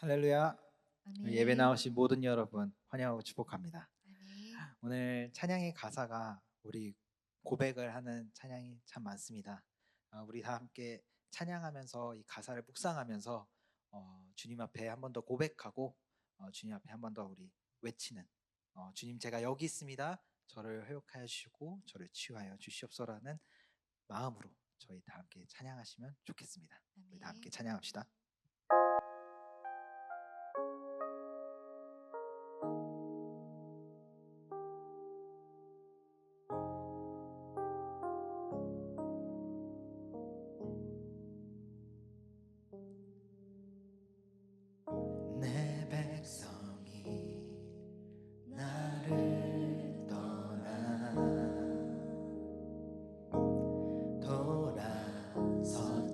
할렐루야. 아멘. 예배 나오신 모든 여러분 환영하고 축복합니다. 아멘. 오늘 찬양의 가사가 우리 고백을 하는 찬양이 참 많습니다. 우리 다 함께 찬양하면서 이 가사를 묵상하면서 주님 앞에 한 번 더 고백하고 주님 앞에 한 번 더 우리 외치는 주님 제가 여기 있습니다. 저를 회복하여 주시고 저를 치유하여 주시옵소서라는 마음으로 저희 다 함께 찬양하시면 좋겠습니다. 우리 다 함께 찬양합시다. 내 백성이 나를 떠나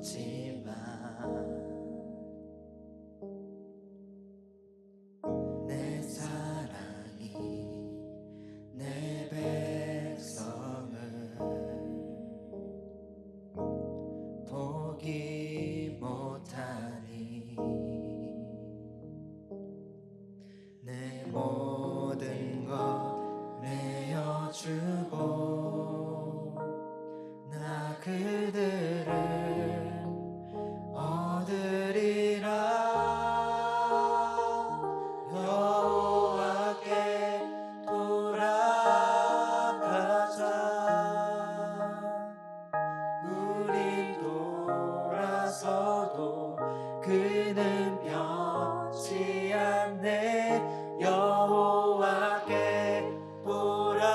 돌아섰지만 내 사랑이 내 백성을 포기 못하니 내 모든 것 내어주고 나 그들을 얻으리라. 여호와께 돌아가자. 우린 돌아서도 그는 변치 않네. 여호와께 돌아가자.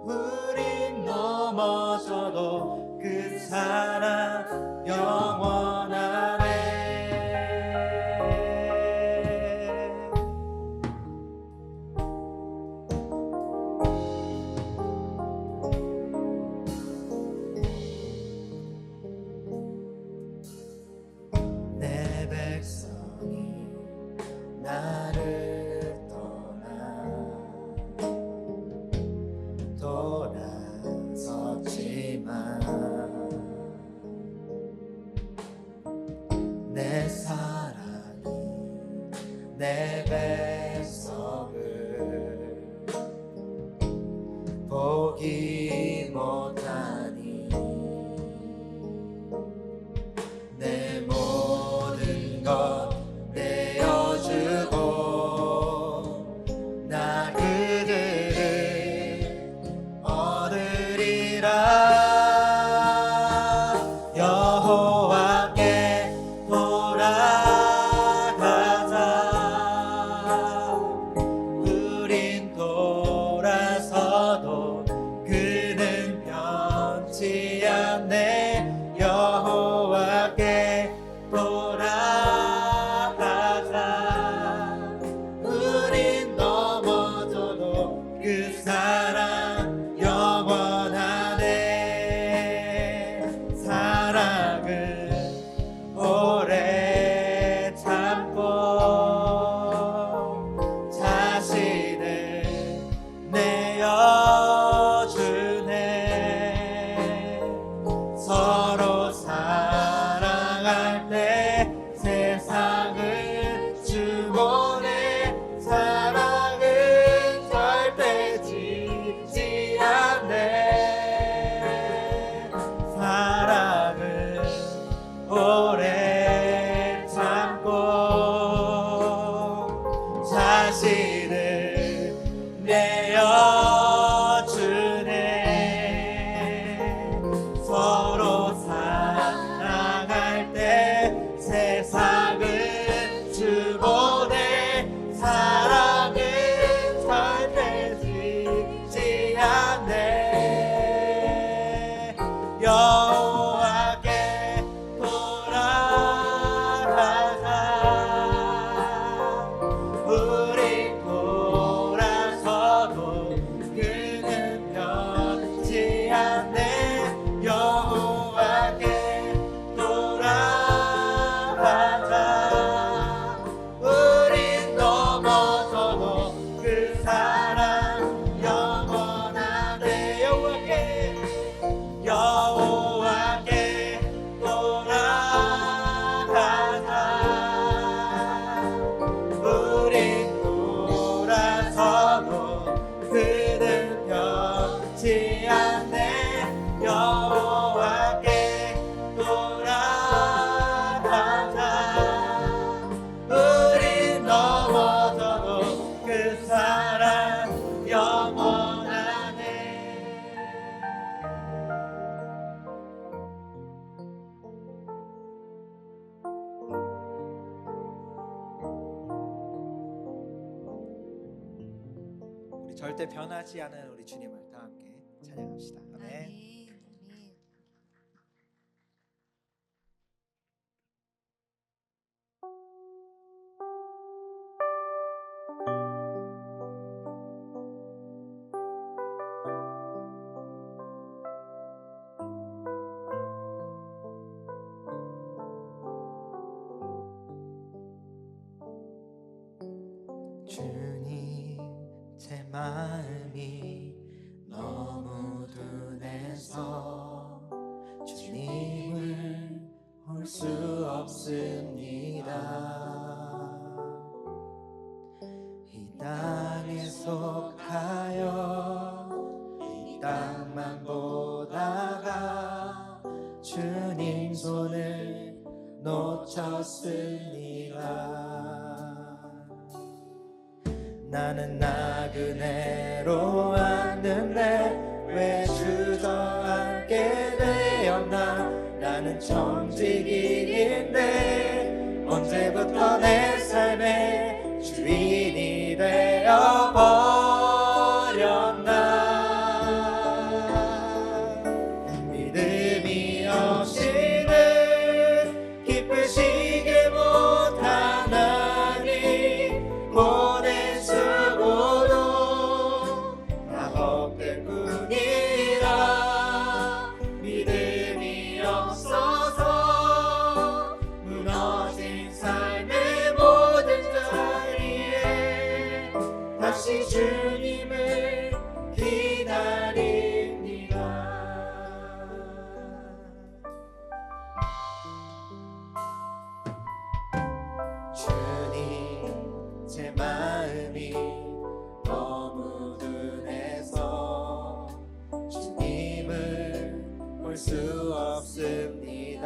우린 넘어져도 그 사랑 영원하네. 내 백성이 나를 떠나 돌아섰지만 내 사랑이 내 백성을 포기 못하니 내 모든 것 내어주고 나 그들을 얻으리라. 여호와께 돌아가자. 우린 돌아서도 그는 변치 않네. 여호와께 돌아가자. 우린 넘어져도 그 사랑 영원하네. 사랑은 오래 참고 자신을 내어주네. 서로 사랑할 때 세상을 주고내. 사랑은 절대 지지 않네. 사랑은 오래 참고 자신을 내어주네. 서로 사랑할 때 세상을 주고내. 사랑은 절대 지지 않네. 여호와께 돌아가자. 절대 변하지 않은 우리 주님을 다 함께 찬양합시다. 아멘. 아멘. 주님, 제 마음이 너무 둔해서 주님을 볼 수 없습니다. 이 땅에 속하여 이 땅만 보다가 주님 손을 놓쳤습니다. 나는 나그네로 왔는데 왜 주저앉게 되었나. 나는 청지기인데 언제부터 내 삶의 주인이 되어버렸나. 믿음이 없이는 기쁘시게 못한 하나님 고된 수고도 다 헛될 뿐이라. 믿음이 없어서 무너진 삶의 모든 자리에 다시 주님을 기다립니다. 주님, 제 마음이 너무 둔해서 주님을 볼 수 없습니다.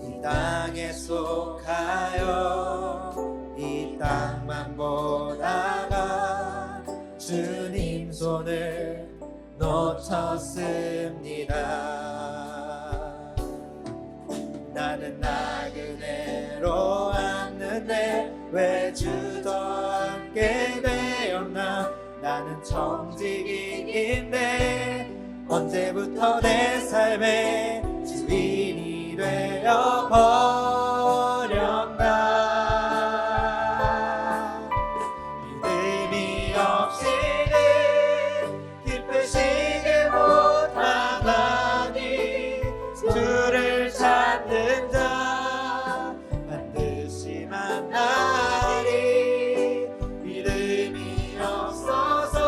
이 땅에 속하여 이 땅만 보다가 주님 손을 놓쳤습니다. 나는 나그네로 왔는데 왜 주저앉게 되었나. 나는 청지기인데 언제부터 내 삶의 주인이 되어버렸나. 믿음이 없이는 기쁘시게 못한 하나님 주를 찾는 자 반드시 만나리. 믿음이 없어서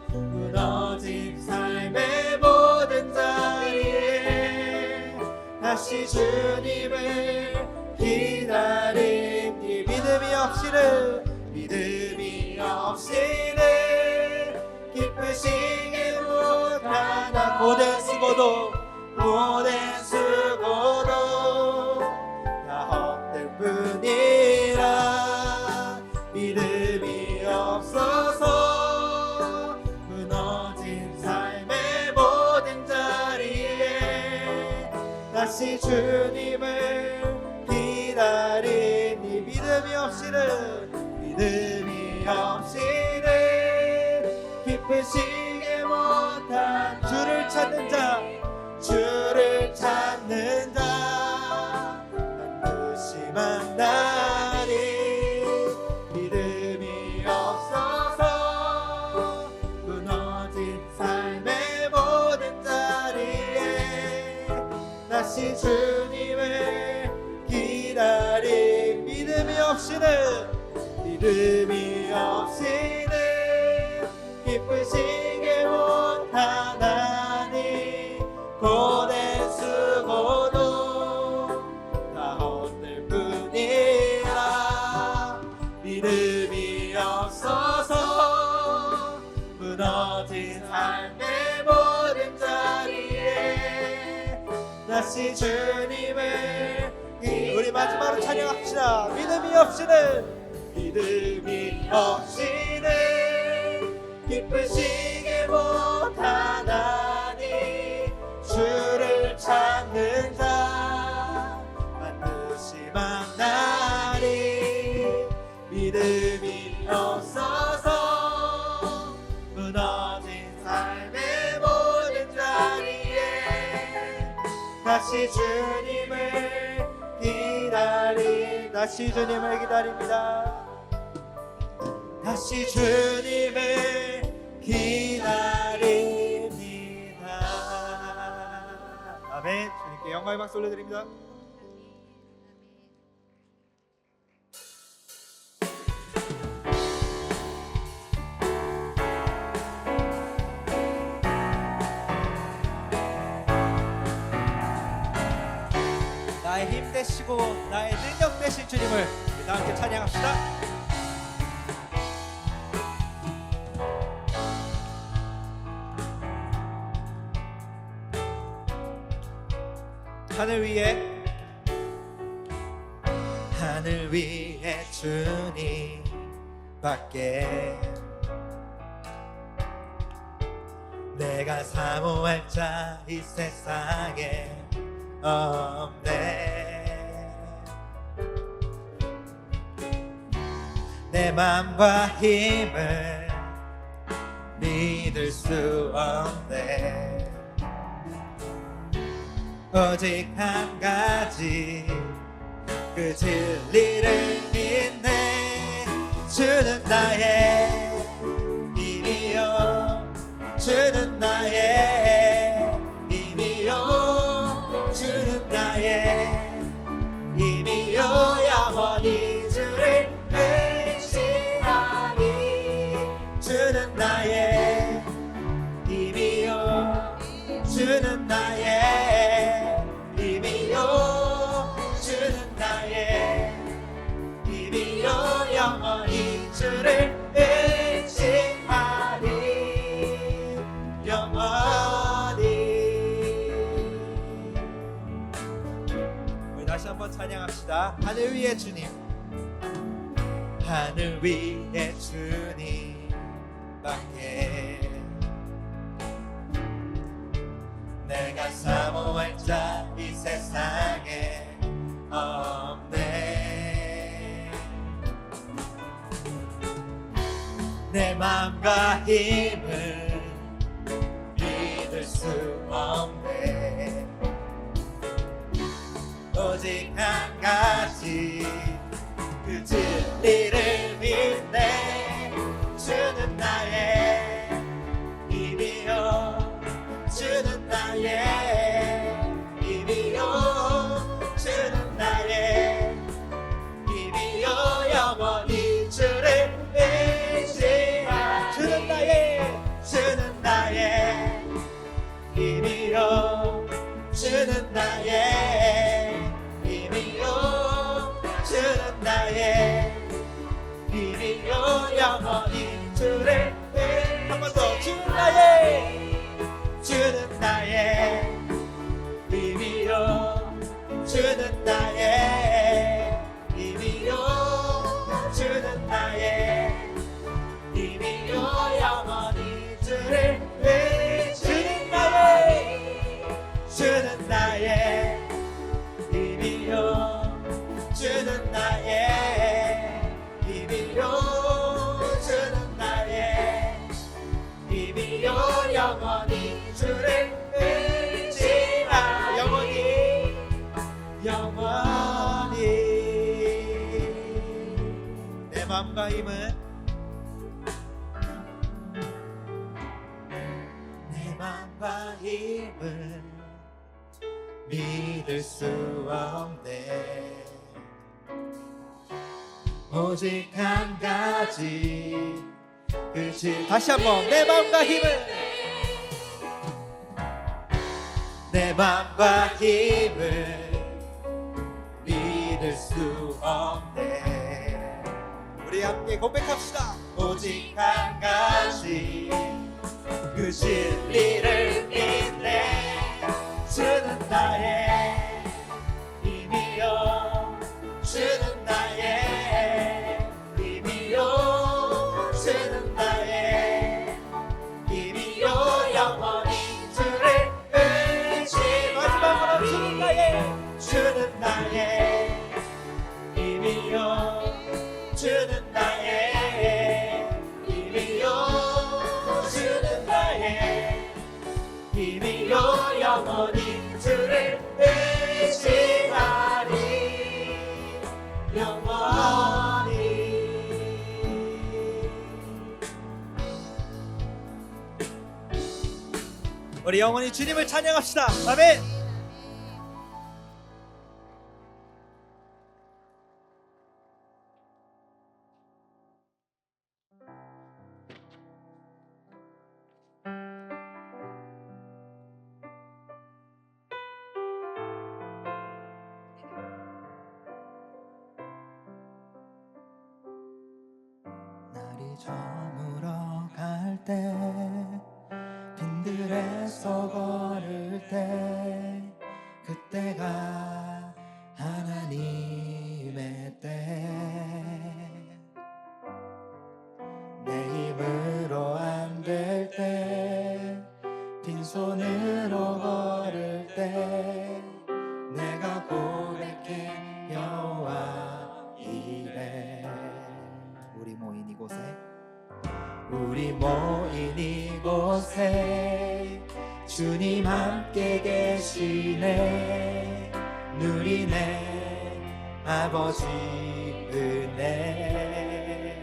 무너진 삶의 모든 자리에 다시 주님을 기다리니. 믿음이 없이는 기쁘시게 못하나. 고된 수고도 다 헛될 뿐이라. 믿음이 없어서 무너진 삶의 모든 자리에 다시 주님을 기다리니. 믿음이 없이는 기쁘시게 못한 주를 찾는 자 반드시 만나리. 믿음이 없어서 무너진 삶의 모든 자리에 다시 주님을 기다리. 믿음이 없이는 기쁘시게 못한 하나님 고된 수고도 다 헛될 뿐이라. 믿음이 없어서 무너진 삶의 모든 자리에 다시 주님을 우리 마지막으로 찬양합시다. 믿음이 없이는 기쁘시게 못한 하나님 주를 찾는 자 반드시 만나리. 믿음이 다시 주님을 다시 주님을 기다립니다. 다시 주님을 기다립니다. 아멘. 주님께 영광의 박수 올려드립니다. 나의 힘 되시고 나의 능력 되신 주님을 다 함께 찬양합시다. 하늘 위에 주님 밖에 내가 사모할 자 이 세상에 없네. 내 맘과 힘을 믿을 수 없네. 오직 한 가지 그 진리를 믿네. 주는 나의 힘이요, 주는 나의 힘이요, 주는 나의 힘이요. 영원히 주를 의지하니. 주는 나의 힘이요, 주는 나의 힘이요, 주는 나의 힘이요. 영원히 주를 의지하니. 영원히. 우리 다시 한번 찬양합시다. 하늘 위에 주님, 하늘 위에 주님 밖에 내가 사모할 자 이 세상에 없네. 내 맘과 힘을 믿을 수 없네. 오직 한 가지 그 진리를 믿네. 주는 나의 힘이요, 주는 나의 힘이요, 주는 나의 힘이요. 영원히 주를 의지하니. 주는 나의 힘이요, 주는 나의 힘이요, 주는 나의 힘이요. 영원히 주를 한 번 더. 주는 나의 힘이요, 주는 나의 힘이요, 주는 나의 힘이요. 영원히 주를 주는 나의 힘이요, 주는 나의 힘이요, 주는 나의 힘이요. 영원히 주를 의지하니. 영원히 내 맘과 힘은, 내 맘과 힘은 믿을 수 없네. 오직 한 가지 그 다시 한번. 내 맘과 힘을, 내 맘과 힘을 믿을 수 없네. 우리 함께 고백합시다. 오직 한 가지 그 진리를 믿네. 주는 나의 힘이요, 주는 나의 힘이요, 주는 나의 힘이요. 영원히 주를 의지. 마지막으로 주는 나의 힘이요, 주는 나의 힘이요, 주는 나의 힘이요. 우리 영원히 주님을 찬양합시다. 아멘. 날이 저물어 갈 때 빈들에서 걸을 때 그때가 하나님의 때 내 힘으로 안 될 때 빈손으로 걸을 때 내가 고백해 여호와 이래 우리 모인 이곳에 우리 모인 이곳에 주님 함께 계시네 누리네 아버지 은혜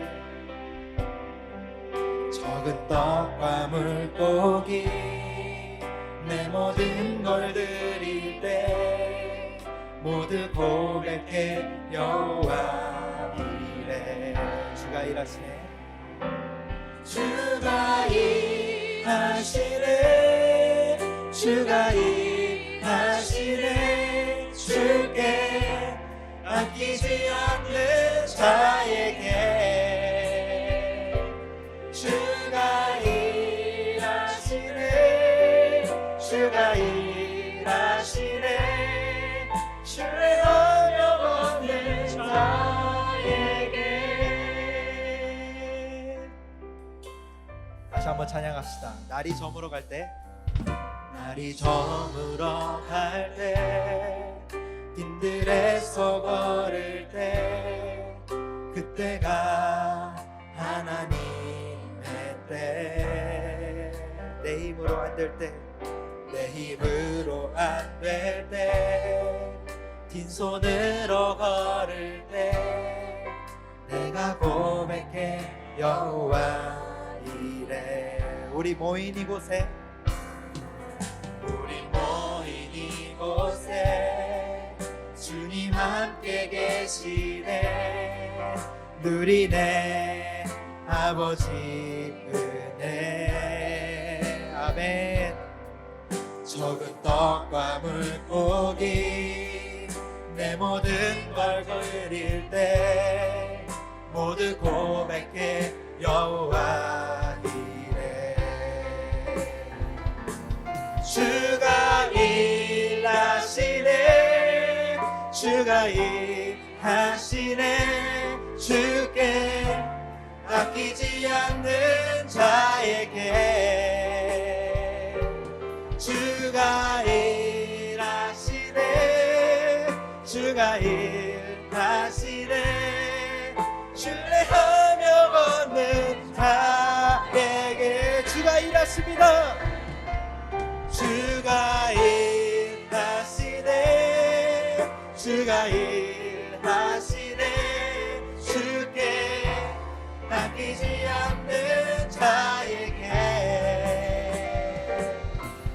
적은 떡과 물고기 내 모든 걸 드릴 때 모두 고백해 여호와 이래 주가 일하시네. 주가 일하시네 주가 일하시네 주께 아끼지 않는 자에게 주가 일하시네 주가 일하시네 신뢰하며 걷는 자에게 다시 한번 찬양합시다. 날이 저물어 갈 때 날이 저물어 갈 때 빈들에서 걸을 때 그때가 하나님의 때 내 힘으로 안 될 때 내 힘으로 안 될 때 빈손으로 걸을 때 내가 고백해 여호와 이래 우리 모인 이곳에 우리 모인 이곳에 주님 함께 계시네 누리네 아버지 은혜 아멘. 적은 떡과 물고기 내 모든 걸 드릴 때 모두 고백해 여호와 이래 주가 일하시네 주가 일하시네 주께 아끼지 않는 자에게 주가 일하시네 주가 일하시네 신뢰하며 걷는 자에게 주가 일하십니다 주가 일하시네 주가 일하시네 주께 아끼지 않는 자에게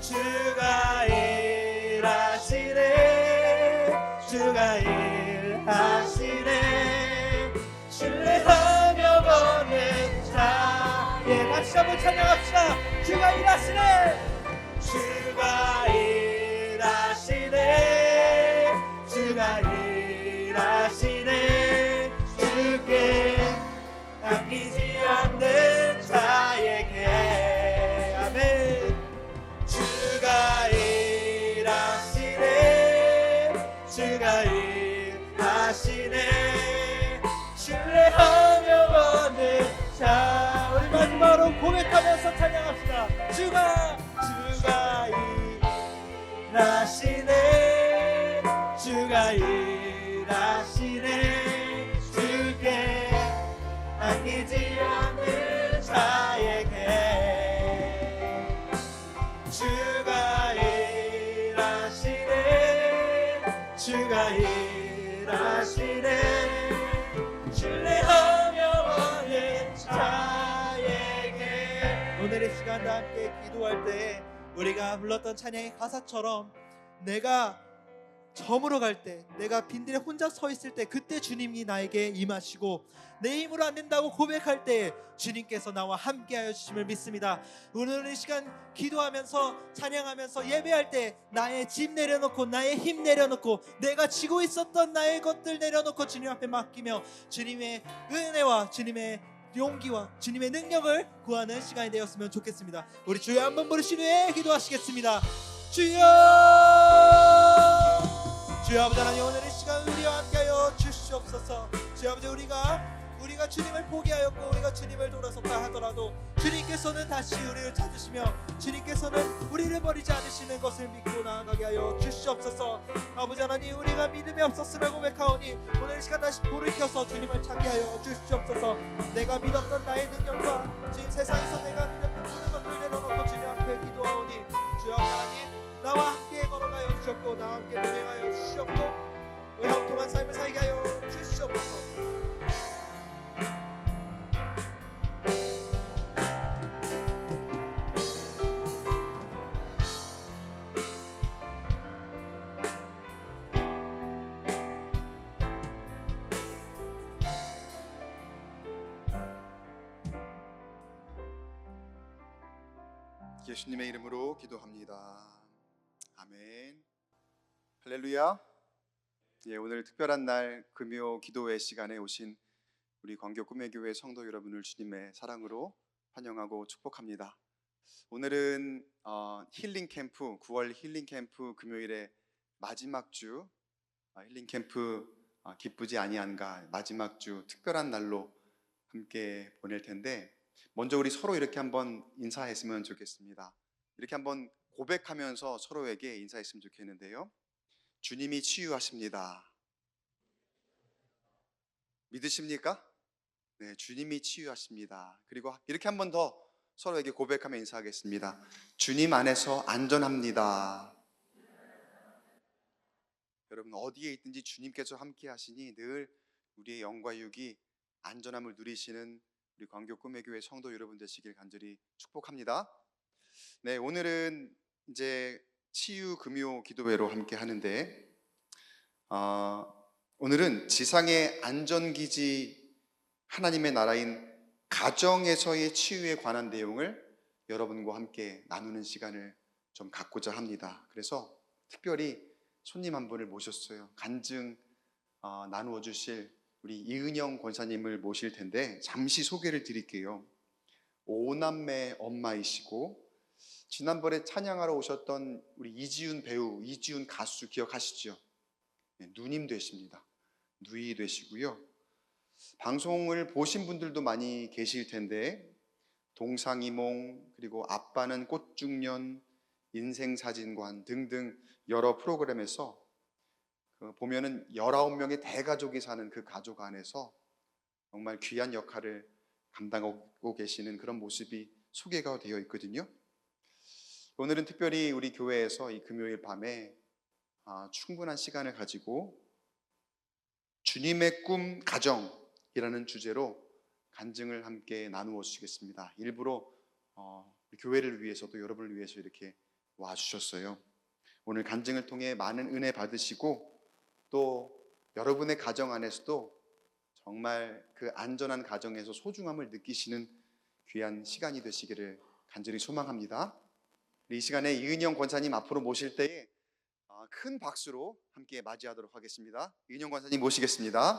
주가 일하시네 주가 일하시네 신뢰하며 걷는 자에게 다시 한번 찬양합시다. 주가 일하시네. 주가 일하시네 주가 일하시네 주께 아끼지 않는 자에게 아멘. 주가 일하시네 주가 일하시네 신뢰하며 걷는 자 우리 마지막으로 고백하면서 찬양합시다. 주가 일하시네 주가 일하시네 주께 아끼지 않는 자에게 주가 일하시네 주가 일하시네 신뢰하며 걷는 자에게 오늘의 시간도 함께 기도할 때 우리가 불렀던 찬양의 가사처럼 내가 저물어 갈 때, 내가 빈들에 혼자 서 있을 때, 그때 주님이 나에게 임하시고 내 힘으로 안 된다고 고백할 때 주님께서 나와 함께하여 주심을 믿습니다. 오늘 이 시간 기도하면서 찬양하면서 예배할 때 나의 짐 내려놓고 나의 힘 내려놓고 내가 지고 있었던 나의 것들 내려놓고 주님 앞에 맡기며 주님의 은혜와 주님의 용기와 주님의 능력을 구하는 시간이 되었으면 좋겠습니다. 우리 주여 한번 부르신 후에 기도하시겠습니다. 주여, 주여 아버지 하나님, 오늘 이 시간 우리와 함께하여 주시옵소서. 주여 아버지, 우리가 주님을 포기하였고 우리가 주님을 돌아섰다 하더라도 주님께서는 다시 우리를 찾으시며 주님께서는 우리를 버리지 않으시는 것을 믿고 나아가게 하여 주시옵소서. 아버지 하나님, 우리가 믿음이 없었으며 고백하오니 오늘 이 시간 다시 돌이켜서 주님을 찾게 하여 주시옵소서. 내가 믿었던 나의 능력과 지금 세상에서 내가 누렸던 모든 것들 내려놓고 주님 앞에 기도하오니 주여 하나님, 나와 함께 걸어가여 주셨고 나와 함께 동행하여 주셨고 형통한 삶을 살게 하여 주시옵소서. 예수님의 이름으로 기도합니다. 아멘. 할렐루야. 예, 오늘 특별한 날 금요 기도회 시간에 오신 우리 광교 꿈의 교회 성도 여러분을 주님의 사랑으로 환영하고 축복합니다. 오늘은 힐링 캠프, 9월 힐링 캠프 금요일의 마지막 주, 힐링 캠프 기쁘지 아니한가 마지막 주 특별한 날로 함께 보낼 텐데, 먼저 우리 서로 이렇게 한번 인사했으면 좋겠습니다. 이렇게 한번 고백하면서 서로에게 인사했으면 좋겠는데요. 주님이 치유하십니다. 믿으십니까? 네, 주님이 치유하십니다. 그리고 이렇게 한번 더 서로에게 고백하며 인사하겠습니다. 주님 안에서 안전합니다. 여러분, 어디에 있든지 주님께서 함께 하시니 늘 우리의 영과 육이 안전함을 누리시는 우리 광교 꿈의 교회 성도 여러분 되시길 간절히 축복합니다. 네, 오늘은 이제 치유 금요 기도회로 함께 하는데, 오늘은 지상의 안전기지 하나님의 나라인 가정에서의 치유에 관한 내용을 여러분과 함께 나누는 시간을 좀 갖고자 합니다. 그래서 특별히 손님 한 분을 모셨어요. 간증 나누어 주실 우리 이은영 권사님을 모실 텐데 잠시 소개를 드릴게요. 5남매 엄마이시고 지난번에 찬양하러 오셨던 우리 이지훈 배우, 이지훈 가수 기억하시죠? 네, 누님 되십니다. 누이 되시고요. 방송을 보신 분들도 많이 계실 텐데 동상이몽, 그리고 아빠는 꽃중년, 인생사진관 등등 여러 프로그램에서 보면은 19명의 대가족이 사는 그 가족 안에서 정말 귀한 역할을 감당하고 계시는 그런 모습이 소개가 되어 있거든요. 오늘은 특별히 우리 교회에서 이 금요일 밤에 충분한 시간을 가지고 주님의 꿈 가정이라는 주제로 간증을 함께 나누어 주시겠습니다. 일부러 교회를 위해서도 여러분을 위해서 이렇게 와주셨어요. 오늘 간증을 통해 많은 은혜 받으시고 또 여러분의 가정 안에서도 정말 그 안전한 가정에서 소중함을 느끼시는 귀한 시간이 되시기를 간절히 소망합니다. 이 시간에 이은영 권사님 앞으로 모실 때에 큰 박수로 함께 맞이하도록 하겠습니다. 이은영 권사님 모시겠습니다.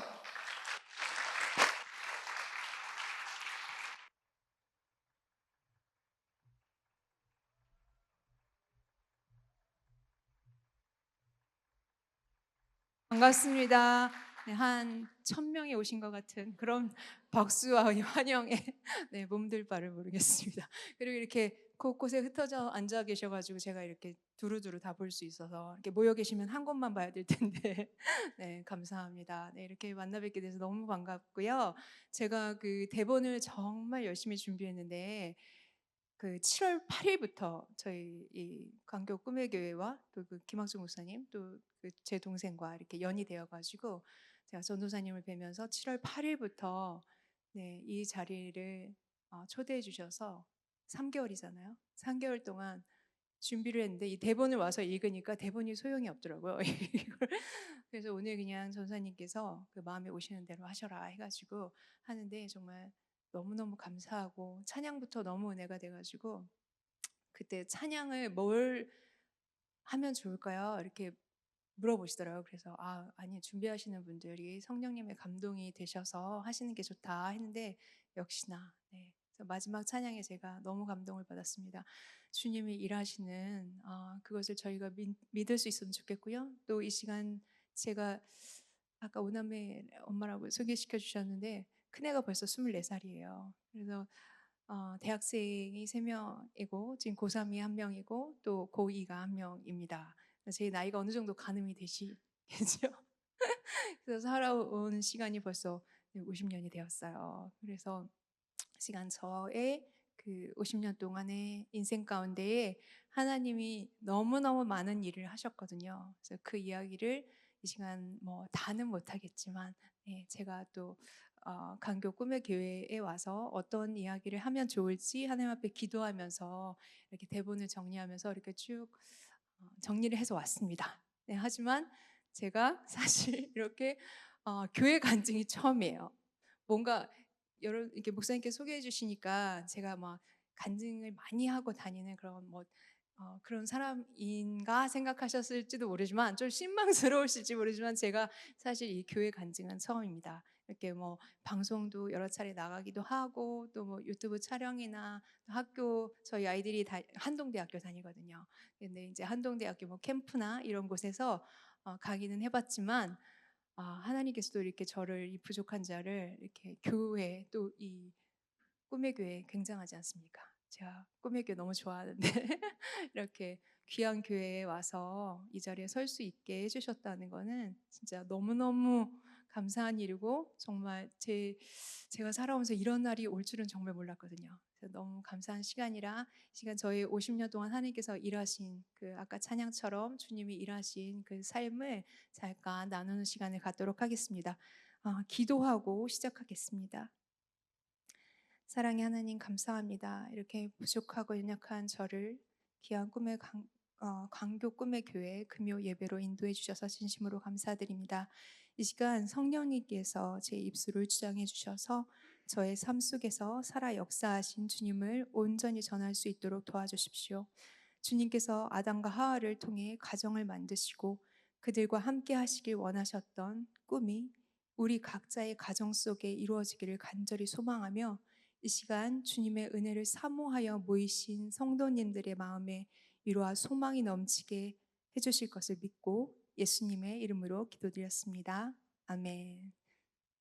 반갑습니다. 네, 한 1000명이 오신 것 같은 그런 박수와 환영에 네, 몸둘 바를 모르겠습니다. 그리고 이렇게 곳곳에 흩어져 앉아 계셔가지고 제가 이렇게 두루두루 다 볼 수 있어서, 이렇게 모여 계시면 한 곳만 봐야 될 텐데 네, 감사합니다. 네, 이렇게 만나 뵙게 돼서 너무 반갑고요. 제가 그 대본을 정말 열심히 준비했는데 그 7월 8일부터 저희 이 광교 꿈의 교회와 또 그 김학중 목사님 또 그 제 동생과 이렇게 연이 되어가지고 제가 전도사님을 뵈면서 7월 8일부터 네, 이 자리를 초대해 주셔서 3개월이잖아요. 3개월 동안 준비를 했는데 이 대본을 와서 읽으니까 대본이 소용이 없더라고요. 이걸 그래서 오늘 그냥 전사님께서 그 마음에 오시는 대로 하셔라 해가지고 하는데 정말 너무너무 감사하고 찬양부터 너무 은혜가 돼가지고 그때 찬양을 뭘 하면 좋을까요? 이렇게 물어보시더라고요. 그래서 아니 준비하시는 분들이 성령님의 감동이 되셔서 하시는 게 좋다 했는데 역시나 네. 그래서 마지막 찬양에 제가 너무 감동을 받았습니다. 주님이 일하시는 그것을 저희가 믿을 수 있으면 좋겠고요. 또 이 시간 제가 아까 오남매 엄마라고 소개시켜 주셨는데 큰애가 벌써 24살이에요. 그래서 대학생이 3명이고 지금 고3이 1명이고 또 고2가 1명입니다. 제 나이가 어느 정도 가늠이 되시겠죠? 그래서 살아온 시간이 벌써 50년이 되었어요. 그래서 시간 저의 그 50년 동안의 인생 가운데에 하나님이 너무너무 많은 일을 하셨거든요. 그래서 그 이야기를 이 시간 뭐 다는 못하겠지만 제가 또 강교 꿈의 교회에 와서 어떤 이야기를 하면 좋을지 하나님 앞에 기도하면서 이렇게 대본을 정리하면서 이렇게 쭉 정리를 해서 왔습니다. 네, 하지만 제가 사실 이렇게 교회 간증이 처음이에요. 뭔가 여러 이렇게 목사님께 소개해 주시니까 제가 막 간증을 많이 하고 다니는 그런 뭐 그런 사람인가 생각하셨을지도 모르지만 좀 실망스러우실지 모르지만 제가 사실 이 교회 간증은 처음입니다. 이렇게 뭐 방송도 여러 차례 나가기도 하고 또 뭐 유튜브 촬영이나 학교 저희 아이들이 다 한동대학교 다니거든요. 근데 이제 한동대학교 뭐 캠프나 이런 곳에서 가기는 해봤지만 하나님께서도 이렇게 저를 이 부족한 자를 이렇게 교회 또 이 꿈의 교회 굉장하지 않습니까? 제가 꿈의 교회 너무 좋아하는데 이렇게 귀한 교회에 와서 이 자리에 설 수 있게 해주셨다는 거는 진짜 너무너무 감사한 일이고 정말 제가 살아오면서 이런 날이 올 줄은 정말 몰랐거든요. 그래서 너무 감사한 시간이라 시간 저희 50년 동안 하나님께서 일하신 그 아까 찬양처럼 주님이 일하신 그 삶을 잠깐 나누는 시간을 갖도록 하겠습니다. 기도하고 시작하겠습니다. 사랑의 하나님 감사합니다. 이렇게 부족하고 연약한 저를 귀한 꿈의 강교 꿈의 교회 금요 예배로 인도해 주셔서 진심으로 감사드립니다. 이 시간 성령님께서 제 입술을 주장해 주셔서 저의 삶 속에서 살아 역사하신 주님을 온전히 전할 수 있도록 도와주십시오. 주님께서 아담과 하와를 통해 가정을 만드시고 그들과 함께 하시길 원하셨던 꿈이 우리 각자의 가정 속에 이루어지기를 간절히 소망하며 이 시간 주님의 은혜를 사모하여 모이신 성도님들의 마음에 위로와 소망이 넘치게 해주실 것을 믿고 예수님의 이름으로 기도드렸습니다. 아멘.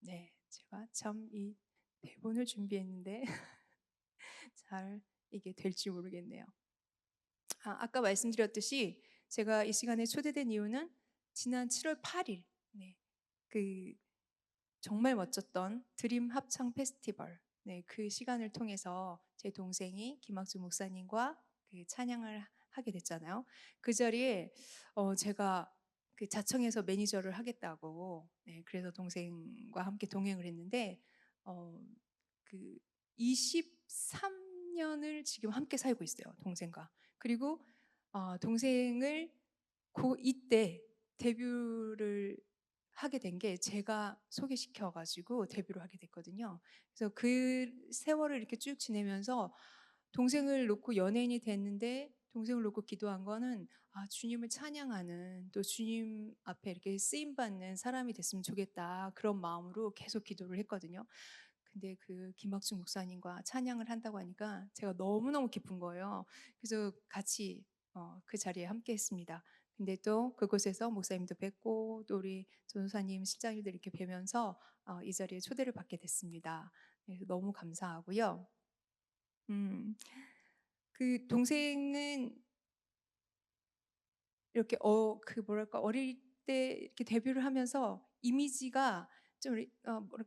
네, 제가 참 이 대본을 준비했는데 잘 이게 될지 모르겠네요. 아까 말씀드렸듯이 제가 이 시간에 초대된 이유는 지난 7월 8일 그 정말 멋졌던 드림 합창 페스티벌 그 시간을 통해서 제 동생이 김학주 목사님과 그 찬양을 하게 됐잖아요. 그 자리에 제가 그 자청에서 매니저를 하겠다고 그래서 동생과 함께 동행을 했는데 그 23년을 지금 함께 살고 있어요, 동생과. 그리고 동생을 이때 데뷔를 하게 된 게 제가 소개시켜 가지고 데뷔를 하게 됐거든요. 그래서 그 세월을 이렇게 쭉 지내면서 동생을 놓고 연예인이 됐는데 동생을 놓고 기도한 거는 주님을 찬양하는 또 주님 앞에 이렇게 쓰임 받는 사람이 됐으면 좋겠다. 그런 마음으로 계속 기도를 했거든요. 근데 그 김학중 목사님과 찬양을 한다고 하니까 제가 너무너무 기쁜 거예요. 그래서 같이 그 자리에 함께 했습니다. 근데 또 그곳에서 목사님도 뵙고 또 우리 전도사님 실장님들 이렇게 뵈면서 이 자리에 초대를 받게 됐습니다. 그래서 너무 감사하고요. 그 동생은 이렇게 그 뭐랄까 어릴 때 이렇게 데뷔를 하면서 이미지가 좀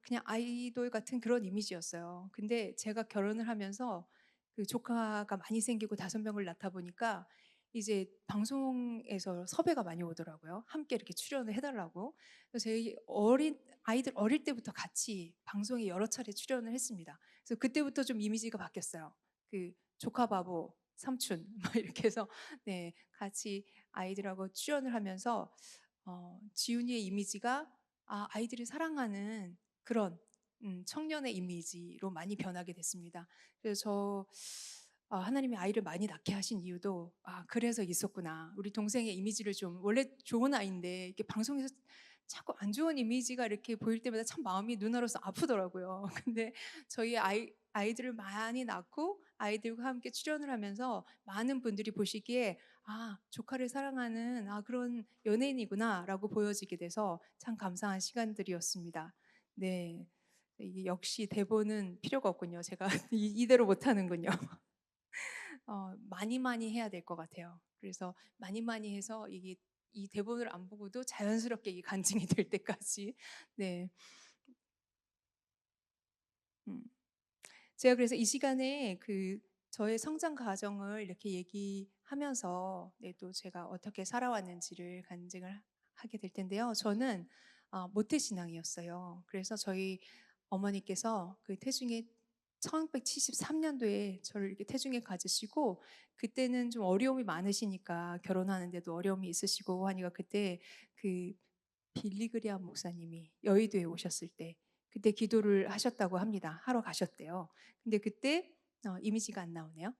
그냥 아이돌 같은 그런 이미지였어요. 근데 제가 결혼을 하면서 그 조카가 많이 생기고 5명을 낳다 보니까 이제 방송에서 섭외가 많이 오더라고요. 함께 이렇게 출연을 해달라고. 그래서 저희 아이들 어릴 때부터 같이 방송에 여러 차례 출연을 했습니다. 그래서 그때부터 좀 이미지가 바뀌었어요. 그 조카 바보 삼촌 막 이렇게 해서 네 같이 아이들하고 출연을 하면서 지훈이의 이미지가 아이들이 사랑하는 그런 청년의 이미지로 많이 변하게 됐습니다. 그래서 하나님이 아이를 많이 낳게 하신 이유도 그래서 있었구나. 우리 동생의 이미지를 좀 원래 좋은 아이인데 이렇게 방송에서 자꾸 안 좋은 이미지가 이렇게 보일 때마다 참 마음이 누나로서 아프더라고요. 근데 저희 아이들을 많이 낳고 아이들과 함께 출연을 하면서 많은 분들이 보시기에 조카를 사랑하는 그런 연예인이구나라고 보여지게 돼서 참 감사한 시간들이었습니다. 네. 이게 역시 대본은 필요가 없군요. 제가 이대로 못하는군요. 많이 많이 해야 될 것 같아요. 그래서 많이 많이 해서 이게 이 대본을 안 보고도 자연스럽게 이 간증이 될 때까지 네. 음. 제가 그래서 이 시간에 저의 성장 과정을 이렇게 얘기하면서 또 제가 어떻게 살아왔는지를 간증을 하게 될 텐데요. 저는 모태 신앙이었어요. 그래서 저희 어머니께서 그 태중에 1973년도에 저를 이렇게 태중에 가지시고 그때는 좀 어려움이 많으시니까 결혼하는데도 어려움이 있으시고 하니까 그때 그 빌리그리암 목사님이 여의도에 오셨을 때 그때 기도를 하셨다고 합니다. 하러 가셨대요. 근데 그때 이미지가 안 나오네요.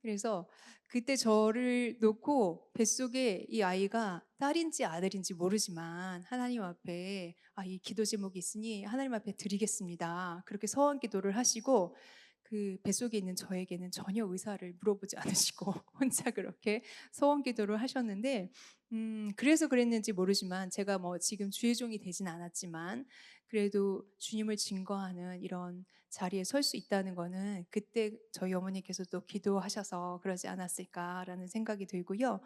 그래서 그때 저를 놓고 뱃속에 이 아이가 딸인지 아들인지 모르지만 하나님 앞에 이 기도 제목이 있으니 하나님 앞에 드리겠습니다. 그렇게 서원 기도를 하시고 그 뱃속에 있는 저에게는 전혀 의사를 물어보지 않으시고 혼자 그렇게 서원 기도를 하셨는데 그래서 그랬는지 모르지만 제가 뭐 지금 주의 종이 되진 않았지만 그래도 주님을 증거하는 이런 자리에 설 수 있다는 거는 그때 저희 어머니께서도 기도하셔서 그러지 않았을까라는 생각이 들고요.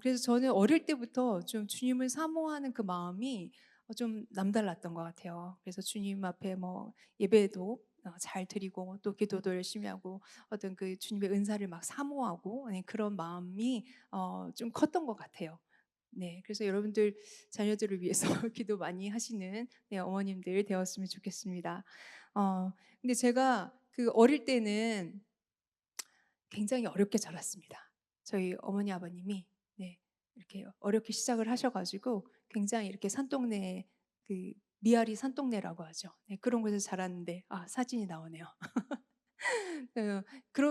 그래서 저는 어릴 때부터 좀 주님을 사모하는 그 마음이 좀 남달랐던 것 같아요. 그래서 주님 앞에 뭐 예배도 잘 드리고 또 기도도 열심히 하고 어떤 그 주님의 은사를 막 사모하고 그런 마음이 좀 컸던 것 같아요. 네, 그래서 여러분들 자녀들을 위해서 기도 많이 하시는 어머님들 되었으면 좋겠습니다. 근데 제가 그 어릴 때는 굉장히 어렵게 자랐습니다. 저희 어머니 아버님이 이렇게 어렵게 시작을 하셔가지고 굉장히 이렇게 산동네 그 미아리 산동네라고 하죠. 그런 곳에서 자랐는데 사진이 나오네요.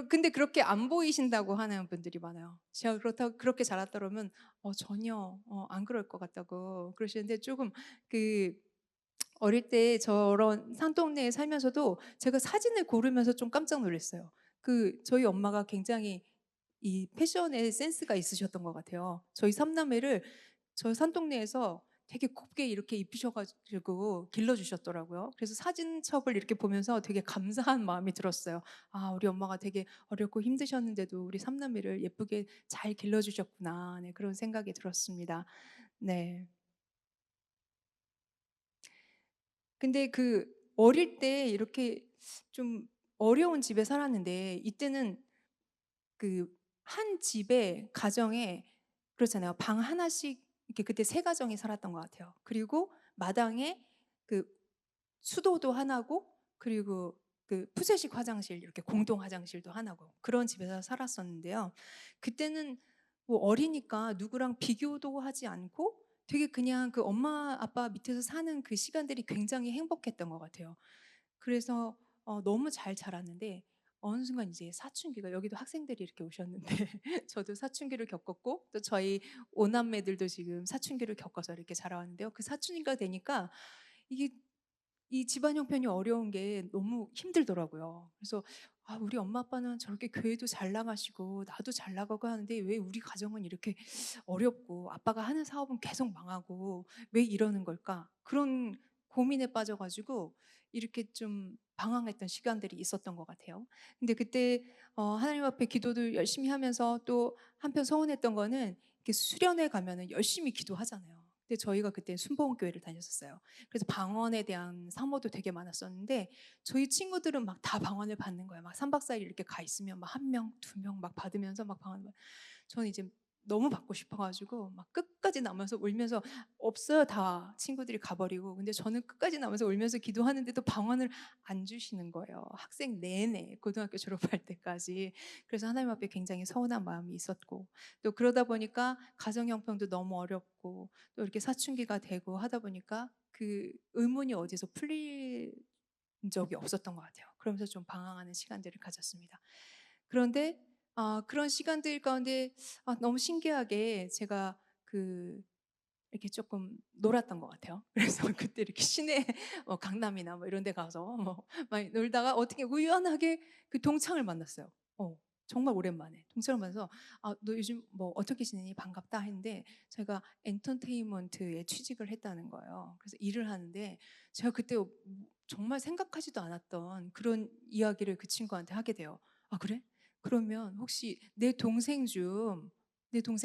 근데 그렇게 안 보이신다고 하는 분들이 많아요. 제가 그렇게 자랐다 그러면 전혀 안 그럴 것 같다고 그러시는데 조금 그 어릴 때 저런 산동네에 살면서도 제가 사진을 고르면서 좀 깜짝 놀랐어요. 저희 엄마가 굉장히 이 패션에 센스가 있으셨던 것 같아요. 저희 삼남매를 저 산동네에서 되게 곱게 이렇게 입히셔 가지고 길러 주셨더라고요. 그래서 사진첩을 이렇게 보면서 되게 감사한 마음이 들었어요. 우리 엄마가 되게 어렵고 힘드셨는데도 우리 삼남매를 예쁘게 잘 길러 주셨구나. 네, 그런 생각이 들었습니다. 네. 근데 어릴 때 이렇게 좀 어려운 집에 살았는데 이때는 한 집에 가정에 그렇잖아요. 방 하나씩 이렇게 그때 세 가정이 살았던 것 같아요. 그리고 마당에 그 수도도 하나고 그리고 푸세식 화장실 이렇게 공동 화장실도 하나고 그런 집에서 살았었는데요. 그때는 뭐 어리니까 누구랑 비교도 하지 않고 되게 그냥 엄마 아빠 밑에서 사는 그 시간들이 굉장히 행복했던 것 같아요. 그래서 너무 잘 자랐는데 어느 순간 이제 사춘기가 여기도 학생들이 이렇게 오셨는데 저도 사춘기를 겪었고 또 저희 오남매들도 지금 사춘기를 겪어서 이렇게 자라왔는데요. 그 사춘기가 되니까 이게 이 집안 형편이 어려운 게 너무 힘들더라고요. 그래서 우리 엄마 아빠는 저렇게 교회도 잘 나가시고 나도 잘 나가고 하는데 왜 우리 가정은 이렇게 어렵고 아빠가 하는 사업은 계속 망하고 왜 이러는 걸까? 그런 고민에 빠져가지고 이렇게 좀 방황했던 시간들이 있었던 것 같아요. 근데 그때 하나님 앞에 기도도 열심히 하면서 또 한편 서운했던 거는 이렇게 수련회 가면은 열심히 기도하잖아요. 근데 저희가 그때 순복음교회를 다녔었어요. 그래서 방언에 대한 사모도 되게 많았었는데 저희 친구들은 막 다 방언을 받는 거예요. 막 3박 4일 이렇게 가 있으면 막 한 명, 두 명 막 받으면서 막 방언을 저는 이제 너무 받고 싶어가지고 막 끝까지 남아서 울면서 없어요 다 친구들이 가버리고 근데 저는 끝까지 남아서 울면서 기도하는데도 방언을 안 주시는 거예요. 학생 내내 고등학교 졸업할 때까지. 그래서 하나님 앞에 굉장히 서운한 마음이 있었고 또 그러다 보니까 가정 형편도 너무 어렵고 또 이렇게 사춘기가 되고 하다 보니까 그 의문이 어디서 풀릴 적이 없었던 것 같아요. 그러면서 좀 방황하는 시간들을 가졌습니다. 그런데 그런 시간들 가운데 너무 신기하게 제가 이렇게 조금 놀았던 것 같아요. 그래서 그때 이렇게 시내 강남이나 뭐 이런 데 가서 많이 놀다가 어떻게 우연하게 그 동창을 만났어요. 정말 오랜만에 동창을 만나서 너 요즘 뭐 어떻게 지내니? 반갑다 했는데 제가 엔터테인먼트에 취직을 했다는 거예요. 그래서 일을 하는데 제가 그때 정말 생각하지도 않았던 그런 이야기를 그 친구한테 하게 돼요. 아 그래? 그러면 혹시 내 동생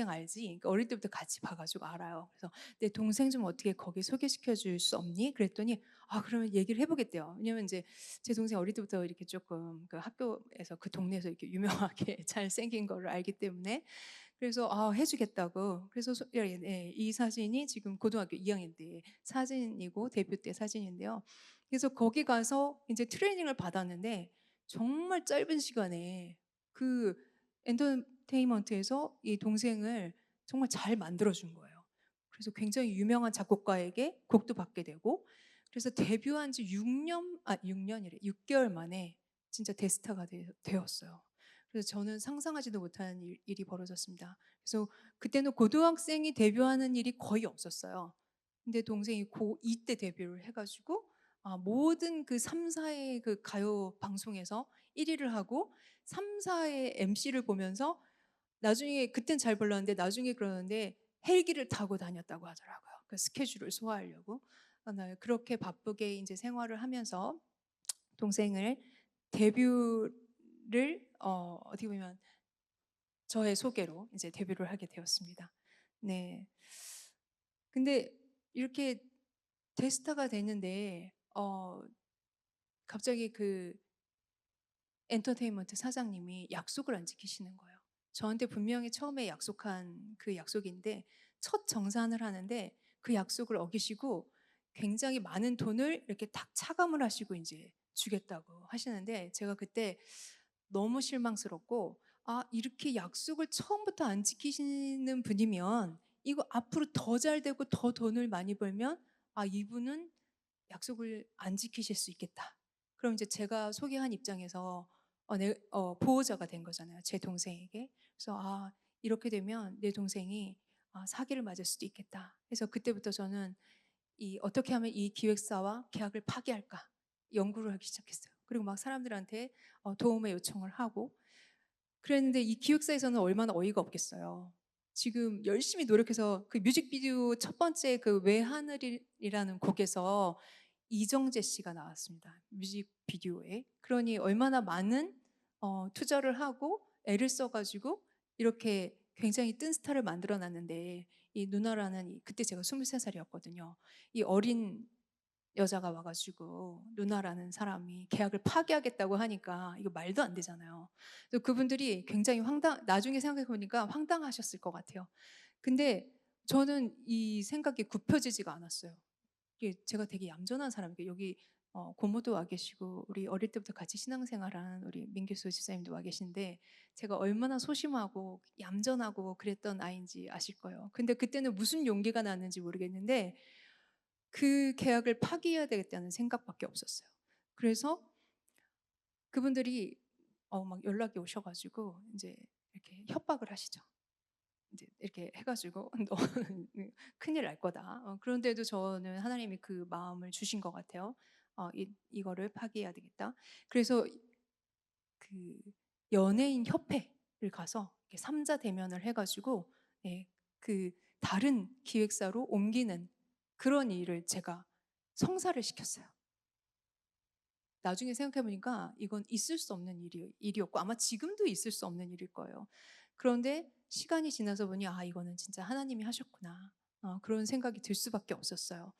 알지? 그러니까 어릴 때부터 같이 봐가지고 알아요. 그래서 내 동생 좀 어떻게 거기 소개시켜 줄 수 없니? 그랬더니 그러면 얘기를 해보겠대요. 왜냐면 이제 제 동생 어릴 때부터 이렇게 조금 그 학교에서 그 동네에서 이렇게 유명하게 잘생긴 거를 알기 때문에 그래서 해주겠다고. 그래서 이 사진이 지금 고등학교 2학년 때 사진이고 데뷔 때 사진인데요. 그래서 거기 가서 이제 트레이닝을 받았는데 정말 짧은 시간에 그 엔터테인먼트에서 이 동생을 정말 잘 만들어준 거예요. 그래서 굉장히 유명한 작곡가에게 곡도 받게 되고 그래서 데뷔한 지 6년이래 6개월 만에 진짜 대스타가 되었어요. 그래서 저는 상상하지도 못한 일이 벌어졌습니다. 그래서 그때는 고등학생이 데뷔하는 일이 거의 없었어요. 근데 동생이 고2 때 데뷔를 해가지고 모든 그 3, 4의 그 가요 방송에서 1위를 하고 3, 4의 MC를 보면서 나중에 그땐 잘 몰랐는데 나중에 그러는데 헬기를 타고 다녔다고 하더라고요. 그 스케줄을 소화하려고. 나 그렇게 바쁘게 이제 생활을 하면서 동생을 데뷔를 어떻게 보면 저의 소개로 이제 데뷔를 하게 되었습니다. 네. 근데 이렇게 대스타가 됐는데 갑자기 그 엔터테인먼트 사장님이 약속을 안 지키시는 거예요. 저한테 분명히 처음에 약속한 그 약속인데 첫 정산을 하는데 그 약속을 어기시고 굉장히 많은 돈을 이렇게 탁 차감을 하시고 이제 주겠다고 하시는데 제가 그때 너무 실망스럽고 이렇게 약속을 처음부터 안 지키시는 분이면 이거 앞으로 더 잘 되고 더 돈을 많이 벌면 이분은 약속을 안 지키실 수 있겠다. 그럼 이제 제가 소개한 입장에서 보호자가 된 거잖아요. 제 동생에게. 그래서 이렇게 되면 내 동생이 사기를 맞을 수도 있겠다. 그래서 그때부터 저는 어떻게 하면 이 기획사와 계약을 파기할까 연구를 하기 시작했어요. 그리고 막 사람들한테 도움의 요청을 하고 그랬는데 이 기획사에서는 얼마나 어이가 없겠어요. 지금 열심히 노력해서 그 뮤직비디오 첫 번째 그 외하늘이라는 곡에서 이정재 씨가 나왔습니다. 뮤직비디오에. 그러니 얼마나 많은 투자를 하고 애를 써가지고 이렇게 굉장히 뜬 스타를 만들어놨는데 이 누나라는 그때 제가 23살이었거든요. 이 어린 여자가 와가지고 누나라는 사람이 계약을 파기하겠다고 하니까 이거 말도 안 되잖아요. 그래서 그분들이 굉장히 나중에 생각해 보니까 황당하셨을 것 같아요. 근데 저는 이 생각이 굽혀지지가 않았어요. 이게 제가 되게 얌전한 사람이에요. 여기 고모도 와 계시고 우리 어릴 때부터 같이 신앙생활한 우리 민규수 집사님도 와 계신데 제가 얼마나 소심하고 얌전하고 그랬던 아이인지 아실 거예요. 근데 그때는 무슨 용기가 났는지 모르겠는데 그 계약을 파기해야 되겠다는 생각밖에 없었어요. 그래서 그분들이 막 연락이 오셔가지고 이제 이렇게 협박을 하시죠. 이제 이렇게 해가지고 너는 큰일 날 거다. 그런데도 저는 하나님이 그 마음을 주신 것 같아요. 이거를 파기해야 되겠다. 그래서 그 연예인 협회를 가서 이렇게 3자 대면을 해가지고 그 다른 기획사로 옮기는 그런 일을 제가 성사를 시켰어요. 나중에 생각해보니까 이건 있을 수 없는 일이었고 아마 지금도 있을 수 없는 일일 거예요. 그런데 시간이 지나서 보니 이거는 진짜 하나님이 하셨구나. 그런 생각이 들 수밖에 없었어요.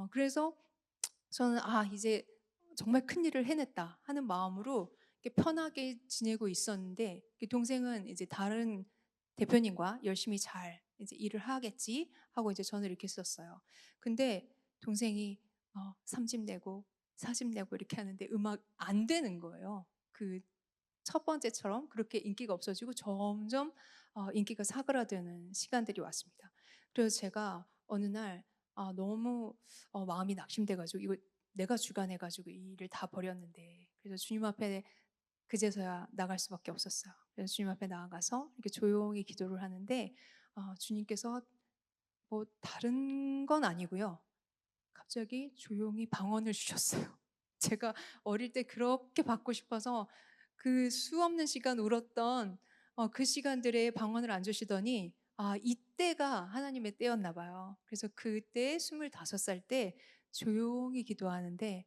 그래서 저는 이제 정말 큰일을 해냈다 하는 마음으로 편하게 지내고 있었는데 동생은 이제 다른 대표님과 열심히 잘 이제 일을 하겠지 하고 이제 저는 이렇게 썼어요. 근데 동생이 3집 내고 4집 내고 이렇게 하는데 음악 안 되는 거예요. 그 첫 번째처럼 그렇게 인기가 없어지고 점점 인기가 사그라드는 시간들이 왔습니다. 그래서 제가 어느 날 너무 마음이 낙심돼 가지고 이거 내가 주관해 가지고 이 일을 다 버렸는데, 그래서 주님 앞에 그제서야 나갈 수밖에 없었어요. 그래서 주님 앞에 나아가서 이렇게 조용히 기도를 하는데 주님께서 뭐 다른 건 아니고요. 갑자기 조용히 방언을 주셨어요. 제가 어릴 때 그렇게 받고 싶어서 그 수없는 시간 울었던 그 시간들에 방언을 안 주시더니 이때가 하나님의 때였나 봐요. 그래서 그때 25살 때 조용히 기도하는데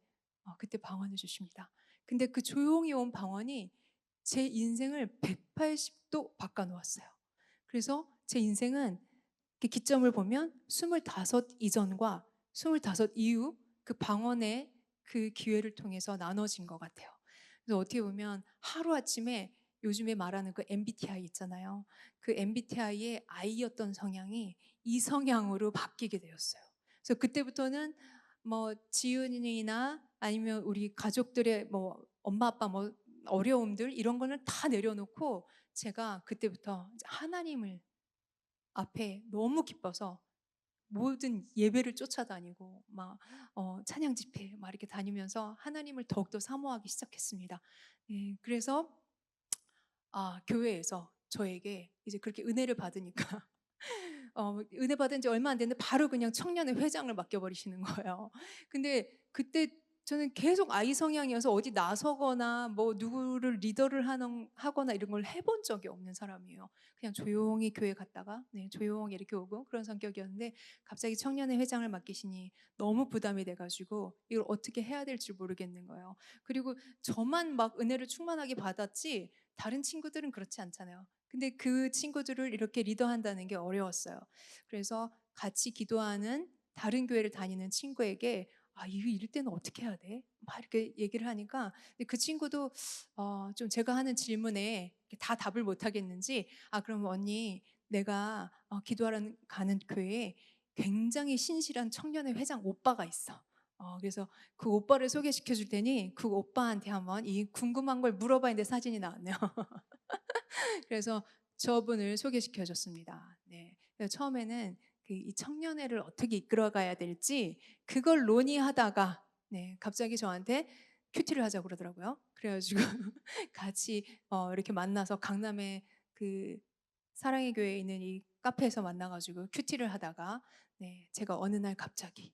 그때 방언을 주십니다. 근데 그 조용히 온 방언이 제 인생을 180도 바꿔 놓았어요. 그래서 제 인생은 이렇게 기점을 보면 25 이전과 25 이후 그 방언의 그 기회를 통해서 나눠진 것 같아요. 그래서 어떻게 보면 하루아침에 요즘에 말하는 그 MBTI 있잖아요. 그 MBTI의 I였던 성향이 E 성향으로 바뀌게 되었어요. 그래서 그때부터는 뭐 지은이나 아니면 우리 가족들의 뭐 엄마 아빠 뭐 어려움들 이런 거는 다 내려놓고 제가 그때부터 이제 하나님을 앞에 너무 기뻐서 모든 예배를 쫓아다니고 막 찬양 집회 막 이렇게 다니면서 하나님을 더욱더 사모하기 시작했습니다. 예, 그래서 교회에서 저에게 이제 그렇게 은혜를 받으니까 은혜 받은 지 얼마 안 됐는데 바로 그냥 청년의 회장을 맡겨버리시는 거예요. 근데 그때 저는 계속 아이 성향이어서 어디 나서거나 뭐 누구를 리더를 하거나 이런 걸 해본 적이 없는 사람이에요. 그냥 조용히 교회 갔다가 조용히 이렇게 오고 그런 성격이었는데 갑자기 청년의 회장을 맡기시니 너무 부담이 돼가지고 이걸 어떻게 해야 될지 모르겠는 거예요. 그리고 저만 막 은혜를 충만하게 받았지 다른 친구들은 그렇지 않잖아요. 근데 그 친구들을 이렇게 리더한다는 게 어려웠어요. 그래서 같이 기도하는 다른 교회를 다니는 친구에게 이거 이럴 때는 어떻게 해야 돼? 막 이렇게 얘기를 하니까 그 친구도 좀 제가 하는 질문에 다 답을 못 하겠는지 그럼 언니 내가 기도하러 가는 교회에 굉장히 신실한 청년의 회장 오빠가 있어. 그래서 그 오빠를 소개시켜 줄 테니 그 오빠한테 한번 이 궁금한 걸 물어봐야 사진이 나왔네요. 그래서 저분을 소개시켜 줬습니다. 네. 그래서 처음에는 이 청년회를 어떻게 이끌어가야 될지 그걸 논의하다가 갑자기 저한테 큐티를 하자고 그러더라고요. 그래가지고 같이 이렇게 만나서 강남에 그 사랑의 교회에 있는 이 카페에서 만나가지고 큐티를 하다가 제가 어느 날 갑자기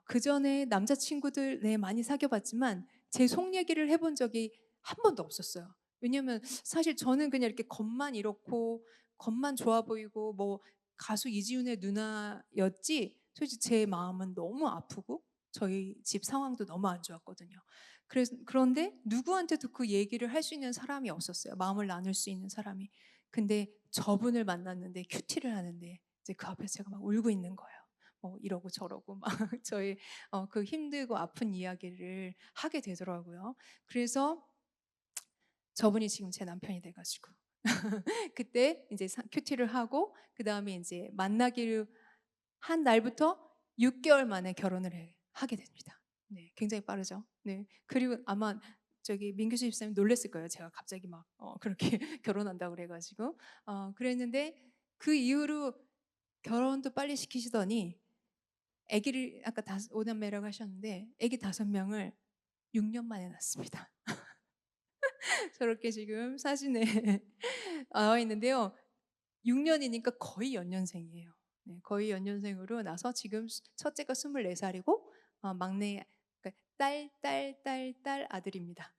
그 전에 남자친구들 많이 사귀어봤지만 제 속 얘기를 해본 적이 한 번도 없었어요. 왜냐면 사실 저는 그냥 이렇게 겉만 이렇고 겉만 좋아 보이고 뭐 가수 이지훈의 누나였지 솔직히 제 마음은 너무 아프고 저희 집 상황도 너무 안 좋았거든요. 그런데 누구한테도 그 얘기를 할 수 있는 사람이 없었어요. 마음을 나눌 수 있는 사람이. 근데 저분을 만났는데 큐티를 하는데 이제 그 앞에서 제가 막 울고 있는 거예요. 이러고 저러고 막 저희 그 힘들고 아픈 이야기를 하게 되더라고요. 그래서 저분이 지금 제 남편이 돼 가지고 그때 이제 큐티를 하고 그다음에 이제 만나기를 한 날부터 6개월 만에 결혼을 하게 됩니다. 네. 굉장히 빠르죠. 네. 그리고 아마 저기 민규 집사님 놀랐을 거예요. 제가 갑자기 막 그렇게 결혼한다고 그래 가지고. 그랬는데 그 이후로 결혼도 빨리 시키시더니 아기를 아까 5남매라고 하셨는데 아기 5명을 6년 만에 낳습니다. 저렇게 지금 사진에 나와 있는데요. 6년이니까 거의 연년생이에요. 네, 거의 연년생으로 나서 지금 첫째가 24살이고 막내 그러니까 딸 아들입니다.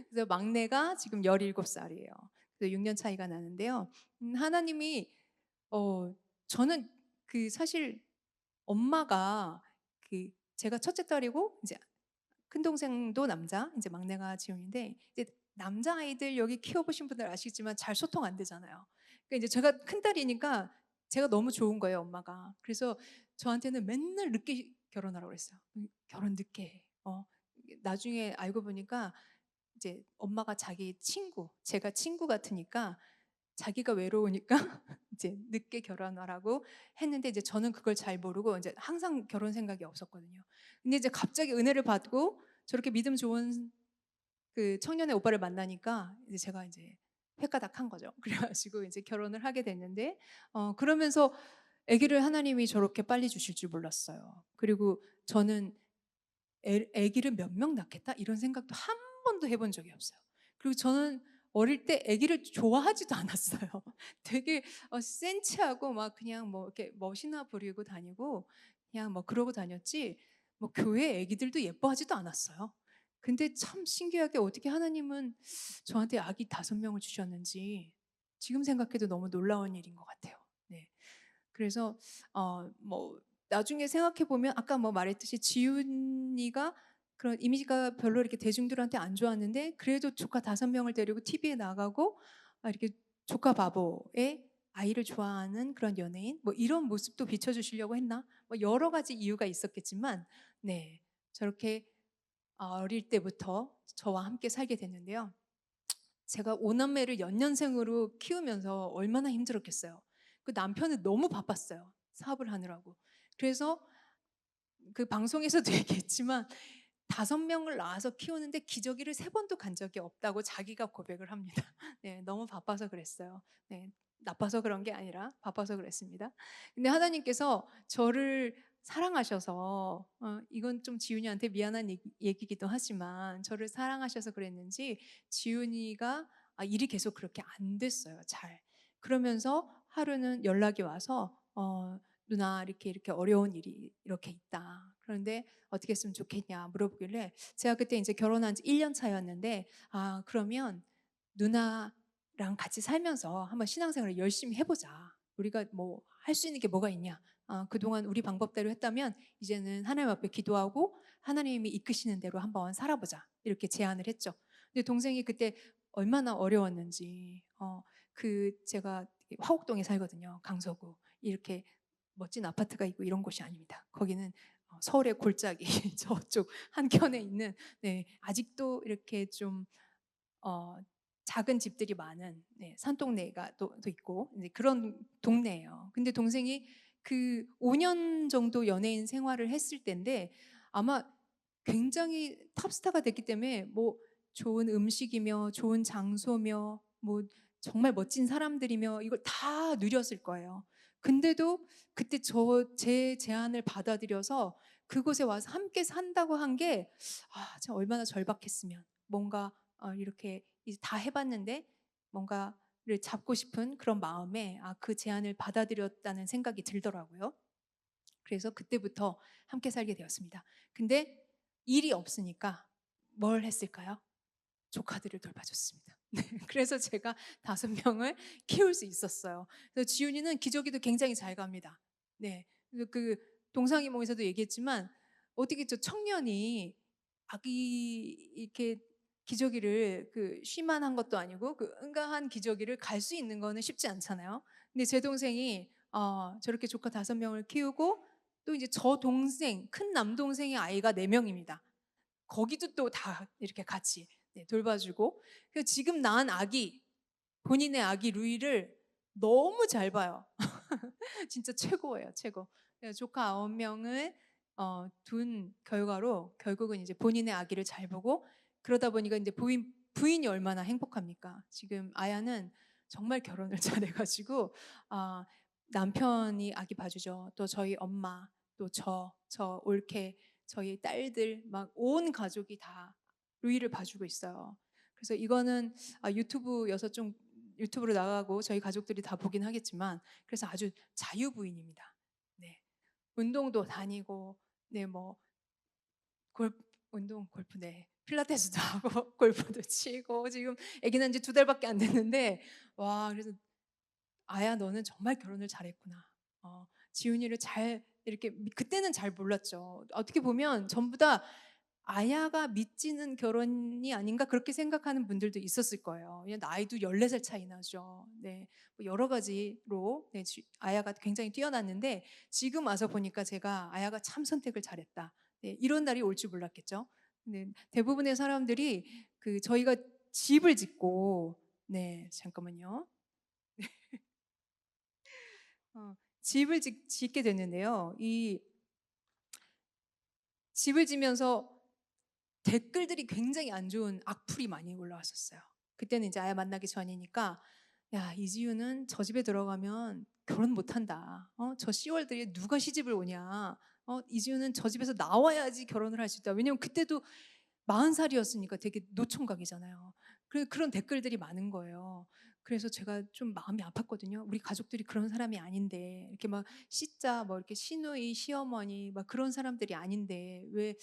그래서 막내가 지금 17살이에요. 그래서 6년 차이가 나는데요. 하나님이 저는 그 사실 엄마가 제가 첫째 딸이고 이제 큰 동생도 남자, 이제 막내가 지훈인데 이제 남자 아이들 여기 키워보신 분들 아시겠지만 잘 소통 안 되잖아요. 그러니까 이제 제가 큰 딸이니까 제가 너무 좋은 거예요, 엄마가. 그래서 저한테는 맨날 늦게 결혼하라고 그랬어요. 결혼 늦게 해. 나중에 알고 보니까 이제 엄마가 자기 친구, 제가 친구 같으니까 자기가 외로우니까 이제 늦게 결혼하라고 했는데 이제 저는 그걸 잘 모르고 이제 항상 결혼 생각이 없었거든요. 근데 이제 갑자기 은혜를 받고 저렇게 믿음 좋은 그 청년의 오빠를 만나니까 이제 제가 이제 회가닥한 거죠. 그래가지고 이제 결혼을 하게 됐는데 그러면서 아기를 하나님이 저렇게 빨리 주실 줄 몰랐어요. 그리고 저는 아기를 몇 명 낳겠다 이런 생각도 한 번도 해본 적이 없어요. 그리고 저는 어릴 때 아기를 좋아하지도 않았어요. 되게 센치하고 막 그냥 뭐 이렇게 멋이나 부리고 다니고 그냥 뭐 그러고 다녔지 뭐 교회 아기들도 예뻐하지도 않았어요. 근데 참 신기하게 어떻게 하나님은 저한테 아기 5명을 주셨는지 지금 생각해도 너무 놀라운 일인 것 같아요. 네. 그래서 뭐 나중에 생각해 보면 아까 뭐 말했듯이 지훈이가 그런 이미지가 별로 이렇게 대중들한테 안 좋았는데 그래도 조카 5명을 데리고 TV에 나가고 이렇게 조카 바보의 아이를 좋아하는 그런 연예인 뭐 이런 모습도 비춰주시려고 했나? 뭐 여러 가지 이유가 있었겠지만 네 저렇게 어릴 때부터 저와 함께 살게 됐는데요. 제가 5남매를 연년생으로 키우면서 얼마나 힘들었겠어요. 그 남편은 너무 바빴어요. 사업을 하느라고. 그래서 그 방송에서도 얘기했지만 5명을 낳아서 키우는데 기저귀를 3번도 간 적이 없다고 자기가 고백을 합니다. 네, 너무 바빠서 그랬어요. 네, 나빠서 그런 게 아니라 바빠서 그랬습니다. 근데 하나님께서 저를 사랑하셔서 이건 좀 지훈이한테 미안한 얘기기도 하지만 저를 사랑하셔서 그랬는지 지훈이가 일이 계속 그렇게 안 됐어요. 잘. 그러면서 하루는 연락이 와서 누나 이렇게 어려운 일이 이렇게 있다. 그런데 어떻게 했으면 좋겠냐 물어보길래 제가 그때 이제 결혼한 지 1년 차였는데 그러면 누나랑 같이 살면서 한번 신앙생활을 열심히 해보자. 우리가 뭐 할 수 있는 게 뭐가 있냐. 그동안 우리 방법대로 했다면 이제는 하나님 앞에 기도하고 하나님이 이끄시는 대로 한번 살아보자. 이렇게 제안을 했죠. 근데 동생이 그때 얼마나 어려웠는지 제가 화곡동에 살거든요. 강서구. 이렇게 멋진 아파트가 있고 이런 곳이 아닙니다. 거기는 서울의 골짜기 저쪽 한켠에 있는 네, 아직도 이렇게 좀 작은 집들이 많은 네, 산동네가 또 있고 이제 그런 동네예요. 근데 동생이 그 5년 정도 연예인 생활을 했을 때인데 아마 굉장히 탑스타가 됐기 때문에 뭐 좋은 음식이며 좋은 장소며 뭐 정말 멋진 사람들이며 이걸 다 누렸을 거예요. 근데도 그때 제 제안을 받아들여서 그곳에 와서 함께 산다고 한 게 참 얼마나 절박했으면 뭔가 이렇게 이제 다 해봤는데 뭔가를 잡고 싶은 그런 마음에 그 제안을 받아들였다는 생각이 들더라고요. 그래서 그때부터 함께 살게 되었습니다. 근데 일이 없으니까 뭘 했을까요? 조카들을 돌봐줬습니다. 네, 그래서 제가 5명을 키울 수 있었어요. 그래서 지훈이는 기저귀도 굉장히 잘 갑니다. 네, 그래서 그 동상이몽에서도 얘기했지만 어떻게 저 청년이 아기 이렇게 기저귀를 그 쉬만한 것도 아니고 그 은가한 기저귀를 갈 수 있는 거는 쉽지 않잖아요. 근데 제 동생이 저렇게 조카 5명을 키우고 또 이제 저 동생 큰 남동생의 아이가 4명입니다. 거기도 또 다 이렇게 같이 네, 돌봐주고 그래서 지금 낳은 아기 본인의 아기 루이를 너무 잘 봐요. 진짜 최고예요, 최고. 그래서 조카 9명을 둔 결과로 결국은 이제 본인의 아기를 잘 보고 그러다 보니까 이제 부인이 얼마나 행복합니까? 지금 아야는 정말 결혼을 잘해가지고 남편이 아기 봐주죠. 또 저희 엄마, 또 저 올케, 저희 딸들 막 온 가족이 다 루이를 봐주고 있어요. 그래서 이거는 유튜브여서 좀 유튜브로 나가고 저희 가족들이 다 보긴 하겠지만 그래서 아주 자유부인입니다. 네. 운동도 다니고 네 뭐 골프 네 필라테스도 하고 골프도 치고 지금 아기 낳은 지 2달밖에 안 됐는데 와 그래서 아야 너는 정말 결혼을 잘했구나. 지훈이를 잘 이렇게 그때는 잘 몰랐죠. 어떻게 보면 전부 다 아야가 믿지는 결혼이 아닌가 그렇게 생각하는 분들도 있었을 거예요. 그냥 나이도 14살 차이 나죠. 네. 뭐 여러 가지로 네, 아야가 굉장히 뛰어났는데 지금 와서 보니까 제가 아야가 참 선택을 잘했다. 네, 이런 날이 올 줄 몰랐겠죠. 네, 대부분의 사람들이 저희가 집을 짓고 네, 잠깐만요. 집을 짓게 됐는데요. 이 집을 지면서 댓글들이 굉장히 안 좋은 악플이 많이 올라왔었어요. 그때는 이제 아예 만나기 전이니까 야, 이지우는 저 집에 들어가면 결혼 못 한다. 저 씨월들이 누가 시집을 오냐. 이지우는 저 집에서 나와야지 결혼을 할 수 있다. 왜냐면 그때도 40살이었으니까 되게 노총각이잖아요. 그런 댓글들이 많은 거예요. 그래서 제가 좀 마음이 아팠거든요. 우리 가족들이 그런 사람이 아닌데 이렇게 막 씨자 뭐 이렇게 시누이, 시어머니 막 그런 사람들이 아닌데 왜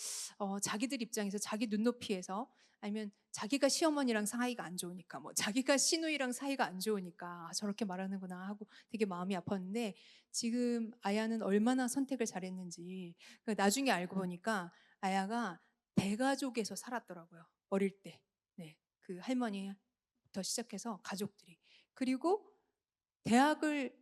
자기들 입장에서 자기 눈높이에서 아니면 자기가 시어머니랑 사이가 안 좋으니까 뭐 자기가 시누이랑 사이가 안 좋으니까 저렇게 말하는구나 하고 되게 마음이 아팠는데 지금 아야는 얼마나 선택을 잘했는지 나중에 알고 보니까 아야가 대가족에서 살았더라고요. 어릴 때. 네. 그 할머니부터 시작해서 가족들이. 그리고 대학을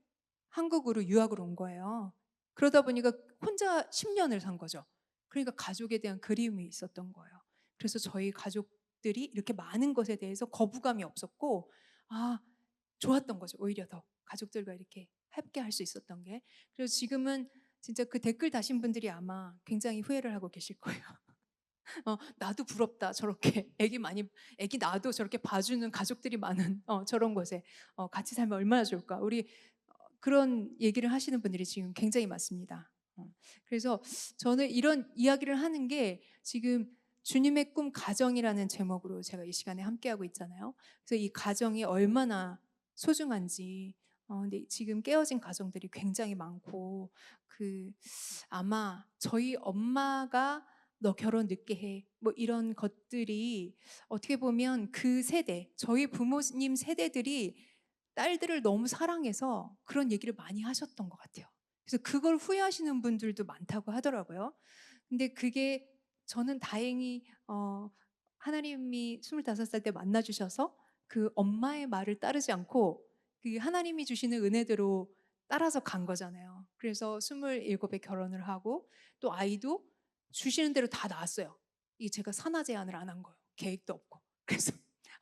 한국으로 유학을 온 거예요. 그러다 보니까 혼자 10년을 산 거죠. 그러니까 가족에 대한 그리움이 있었던 거예요. 그래서 저희 가족들이 이렇게 많은 것에 대해서 거부감이 없었고, 아, 좋았던 거죠. 오히려 더 가족들과 이렇게 함께 할 수 있었던 게. 그래서 지금은 진짜 그 댓글 다신 분들이 아마 굉장히 후회를 하고 계실 거예요. 나도 부럽다. 저렇게 애기 나도 저렇게 봐주는 가족들이 많은 저런 곳에 같이 살면 얼마나 좋을까. 우리 그런 얘기를 하시는 분들이 지금 굉장히 많습니다. 그래서 저는 이런 이야기를 하는 게 지금 주님의 꿈 가정이라는 제목으로 제가 이 시간에 함께하고 있잖아요. 그래서 이 가정이 얼마나 소중한지 근데 지금 깨어진 가정들이 굉장히 많고 아마 저희 엄마가 너 결혼 늦게 해. 뭐 이런 것들이 어떻게 보면 그 세대, 저희 부모님 세대들이 딸들을 너무 사랑해서 그런 얘기를 많이 하셨던 것 같아요. 그래서 그걸 후회하시는 분들도 많다고 하더라고요. 근데 그게 저는 다행히 하나님이 25살 때 만나 주셔서 그 엄마의 말을 따르지 않고 그 하나님이 주시는 은혜대로 따라서 간 거잖아요. 그래서 27에 결혼을 하고 또 아이도 주시는 대로 다 낳았어요. 이 제가 산하 제한을 안 한 거예요. 계획도 없고. 그래서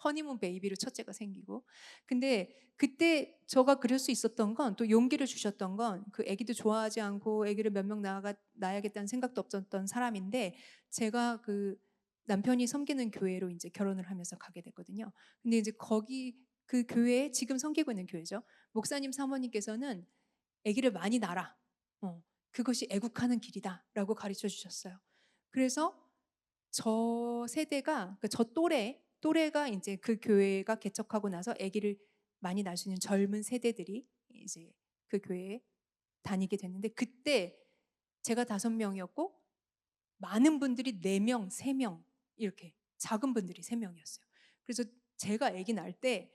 허니문 베이비로 첫째가 생기고. 근데 그때 저가 그럴 수 있었던 건 또 용기를 주셨던 건 그 아기도 좋아하지 않고 아기를 몇 명 낳아야겠다는 생각도 없었던 사람인데 제가 그 남편이 섬기는 교회로 이제 결혼을 하면서 가게 됐거든요. 근데 이제 거기 그 교회에 지금 섬기고 있는 교회죠. 목사님 사모님께서는 아기를 많이 낳아라. 그것이 애국하는 길이다라고 가르쳐 주셨어요. 그래서 저 세대가 저 또래가 이제 그 교회가 개척하고 나서 아기를 많이 낳을 수 있는 젊은 세대들이 이제 그 교회에 다니게 됐는데 그때 제가 5명이었고 많은 분들이 4명, 3명 이렇게 작은 분들이 3명이었어요. 그래서 제가 아기 낳을 때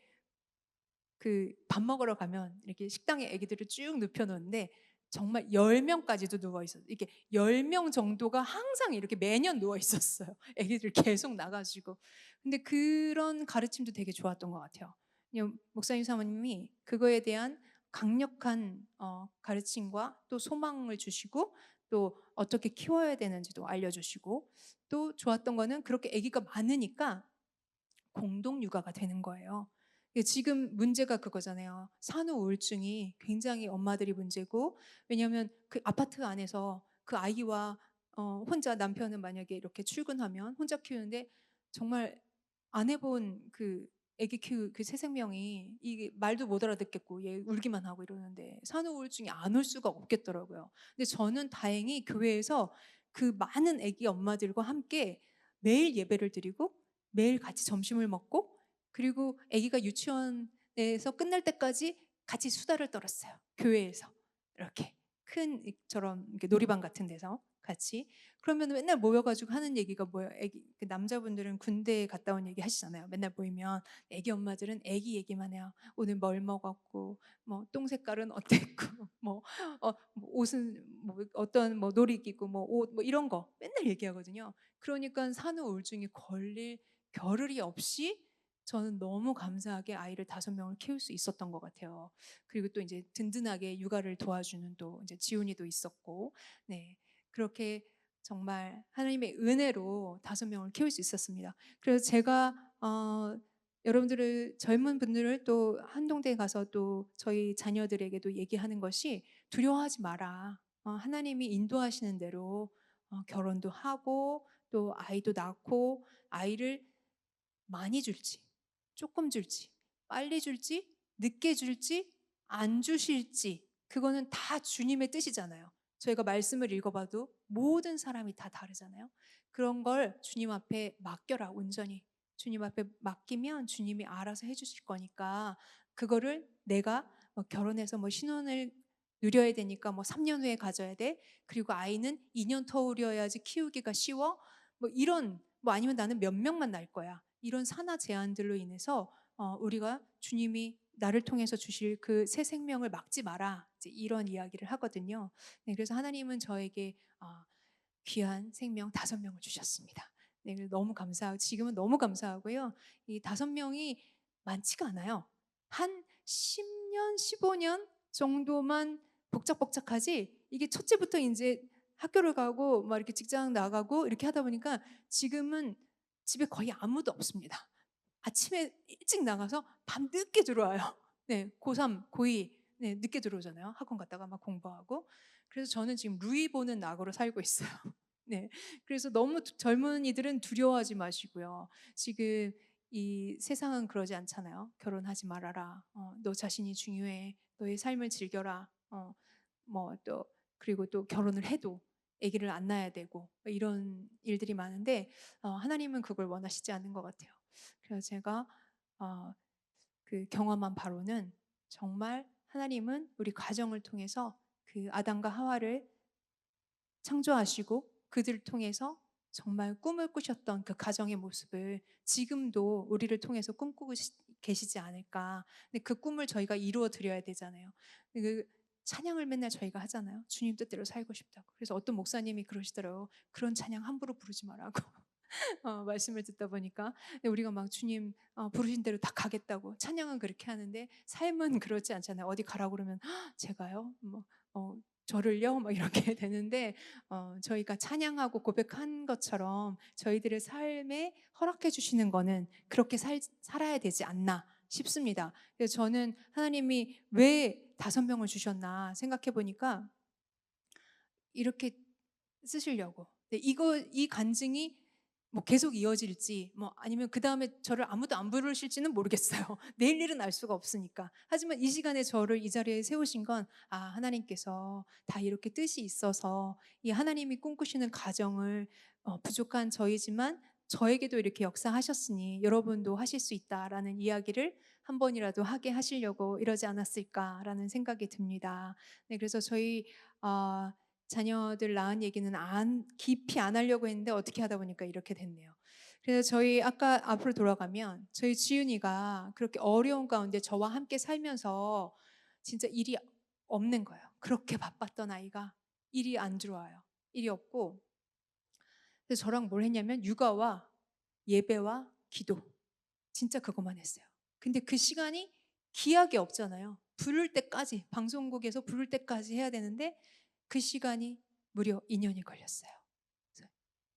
그 밥 먹으러 가면 이렇게 식당에 아기들을 쭉 눕혀 놓는데 정말 10명까지도 누워 있었어요. 이게 10명 정도가 항상 이렇게 매년 누워 있었어요. 아기들 계속 나 가지고. 근데 그런 가르침도 되게 좋았던 것 같아요. 그냥 목사님 사모님이 그거에 대한 강력한 가르침과 또 소망을 주시고 또 어떻게 키워야 되는지도 알려주시고 또 좋았던 거는 그렇게 아기가 많으니까 공동 육아가 되는 거예요. 지금 문제가 그거잖아요. 산후 우울증이 굉장히 엄마들이 문제고 왜냐하면 그 아파트 안에서 그 아이와 혼자 남편은 만약에 이렇게 출근하면 혼자 키우는데 정말 안 해본 그 아기 키우 그 새 생명이 이게 말도 못 알아듣겠고 얘 울기만 하고 이러는데 산후 우울증이 안 올 수가 없겠더라고요. 근데 저는 다행히 교회에서 그 많은 아기 엄마들과 함께 매일 예배를 드리고 매일 같이 점심을 먹고 그리고 아기가 유치원에서 끝날 때까지 같이 수다를 떨었어요. 교회에서 이렇게 큰 저런 이렇게 놀이방 같은 데서 같이 그러면 맨날 모여가지고 하는 얘기가 뭐예요? 애기 그 남자분들은 군대에 갔다 온 얘기 하시잖아요. 맨날 모이면 애기 엄마들은 애기 얘기만 해요. 오늘 뭘 먹었고, 뭐 똥 색깔은 어땠고, 뭐 옷은 뭐 어떤 뭐 놀이기구, 뭐 옷 뭐 이런 거 맨날 얘기하거든요. 그러니까 산후 우울증이 걸릴 겨를이 없이 저는 너무 감사하게 아이를 5명을 키울 수 있었던 것 같아요. 그리고 또 이제 든든하게 육아를 도와주는 또 이제 지훈이도 있었고, 네 그렇게 정말 하나님의 은혜로 5명을 키울 수 있었습니다. 그래서 제가 여러분들을 젊은 분들을 또 한동대에 가서 또 저희 자녀들에게도 얘기하는 것이 두려워하지 마라. 하나님이 인도하시는 대로 결혼도 하고 또 아이도 낳고 아이를 많이 줄지, 조금 줄지, 빨리 줄지, 늦게 줄지, 안 주실지, 그거는 다 주님의 뜻이잖아요. 저희가 말씀을 읽어봐도 모든 사람이 다 다르잖아요. 그런 걸 주님 앞에 맡겨라, 온전히. 주님 앞에 맡기면 주님이 알아서 해주실 거니까 그거를 내가 결혼해서 신혼을 누려야 되니까 3년 후에 가져야 돼. 그리고 아이는 2년 터울이어야지 키우기가 쉬워. 이런 아니면 나는 몇 명만 날 거야. 이런 산하 제한들로 인해서 우리가 주님이 나를 통해서 주실 그 새 생명을 막지 마라. 이제 이런 이야기를 하거든요. 네, 그래서 하나님은 저에게 귀한 생명 5명을 주셨습니다. 네, 그래서 너무 감사하고 지금은 너무 감사하고요. 이 5명이 많지가 않아요. 한 10년, 15년 정도만 복작복작하지. 이게 첫째부터 이제 학교를 가고 막 이렇게 직장 나가고 이렇게 하다 보니까 지금은 집에 거의 아무도 없습니다. 아침에 일찍 나가서 밤 늦게 들어와요. 네, 고3, 고2 네, 늦게 들어오잖아요. 학원 갔다가 막 공부하고. 그래서 저는 지금 루이 보는 낙으로 살고 있어요. 네, 그래서 너무 젊은이들은 두려워하지 마시고요. 지금 이 세상은 그러지 않잖아요. 결혼하지 말아라. 너 자신이 중요해. 너의 삶을 즐겨라. 또 그리고 또 결혼을 해도 아기를 안 낳아야 되고 이런 일들이 많은데 하나님은 그걸 원하시지 않는 것 같아요. 그래서 제가 그 경험한 바로는 정말 하나님은 우리 가정을 통해서 그 아담과 하와를 창조하시고 그들을 통해서 정말 꿈을 꾸셨던 그 가정의 모습을 지금도 우리를 통해서 꿈꾸고 계시지 않을까. 근데 그 꿈을 저희가 이루어 드려야 되잖아요. 그 찬양을 맨날 저희가 하잖아요. 주님 뜻대로 살고 싶다고. 그래서 어떤 목사님이 그러시더라고요. 그런 찬양 함부로 부르지 말라고. 말씀을 듣다 보니까 우리가 막 주님 부르신 대로 다 가겠다고 찬양은 그렇게 하는데 삶은 그렇지 않잖아요. 어디 가라고 그러면 제가요? 저를요? 막 이렇게 되는데 저희가 찬양하고 고백한 것처럼 저희들의 삶에 허락해 주시는 거는 그렇게 살아야 되지 않나 싶습니다. 그래서 저는 하나님이 왜 5명을 주셨나 생각해 보니까 이렇게 쓰시려고. 이 간증이 계속 이어질지 아니면 그 다음에 저를 아무도 안 부르실지는 모르겠어요. 내일 일은 알 수가 없으니까. 하지만 이 시간에 저를 이 자리에 세우신 건 하나님께서 다 이렇게 뜻이 있어서 이 하나님이 꿈꾸시는 가정을 부족한 저희지만 저에게도 이렇게 역사하셨으니 여러분도 하실 수 있다라는 이야기를 한 번이라도 하게 하시려고 이러지 않았을까라는 생각이 듭니다. 네, 그래서 저희 자녀들 낳은 얘기는 깊이 안 하려고 했는데 어떻게 하다 보니까 이렇게 됐네요. 그래서 저희 아까 앞으로 돌아가면 저희 지윤이가 그렇게 어려운 가운데 저와 함께 살면서 진짜 일이 없는 거예요. 그렇게 바빴던 아이가 일이 안 들어와요. 일이 없고 그래서 저랑 뭘 했냐면 육아와 예배와 기도 진짜 그것만 했어요. 근데 그 시간이 기약이 없잖아요. 부를 때까지 방송국에서 부를 때까지 해야 되는데 그 시간이 무려 2년이 걸렸어요.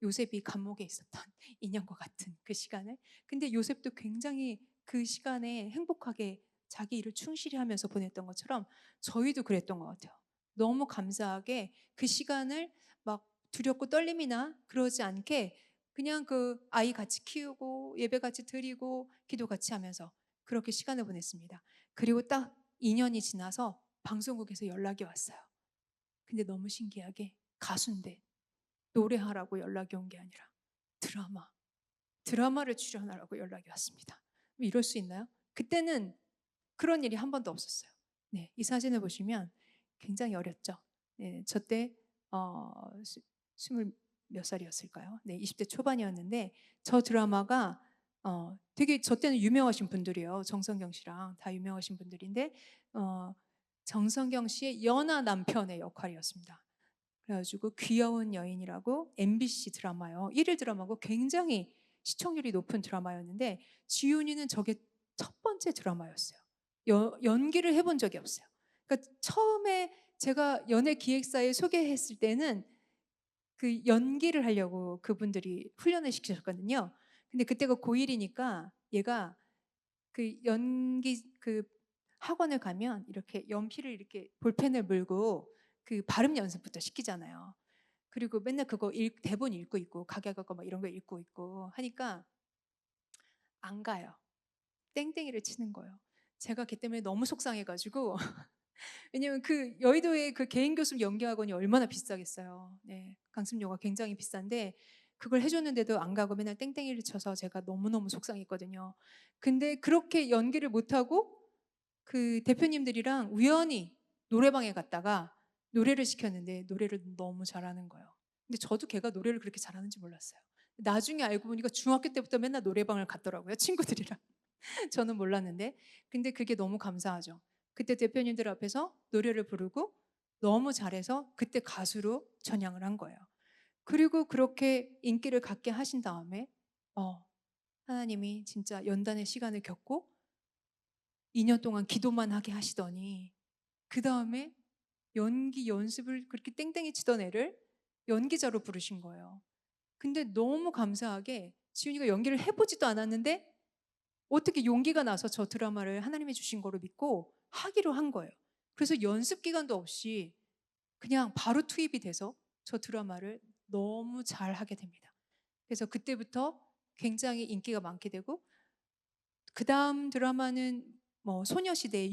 요셉이 감옥에 있었던 2년과 같은 그 시간을. 근데 요셉도 굉장히 그 시간에 행복하게 자기 일을 충실히 하면서 보냈던 것처럼 저희도 그랬던 것 같아요. 너무 감사하게 그 시간을 막 두렵고 떨림이나 그러지 않게 그냥 그 아이 같이 키우고 예배 같이 드리고 기도 같이 하면서 그렇게 시간을 보냈습니다. 그리고 딱 2년이 지나서 방송국에서 연락이 왔어요. 근데 너무 신기하게 가수인데 노래하라고 연락이 온 게 아니라 드라마를 출연하라고 연락이 왔습니다. 이럴 수 있나요? 그때는 그런 일이 한 번도 없었어요. 네, 이 사진을 보시면 굉장히 어렸죠. 네, 저때 스물 몇 살이었을까요? 네, 20대 초반이었는데 저 드라마가 되게 저 때는 유명하신 분들이에요. 정성경 씨랑 다 유명하신 분들인데 정성경 씨의 연하 남편의 역할이었습니다. 그래가지고 귀여운 여인이라고 MBC 드라마요. 1일 드라마고 굉장히 시청률이 높은 드라마였는데 지윤이는 저게 첫 번째 드라마였어요. 연기를 해본 적이 없어요. 그러니까 처음에 제가 연예기획사에 소개했을 때는 그 연기를 하려고 그분들이 훈련을 시키셨거든요. 근데 그때가 고1이니까 얘가 그 연기 그 학원을 가면 이렇게 연필을 이렇게 볼펜을 물고 그 발음 연습부터 시키잖아요. 그리고 맨날 그거 대본 읽고 있고 가게 가고 막 이런 거 읽고 있고 하니까 안 가요. 땡땡이를 치는 거예요. 제가 걔 때문에 너무 속상해 가지고 왜냐면 그 여의도에 그 개인 교습 연기 학원이 얼마나 비싸겠어요. 네. 강습료가 굉장히 비싼데 그걸 해 줬는데도 안 가고 맨날 땡땡이를 쳐서 제가 너무너무 속상했거든요. 근데 그렇게 연기를 못 하고 그 대표님들이랑 우연히 노래방에 갔다가 노래를 시켰는데 노래를 너무 잘하는 거예요. 근데 저도 걔가 노래를 그렇게 잘하는지 몰랐어요. 나중에 알고 보니까 중학교 때부터 맨날 노래방을 갔더라고요, 친구들이랑. 저는 몰랐는데. 근데 그게 너무 감사하죠. 그때 대표님들 앞에서 노래를 부르고 너무 잘해서 그때 가수로 전향을 한 거예요. 그리고 그렇게 인기를 갖게 하신 다음에 하나님이 진짜 연단의 시간을 겪고 2년 동안 기도만 하게 하시더니 그다음에 연기 연습을 그렇게 땡땡이 치던 애를 연기자로 부르신 거예요. 근데 너무 감사하게 지훈이가 연기를 해보지도 않았는데 어떻게 용기가 나서 저 드라마를 하나님이 주신 거로 믿고 하기로 한 거예요. 그래서 연습 기간도 없이 그냥 바로 투입이 돼서 저 드라마를 너무 잘 하게 됩니다. 그래서 그때부터 굉장히 인기가 많게 되고 그 다음 드라마는 뭐 소녀시대의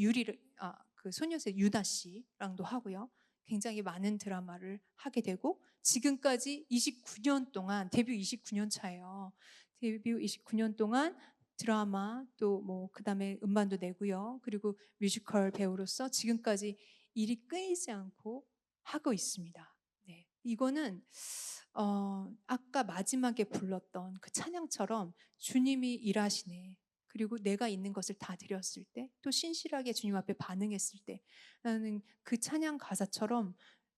그 소녀시대 유나 씨랑도 하고요. 굉장히 많은 드라마를 하게 되고 지금까지 29년 동안 데뷔 29년 차예요. 데뷔 29년 동안 드라마 또 뭐 그다음에 음반도 내고요. 그리고 뮤지컬 배우로서 지금까지 일이 끊이지 않고 하고 있습니다. 네. 이거는 아까 마지막에 불렀던 그 찬양처럼 주님이 일하시네. 그리고 내가 있는 것을 다 드렸을 때, 또 신실하게 주님 앞에 반응했을 때, 나는 그 찬양 가사처럼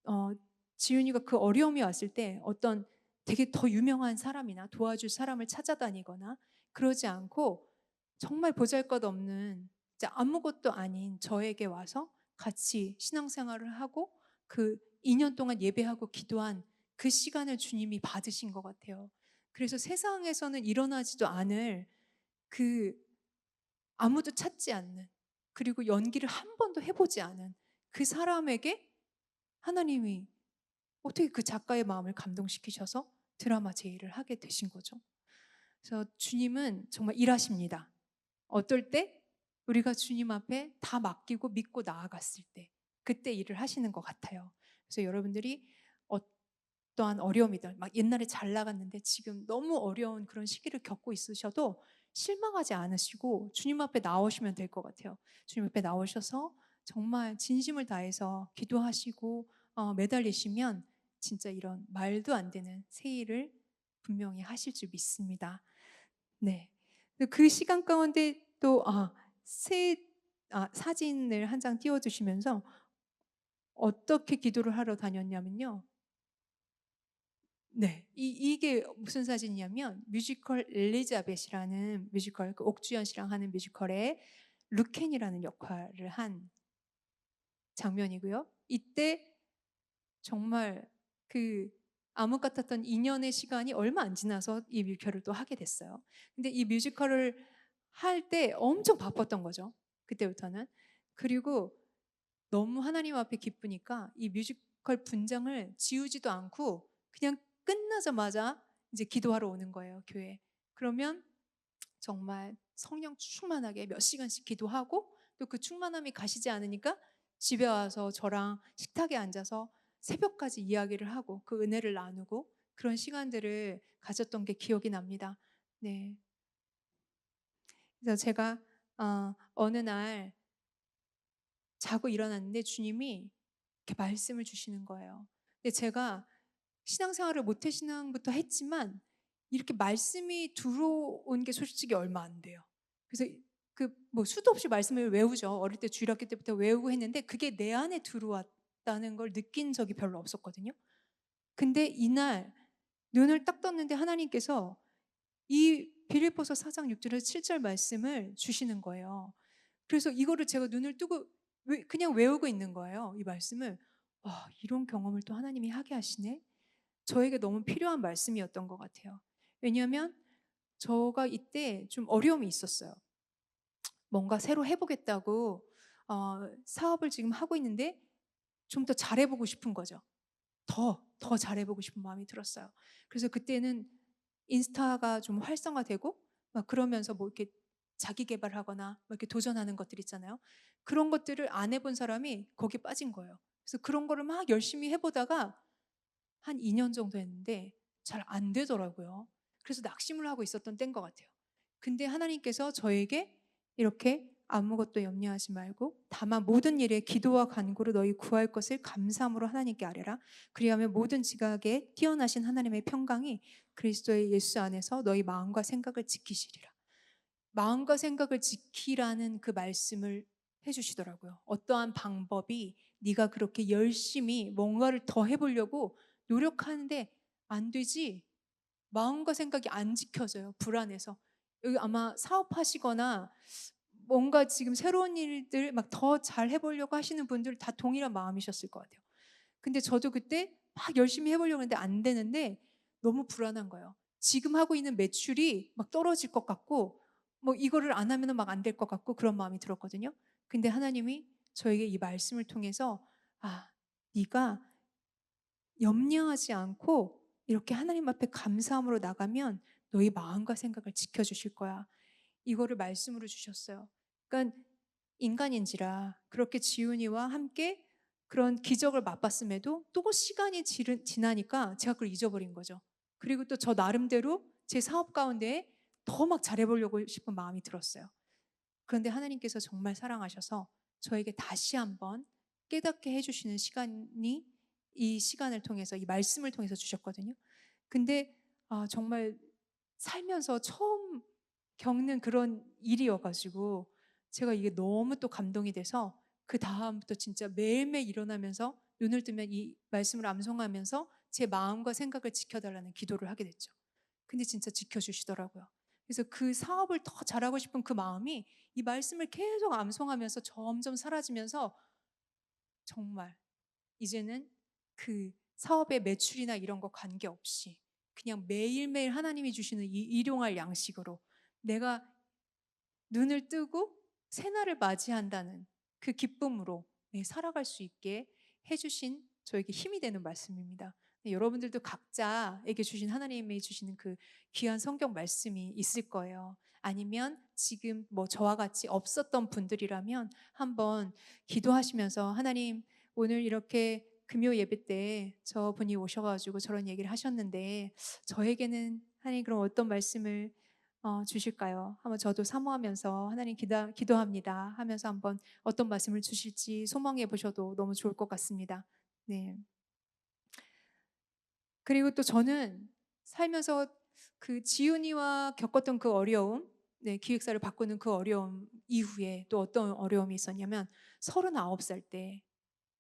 어, 지윤이가 그 어려움이 왔을 때 어떤 되게 더 유명한 사람이나 도와줄 사람을 찾아다니거나 그러지 않고 정말 보잘것없는 진짜 아무것도 아닌 저에게 와서 같이 신앙생활을 하고 그 2년 동안 예배하고 기도한 그 시간을 주님이 받으신 것 같아요. 그래서 세상에서는 일어나지도 않을 그 아무도 찾지 않는 그리고 연기를 한 번도 해보지 않은 그 사람에게 하나님이 어떻게 그 작가의 마음을 감동시키셔서 드라마 제의를 하게 되신 거죠. 그래서 주님은 정말 일하십니다. 어떨 때 우리가 주님 앞에 다 맡기고 믿고 나아갔을 때 그때 일을 하시는 것 같아요. 그래서 여러분들이 어떠한 어려움이든 막 옛날에 잘 나갔는데 지금 너무 어려운 그런 시기를 겪고 있으셔도 실망하지 않으시고 주님 앞에 나오시면 될 것 같아요. 주님 앞에 나오셔서 정말 진심을 다해서 기도하시고 매달리시면 진짜 이런 말도 안 되는 새 일을 분명히 하실 줄 믿습니다. 네. 그 시간 가운데 또 사진을 한 장 띄워주시면서 어떻게 기도를 하러 다녔냐면요. 네. 이게 무슨 사진이냐면 뮤지컬 엘리자벳이라는 뮤지컬 그 옥주현 씨랑 하는 뮤지컬에 루켄이라는 역할을 한 장면이고요. 이때 정말 그 암흑 같았던 2년의 시간이 얼마 안 지나서 이 뮤지컬을 또 하게 됐어요. 근데 이 뮤지컬을 할 때 엄청 바빴던 거죠. 그때부터는. 그리고 너무 하나님 앞에 기쁘니까 이 뮤지컬 분장을 지우지도 않고 그냥 끝나자마자 이제 기도하러 오는 거예요, 교회. 그러면 정말 성령 충만하게 몇 시간씩 기도하고 또 그 충만함이 가시지 않으니까 집에 와서 저랑 식탁에 앉아서 새벽까지 이야기를 하고 그 은혜를 나누고 그런 시간들을 가졌던 게 기억이 납니다. 네. 그래서 제가 어느 날 자고 일어났는데 주님이 이렇게 말씀을 주시는 거예요. 근데 제가 신앙생활을 모태신앙부터 했지만 이렇게 말씀이 들어온 게 솔직히 얼마 안 돼요. 그래서 그 뭐 수도 없이 말씀을 외우죠. 어릴 때 주일학교 때부터 외우고 했는데 그게 내 안에 들어왔다는 걸 느낀 적이 별로 없었거든요. 근데 이날 눈을 딱 떴는데 하나님께서 이 빌립보서 4장 6절에서 7절 말씀을 주시는 거예요. 그래서 이거를 제가 눈을 뜨고 그냥 외우고 있는 거예요. 이 말씀을. 이런 경험을 또 하나님이 하게 하시네. 저에게 너무 필요한 말씀이었던 것 같아요. 왜냐하면 저가 이때 좀 어려움이 있었어요. 뭔가 새로 해보겠다고 사업을 지금 하고 있는데 좀 더 잘해보고 싶은 거죠. 더 잘해보고 싶은 마음이 들었어요. 그래서 그때는 인스타가 좀 활성화되고 막 그러면서 뭐 이렇게 자기 개발하거나 뭐 이렇게 도전하는 것들 있잖아요. 그런 것들을 안 해본 사람이 거기에 빠진 거예요. 그래서 그런 거를 막 열심히 해보다가 한 2년 정도 했는데 잘 안 되더라고요. 그래서 낙심을 하고 있었던 때인 것 같아요. 근데 하나님께서 저에게 이렇게 아무것도 염려하지 말고 다만 모든 일에 기도와 간구로 너희 구할 것을 감사함으로 하나님께 아뢰라. 그리하면 모든 지각에 뛰어나신 하나님의 평강이 그리스도의 예수 안에서 너희 마음과 생각을 지키시리라. 마음과 생각을 지키라는 그 말씀을 해주시더라고요. 어떠한 방법이 네가 그렇게 열심히 뭔가를 더 해보려고 노력하는데 안 되지? 마음과 생각이 안 지켜져요. 불안해서. 여기 아마 사업하시거나 뭔가 지금 새로운 일들 막 더 잘 해보려고 하시는 분들 다 동일한 마음이셨을 것 같아요. 근데 저도 그때 막 열심히 해보려고 했는데 안 되는데 너무 불안한 거예요. 지금 하고 있는 매출이 막 떨어질 것 같고 뭐 이거를 안 하면 막 안 될 것 같고 그런 마음이 들었거든요. 근데 하나님이 저에게 이 말씀을 통해서 네가 염려하지 않고 이렇게 하나님 앞에 감사함으로 나가면 너희 마음과 생각을 지켜주실 거야. 이거를 말씀으로 주셨어요. 그러니까 인간인지라 그렇게 지훈이와 함께 그런 기적을 맛봤음에도 또 시간이 지나니까 제가 그걸 잊어버린 거죠. 그리고 또 저 나름대로 제 사업 가운데 더 막 잘해보려고 싶은 마음이 들었어요. 그런데 하나님께서 정말 사랑하셔서 저에게 다시 한번 깨닫게 해주시는 시간이 이 시간을 통해서 이 말씀을 통해서 주셨거든요. 근데 정말 살면서 처음 겪는 그런 일이어가지고 제가 이게 너무 또 감동이 돼서 그 다음부터 진짜 매일매일 일어나면서 눈을 뜨면 이 말씀을 암송하면서 제 마음과 생각을 지켜달라는 기도를 하게 됐죠. 근데 진짜 지켜주시더라고요. 그래서 그 사업을 더 잘하고 싶은 그 마음이 이 말씀을 계속 암송하면서 점점 사라지면서 정말 이제는 그 사업의 매출이나 이런 거 관계없이 그냥 매일매일 하나님이 주시는 이 일용할 양식으로 내가 눈을 뜨고 새날을 맞이한다는 그 기쁨으로 살아갈 수 있게 해주신 저에게 힘이 되는 말씀입니다. 여러분들도 각자에게 주신 하나님이 주시는 그 귀한 성경 말씀이 있을 거예요. 아니면 지금 뭐 저와 같이 없었던 분들이라면 한번 기도하시면서 하나님 오늘 이렇게 금요 예배 때 저분이 오셔가지고 저런 얘기를 하셨는데 저에게는 하나님 그럼 어떤 말씀을 주실까요? 한번 저도 사모하면서 하나님 기도합니다 하면서 한번 어떤 말씀을 주실지 소망해 보셔도 너무 좋을 것 같습니다. 네. 그리고 또 저는 살면서 그 지훈이와 겪었던 그 어려움, 기획사를 바꾸는 그 어려움 이후에 또 어떤 어려움이 있었냐면 39살 때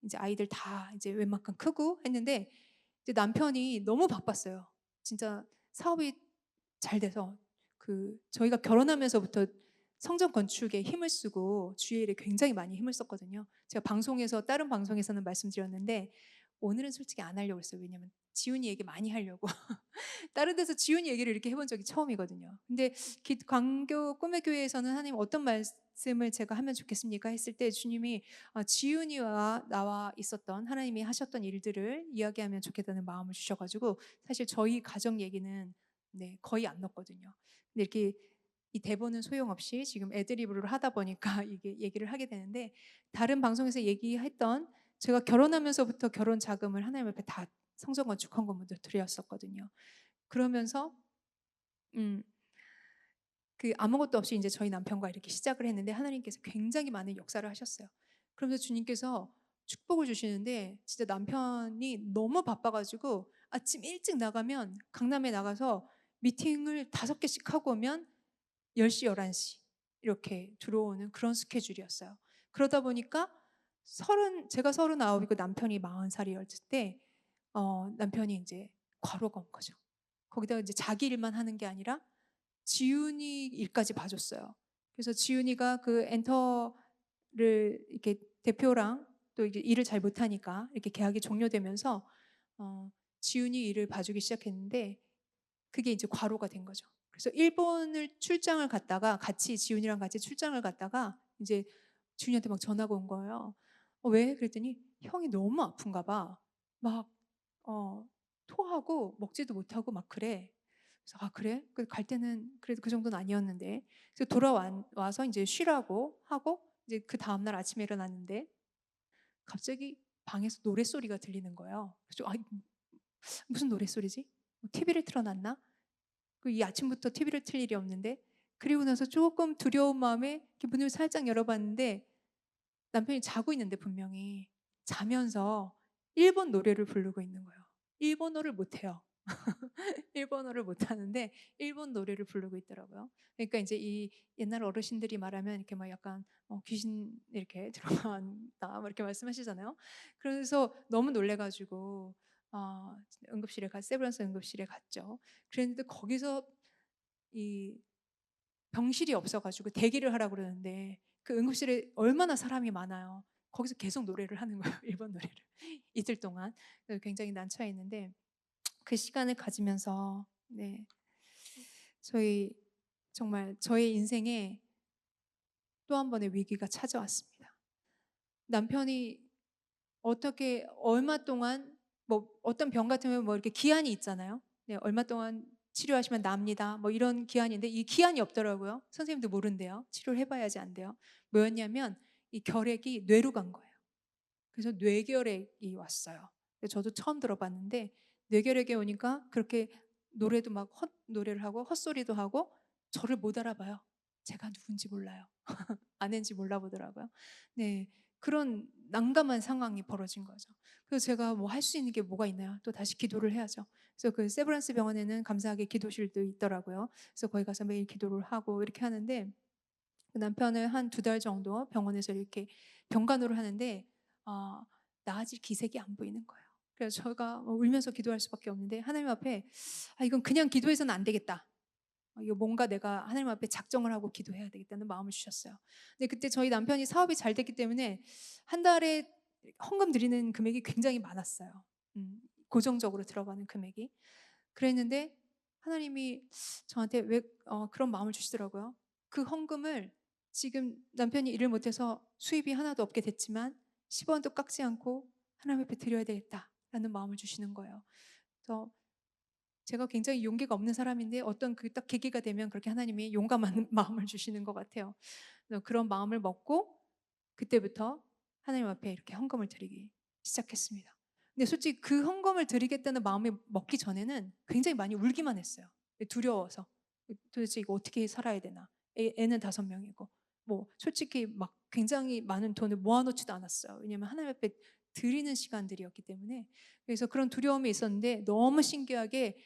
이제 아이들 다 이제 웬만큼 크고 했는데 이제 남편이 너무 바빴어요. 진짜 사업이 잘 돼서 그 저희가 결혼하면서부터 성전 건축에 힘을 쓰고 주의 일에 굉장히 많이 힘을 썼거든요. 제가 방송에서 다른 방송에서는 말씀드렸는데 오늘은 솔직히 안 하려고 했어요. 왜냐면 지훈이 얘기 많이 하려고. 다른 데서 지훈이 얘기를 이렇게 해본 적이 처음이거든요. 근데 광교 꿈의 교회에서는 하나님 어떤 말씀을 제가 하면 좋겠습니까? 했을 때 주님이 지훈이와 나와 있었던 하나님이 하셨던 일들을 이야기하면 좋겠다는 마음을 주셔가지고 사실 저희 가정 얘기는 거의 안 넣었거든요. 근데 이렇게 이 대본은 소용없이 지금 애드리브를 하다 보니까 이게 얘기를 하게 되는데 다른 방송에서 얘기했던 제가 결혼하면서부터 결혼 자금을 하나님 앞에 다 성전 건축 헌금으로 드렸었거든요. 그러면서 음, 그 아무것도 없이 이제 저희 남편과 이렇게 시작을 했는데 하나님께서 굉장히 많은 역사를 하셨어요. 그러면서 주님께서 축복을 주시는데 진짜 남편이 너무 바빠가지고 아침 일찍 나가면 강남에 나가서 미팅을 5개씩 하고 오면 10시, 11시 이렇게 들어오는 그런 스케줄이었어요. 그러다 보니까 제가 39이고 남편이 40살이었을 때 남편이 이제 과로가 온 거죠. 거기다가 이제 자기 일만 하는 게 아니라 지훈이 일까지 봐줬어요. 그래서 지훈이가 그 엔터를 이렇게 대표랑 또 이게 일을 잘 못하니까 이렇게 계약이 종료되면서 지훈이 일을 봐주기 시작했는데 그게 이제 과로가 된 거죠. 그래서 일본을 출장을 갔다가 같이 지훈이랑 같이 출장을 갔다가 이제 지훈이한테 막 전화가 온 거예요. 왜? 그랬더니 형이 너무 아픈가 봐. 막 토하고 먹지도 못하고 막 그래. 그래서 아 그래? 갈 때는 그래도 그 정도는 아니었는데. 그래서 와서 이제 쉬라고 하고 이제 그 다음 날 아침에 일어났는데 갑자기 방에서 노랫소리가 들리는 거예요. 그래서 아 무슨 노랫소리지? TV를 틀어놨나? 이 아침부터 TV를 틀 일이 없는데. 그리고 나서 조금 두려운 마음에 이렇게 문을 살짝 열어봤는데 남편이 자고 있는데 분명히 자면서 일본 노래를 부르고 있는 거예요. 일본어를 못해요. 일본어를 못하는데 일본 노래를 부르고 있더라고요. 그러니까 이제 이 옛날 어르신들이 말하면 이렇게 막 약간 귀신 이렇게 들어간다 뭐 이렇게 말씀하시잖아요. 그래서 너무 놀래가지고 응급실에 세브란스 응급실에 갔죠. 그랬는데 거기서 이 병실이 없어가지고 대기를 하라고 그러는데 그 응급실에 얼마나 사람이 많아요. 거기서 계속 노래를 하는 거예요. 일본 노래를 이틀 동안. 그래서 굉장히 난처해 있는데 그 시간을 가지면서 네, 정말 저의 인생에 또 한 번의 위기가 찾아왔습니다. 남편이 어떻게 얼마 동안 뭐 어떤 병 같으면 뭐 이렇게 기한이 있잖아요. 네, 얼마 동안 치료하시면 납니다. 뭐 이런 기한인데 이 기한이 없더라고요. 선생님도 모른대요. 치료를 해봐야지 안 돼요. 뭐였냐면 이 결핵이 뇌로 간 거예요. 그래서 뇌결핵이 왔어요. 저도 처음 들어봤는데 뇌결핵이 오니까 그렇게 노래도 막 노래를 하고 헛소리도 하고 저를 못 알아봐요. 제가 누군지 몰라요. 아는지 몰라보더라고요. 네, 그런 난감한 상황이 벌어진 거죠. 그래서 제가 뭐 할 수 있는 게 뭐가 있나요? 또 다시 기도를 해야죠. 그래서 그 세브란스 병원에는 감사하게 기도실도 있더라고요. 그래서 거기 가서 매일 기도를 하고 이렇게 하는데 그 남편을 한 2달 정도 병원에서 이렇게 병간호를 하는데 아, 나아질 기색이 안 보이는 거예요. 그래서 저희가 울면서 기도할 수밖에 없는데 하나님 앞에 이건 그냥 기도해서는 안 되겠다. 이거 뭔가 내가 하나님 앞에 작정을 하고 기도해야 되겠다는 마음을 주셨어요. 근데 그때 저희 남편이 사업이 잘 됐기 때문에 한 달에 헌금 드리는 금액이 굉장히 많았어요. 고정적으로 들어가는 금액이. 그랬는데 하나님이 저한테 왜 그런 마음을 주시더라고요. 그 헌금을 지금 남편이 일을 못해서 수입이 하나도 없게 됐지만 10원도 깎지 않고 하나님 앞에 드려야 되겠다라는 마음을 주시는 거예요. 그래서 제가 굉장히 용기가 없는 사람인데 어떤 그 딱 계기가 되면 그렇게 하나님이 용감한 마음을 주시는 것 같아요. 그래서 그런 마음을 먹고 그때부터 하나님 앞에 이렇게 헌금을 드리기 시작했습니다. 근데 솔직히 그 헌금을 드리겠다는 마음이 먹기 전에는 굉장히 많이 울기만 했어요. 두려워서 도대체 이거 어떻게 살아야 되나? 애는 5명이고 뭐 솔직히 막 굉장히 많은 돈을 모아놓지도 않았어요. 왜냐하면 하나님 앞에 드리는 시간들이었기 때문에. 그래서 그런 두려움이 있었는데 너무 신기하게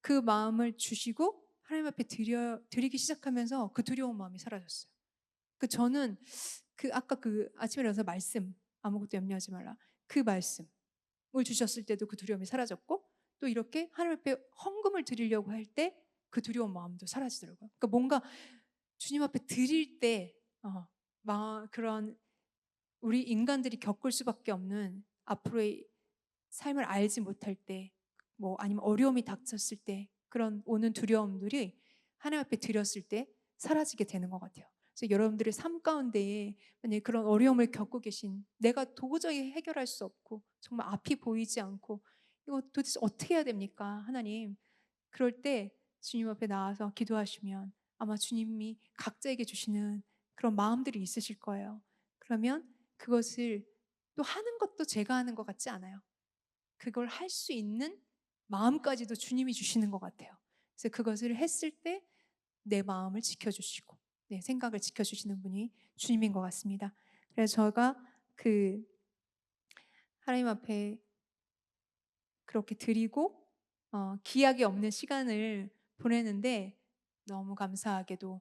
그 마음을 주시고 하나님 앞에 드리기 시작하면서 그 두려운 마음이 사라졌어요. 저는 아까 그 아침에 일어나서 말씀 아무것도 염려하지 말라 그 말씀을 주셨을 때도 그 두려움이 사라졌고 또 이렇게 하나님 앞에 헌금을 드리려고 할 때 그 두려운 마음도 사라지더라고요. 그러니까 뭔가 주님 앞에 드릴 때 그런 우리 인간들이 겪을 수밖에 없는 앞으로의 삶을 알지 못할 때, 뭐 아니면 어려움이 닥쳤을 때 그런 오는 두려움들이 하나님 앞에 드렸을 때 사라지게 되는 것 같아요. 그래서 여러분들의 삶 가운데에 만약에 그런 어려움을 겪고 계신 내가 도저히 해결할 수 없고 정말 앞이 보이지 않고 이거 도대체 어떻게 해야 됩니까? 하나님. 그럴 때 주님 앞에 나와서 기도하시면 아마 주님이 각자에게 주시는 그런 마음들이 있으실 거예요. 그러면 그것을 또 하는 것도 제가 하는 것 같지 않아요. 그걸 할 수 있는 마음까지도 주님이 주시는 것 같아요. 그래서 그것을 했을 때 내 마음을 지켜주시고 내 생각을 지켜주시는 분이 주님인 것 같습니다. 그래서 제가 그 하나님 앞에 그렇게 드리고 기약이 없는 시간을 보내는데 너무 감사하게도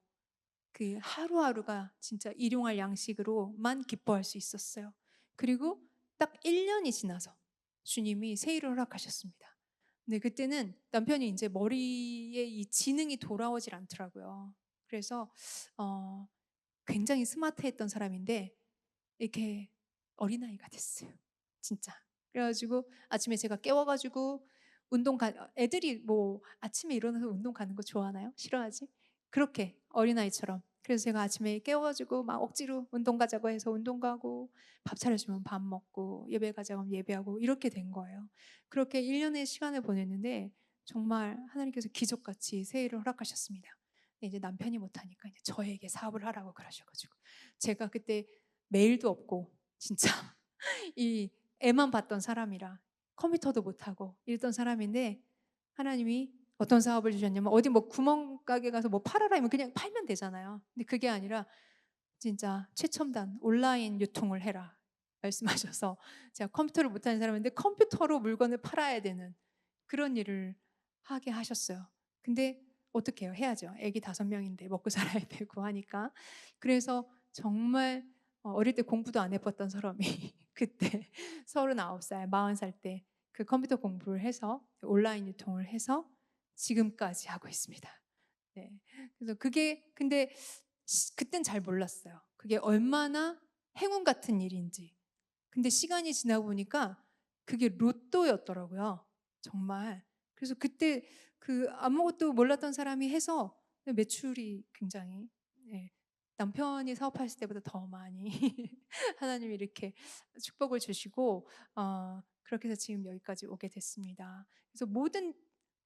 그 하루하루가 진짜 일용할 양식으로만 기뻐할 수 있었어요. 그리고 딱 1년이 지나서 주님이 새 일을 허락하셨습니다. 근데 그때는 남편이 이제 머리에 이 지능이 돌아오질 않더라고요. 그래서 굉장히 스마트했던 사람인데 이렇게 어린아이가 됐어요. 진짜. 그래가지고 아침에 제가 깨워가지고 애들이 뭐 아침에 일어나서 운동 가는 거 좋아하나요? 싫어하지? 그렇게 어린아이처럼. 그래서 제가 아침에 깨워가지고 막 억지로 운동 가자고 해서 운동 가고, 밥 차려주면 밥 먹고, 예배 가자고 하면 예배하고, 이렇게 된 거예요. 그렇게 1년의 시간을 보냈는데 정말 하나님께서 기적같이 새해를 허락하셨습니다. 근데 이제 남편이 못하니까 이제 저에게 사업을 하라고 그러셔가지고, 제가 그때 메일도 없고 진짜 이 애만 봤던 사람이라 컴퓨터도 못하고 이랬던 사람인데, 하나님이 어떤 사업을 주셨냐면, 어디 뭐 구멍가게 가서 뭐 팔아라 하면 그냥 팔면 되잖아요. 근데 그게 아니라 진짜 최첨단 온라인 유통을 해라 말씀하셔서, 제가 컴퓨터를 못하는 사람인데 컴퓨터로 물건을 팔아야 되는 그런 일을 하게 하셨어요. 근데 어떡해요? 해야죠. 애기 5명인데 먹고 살아야 되고 하니까. 그래서 정말 어릴 때 공부도 안 해봤던 사람이 그때 39살, 40살 때 그 컴퓨터 공부를 해서 온라인 유통을 해서 지금까지 하고 있습니다. 네. 그래서 그게 근데 그땐 잘 몰랐어요. 그게 얼마나 행운 같은 일인지. 근데 시간이 지나고 보니까 그게 로또였더라고요. 정말. 그래서 그때 그 아무것도 몰랐던 사람이 해서 매출이 굉장히, 예, 남편이 사업했을 때보다 더 많이 하나님이 이렇게 축복을 주시고 그렇게 해서 지금 여기까지 오게 됐습니다. 그래서 모든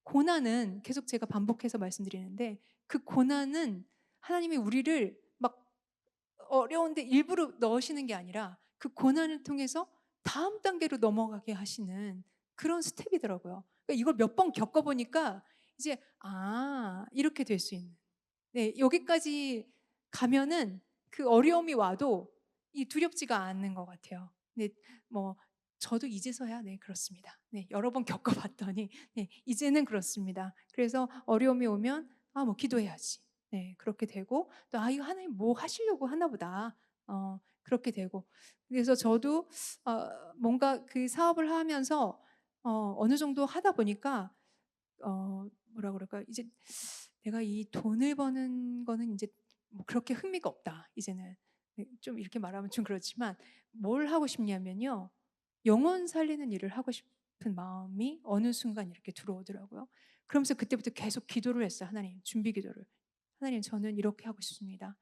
고난은, 계속 제가 반복해서 말씀드리는데, 그 고난은 하나님이 우리를 막 어려운데 일부러 넣으시는 게 아니라 그 고난을 통해서 다음 단계로 넘어가게 하시는 그런 스텝이더라고요. 그러니까 이걸 몇 번 겪어보니까 이제 이렇게 될 수 있는. 네, 여기까지 가면은 그 어려움이 와도 이 두렵지가 않는 것 같아요. 근데 뭐 저도 이제서야 그렇습니다. 네, 여러 번 겪어봤더니 이제는 그렇습니다. 그래서 어려움이 오면 뭐 기도해야지. 네, 그렇게 되고 또 이거 하나님 뭐 하시려고 하나 보다. 그렇게 되고, 그래서 저도 뭔가 그 사업을 하면서 어느 정도 하다 보니까 뭐라 그럴까, 이제 내가 이 돈을 버는 거는 이제 뭐 그렇게 흥미가 없다 이제는. 좀 이렇게 말하면 좀 그렇지만, 뭘 하고 싶냐면요, 영혼 살리는 일을 하고 싶은 마음이 어느 순간 이렇게 들어오더라고요. 그러면서 그때부터 계속 기도를 했어요. 하나님, 준비 기도를. 하나님, 저는 이렇게 하고 싶습니다.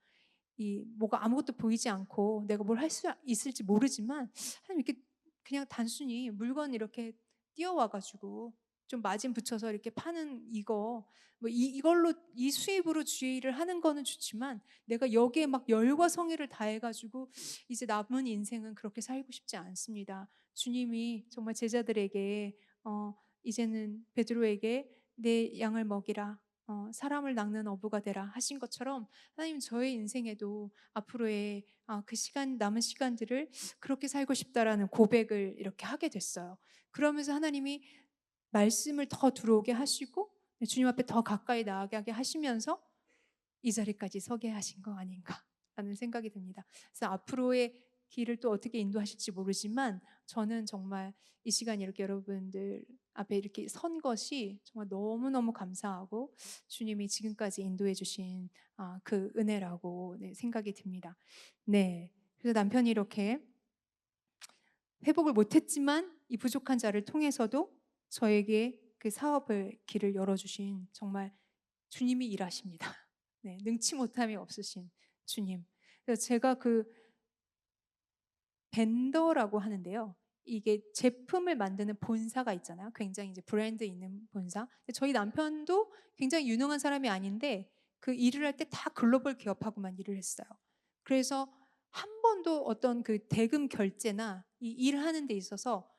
이 뭐가 아무것도 보이지 않고 내가 뭘 할 수 있을지 모르지만, 하나님, 이렇게 그냥 단순히 물건 이렇게 띄어와 가지고 좀 마진 붙여서 이렇게 파는 이거, 뭐 이걸로 이 수입으로 주의를 하는 거는 좋지만, 내가 여기에 막 열과 성의를 다해 가지고 이제 남은 인생은 그렇게 살고 싶지 않습니다. 주님이 정말 제자들에게 이제는 베드로에게 내 양을 먹이라, 사람을 낚는 어부가 되라 하신 것처럼, 하나님, 저의 인생에도 앞으로의 그 시간, 남은 시간들을 그렇게 살고 싶다라는 고백을 이렇게 하게 됐어요. 그러면서 하나님이 말씀을 더 들어오게 하시고 주님 앞에 더 가까이 나아가게 하시면서 이 자리까지 서게 하신 거 아닌가라는 생각이 듭니다. 그래서 앞으로의 길을 또 어떻게 인도하실지 모르지만, 저는 정말 이 시간 이렇게 여러분들 앞에 이렇게 선 것이 정말 너무너무 감사하고, 주님이 지금까지 인도해 주신 그 은혜라고 생각이 듭니다. 네. 그래서 남편이 이렇게 회복을 못했지만 이 부족한 자를 통해서도 저에게 그 사업을 길을 열어주신 정말 주님이 일하십니다. 네, 능치 못함이 없으신 주님. 그래서 제가 그 벤더라고 하는데요, 이게 제품을 만드는 본사가 있잖아요. 굉장히 이제 브랜드 있는 본사. 근데 저희 남편도 굉장히 유능한 사람이 아닌데 그 일을 할 때 다 글로벌 기업하고만 일을 했어요. 그래서 한 번도 어떤 그 대금 결제나 이 일하는 데 있어서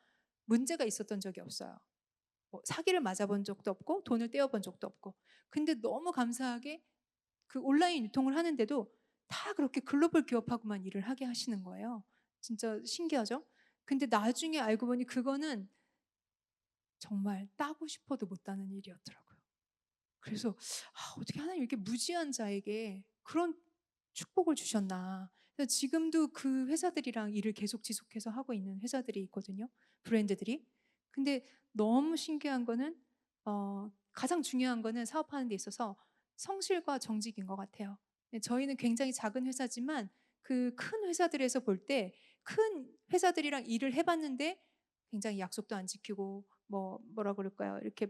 문제가 있었던 적이 없어요. 뭐 사기를 맞아본 적도 없고 돈을 떼어본 적도 없고. 근데 너무 감사하게 그 온라인 유통을 하는데도 다 그렇게 글로벌 기업하고만 일을 하게 하시는 거예요. 진짜 신기하죠? 근데 나중에 알고 보니 그거는 정말 따고 싶어도 못 따는 일이었더라고요. 그래서 어떻게 하나님 이렇게 무지한 자에게 그런 축복을 주셨나. 그래서 지금도 그 회사들이랑 일을 계속 지속해서 하고 있는 회사들이 있거든요. 브랜드들이. 근데 너무 신기한 거는 가장 중요한 거는 사업하는 데 있어서 성실과 정직인 것 같아요. 네, 저희는 굉장히 작은 회사지만 그 큰 회사들에서 볼 때, 큰 회사들이랑 일을 해봤는데 굉장히 약속도 안 지키고 뭐라 그럴까요? 이렇게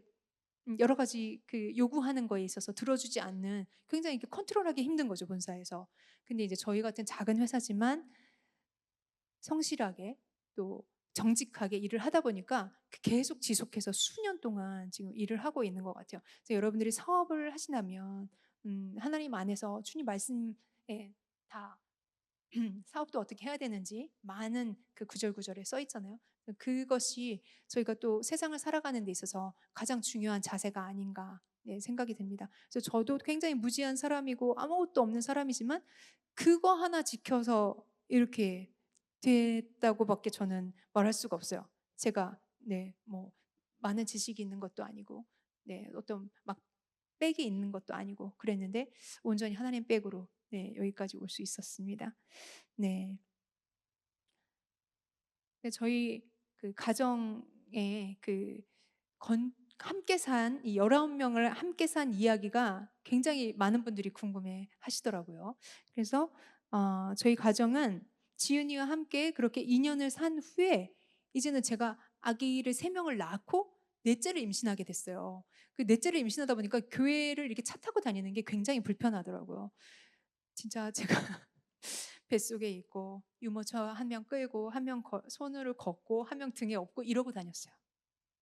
여러 가지 그 요구하는 거에 있어서 들어주지 않는, 굉장히 이렇게 컨트롤하기 힘든 거죠, 본사에서. 근데 이제 저희 같은 작은 회사지만 성실하게 또 정직하게 일을 하다 보니까 계속 지속해서 수년 동안 지금 일을 하고 있는 것 같아요. 그래서 여러분들이 사업을 하신다면 하나님 안에서 주님 말씀에 다 사업도 어떻게 해야 되는지 많은 그 구절구절에 써 있잖아요. 그것이 저희가 또 세상을 살아가는 데 있어서 가장 중요한 자세가 아닌가, 네, 생각이 듭니다. 그래서 저도 굉장히 무지한 사람이고 아무것도 없는 사람이지만 그거 하나 지켜서 이렇게 됐다고밖에 저는 말할 수가 없어요. 제가 뭐 많은 지식이 있는 것도 아니고 어떤 막 백이 있는 것도 아니고 그랬는데 온전히 하나님 백으로 여기까지 올 수 있었습니다. 네. 저희 그 가정에 함께 산 이 19명을 함께 산 이야기가 굉장히 많은 분들이 궁금해 하시더라고요. 그래서 저희 가정은 지은이와 함께 그렇게 2년을 산 후에 이제는 제가 아기를 3명을 낳고 넷째를 임신하게 됐어요. 그 넷째를 임신하다 보니까 교회를 이렇게 차 타고 다니는 게 굉장히 불편하더라고요. 진짜 제가 뱃속에 있고 유모차 한 명 끌고 한 명 손으로 걷고 한 명 등에 업고 이러고 다녔어요.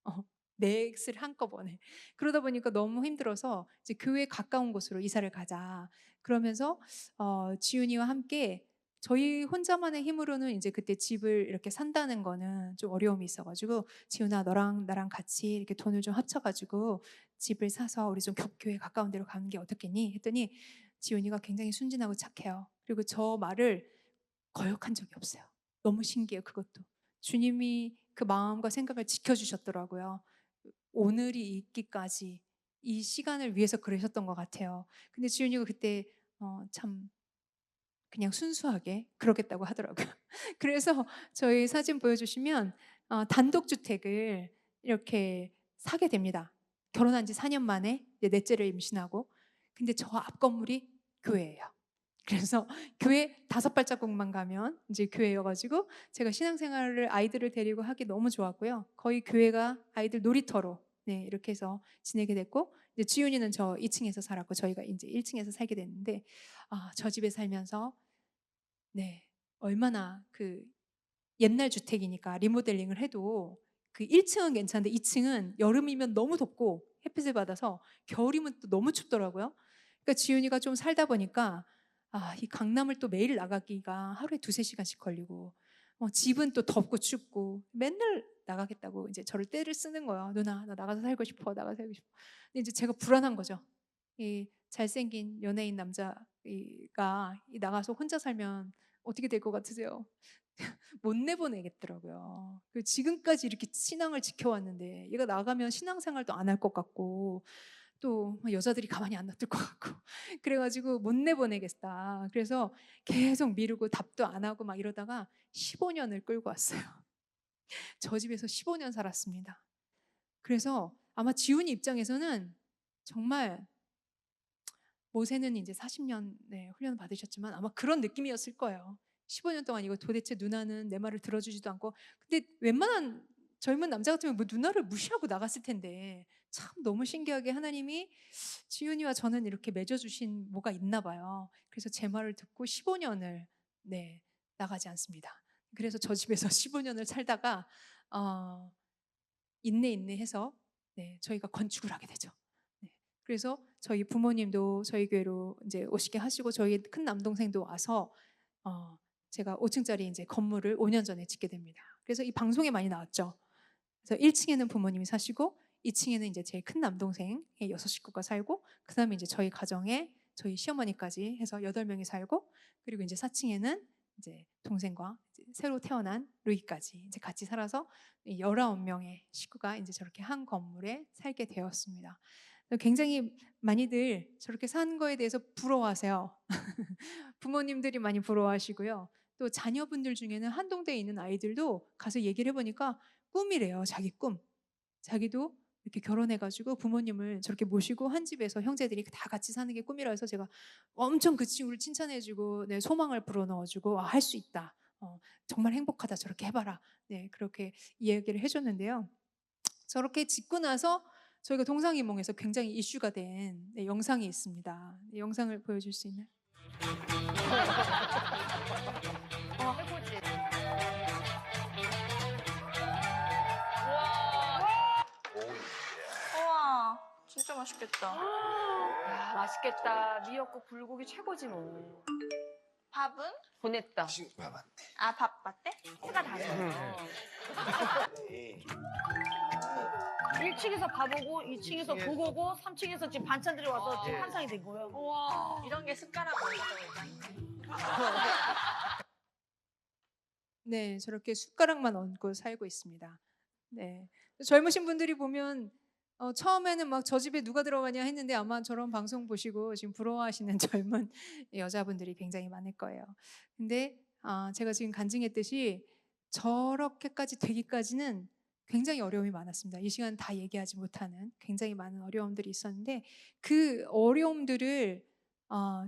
어, 넷을 한꺼번에. 그러다 보니까 너무 힘들어서 이제 교회 가까운 곳으로 이사를 가자. 그러면서 지훈이와 함께 저희 혼자만의 힘으로는 이제 그때 집을 이렇게 산다는 거는 좀 어려움이 있어가지고 지훈아 너랑 나랑 같이 이렇게 돈을 좀 합쳐가지고 집을 사서 우리 좀 교회 가까운 데로 가는 게 어떻겠니? 했더니 지훈이가 굉장히 순진하고 착해요. 그리고 저 말을 거역한 적이 없어요. 너무 신기해요, 그것도. 주님이 그 마음과 생각을 지켜주셨더라고요. 오늘이 있기까지 이 시간을 위해서 그러셨던 것 같아요. 근데 지훈이가 그때 참 그냥 순수하게 그러겠다고 하더라고요. 그래서 저희 사진 보여주시면 단독주택을 이렇게 사게 됩니다. 결혼한 지 4년 만에 이제 넷째를 임신하고. 근데 저 앞 건물이 교회예요. 그래서 교회 5발자국만 가면 이제 교회여가지고 제가 신앙생활을 아이들을 데리고 하기 너무 좋았고요. 거의 교회가 아이들 놀이터로 이렇게 해서 지내게 됐고, 이제 지훈이는 저 2층에서 살았고 저희가 이제 1층에서 살게 됐는데 저 집에 살면서 얼마나 그 옛날 주택이니까 리모델링을 해도 그 1층은 괜찮은데 2층은 여름이면 너무 덥고 햇빛을 받아서 겨울이면 또 너무 춥더라고요. 그러니까 지훈이가 좀 살다 보니까 이 강남을 또 매일 나가기가 하루에 2-3시간씩 걸리고 집은 또 덥고 춥고 맨날 나가겠다고 이제 저를 떼를 쓰는 거예요. 누나 나 나가서 살고 싶어. 나가서 살고 싶어. 근데 이제 제가 불안한 거죠. 이 잘생긴 연예인 남자가 나가서 혼자 살면 어떻게 될 것 같으세요? 못 내보내겠더라고요. 지금까지 이렇게 신앙을 지켜왔는데 얘가 나가면 신앙생활도 안 할 것 같고 또 여자들이 가만히 안 놔둘 것 같고 그래가지고 못 내보내겠다. 그래서 계속 미루고 답도 안 하고 막 이러다가 15년을 끌고 왔어요. 저 집에서 15년 살았습니다. 그래서 아마 지훈이 입장에서는 정말 모세는 이제 40년 훈련 받으셨지만 아마 그런 느낌이었을 거예요. 15년 동안 이거 도대체 누나는 내 말을 들어주지도 않고, 근데 웬만한 젊은 남자 같으면 뭐 누나를 무시하고 나갔을 텐데 참 너무 신기하게 하나님이 지훈이와 저는 이렇게 맺어주신 뭐가 있나 봐요. 그래서 제 말을 듣고 15년을 나가지 않습니다. 그래서 저 집에서 15년을 살다가 인내해서 저희가 건축을 하게 되죠. 그래서 저희 부모님도 저희 교회로 이제 오시게 하시고 저희 큰 남동생도 와서 제가 5층짜리 이제 건물을 5년 전에 짓게 됩니다. 그래서 이 방송에 많이 나왔죠. 그래서 1층에는 부모님이 사시고 2층에는 이제 제 큰 남동생의 6식구가 살고 그다음에 이제 저희 가정에 저희 시어머니까지 해서 8명이 살고, 그리고 이제 4층에는 이제 동생과 이제 새로 태어난 루이까지 이제 같이 살아서 19명의 식구가 이제 저렇게 한 건물에 살게 되었습니다. 굉장히 많이들 저렇게 산 거에 대해서 부러워하세요. 부모님들이 많이 부러워하시고요. 또 자녀분들 중에는 한동대에 있는 아이들도 가서 얘기를 해보니까 꿈이래요. 자기 꿈. 자기도 이렇게 결혼해가지고 부모님을 저렇게 모시고 한 집에서 형제들이 다 같이 사는 게 꿈이라 해서 제가 엄청 그 친구를 칭찬해주고 소망을 불어넣어주고 할 수 있다. 정말 행복하다. 저렇게 해봐라. 그렇게 이야기를 해줬는데요. 저렇게 짓고 나서 저희가 동상이몽에서 굉장히 이슈가 된 영상이 있습니다. 영상을 보여줄 수 있나요? 해보지. 우와, 진짜 맛있겠다. 야, 맛있겠다. 미역국 불고기 최고지 뭐. 밥은? 보냈다. 아, 밥 맞대? 해가 다르네. 1층에서 밥 오고, 2층에서 국 오고, 3층에서 지금 반찬들이 와서 지금 한상이 된 거예요. 우와. 이런 게 숟가락 얹어서 네, 저렇게 숟가락만 얹고 살고 있습니다. 네, 젊으신 분들이 보면 처음에는 막 저 집에 누가 들어가냐 했는데 아마 저런 방송 보시고 지금 부러워하시는 젊은 여자분들이 굉장히 많을 거예요. 근데 제가 지금 간증했듯이 저렇게까지 되기까지는 굉장히 어려움이 많았습니다. 이 시간 다 얘기하지 못하는 굉장히 많은 어려움들이 있었는데 그 어려움들을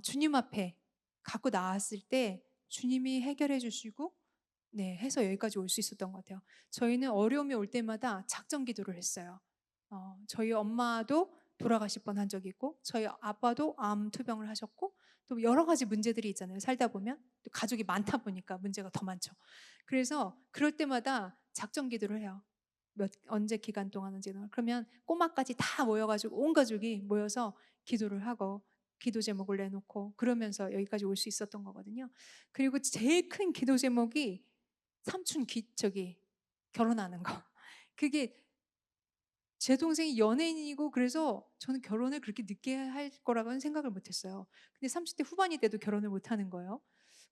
주님 앞에 갖고 나왔을 때 주님이 해결해 주시고 네, 해서 여기까지 올 수 있었던 것 같아요. 저희는 어려움이 올 때마다 작정 기도를 했어요. 저희 엄마도 돌아가실 뻔한 적이 있고 저희 아빠도 암 투병을 하셨고 또 여러 가지 문제들이 있잖아요. 살다 보면 또 가족이 많다 보니까 문제가 더 많죠. 그래서 그럴 때마다 작정 기도를 해요. 언제 기간 동안 그러면 꼬마까지 다 모여가지고 온 가족이 모여서 기도를 하고 기도 제목을 내놓고 그러면서 여기까지 올 수 있었던 거거든요. 그리고 제일 큰 기도 제목이 삼촌 결혼하는 거. 그게 제 동생이 연예인이고 그래서 저는 결혼을 그렇게 늦게 할 거라고는 생각을 못했어요. 근데 30대 후반이 돼도 결혼을 못하는 거예요.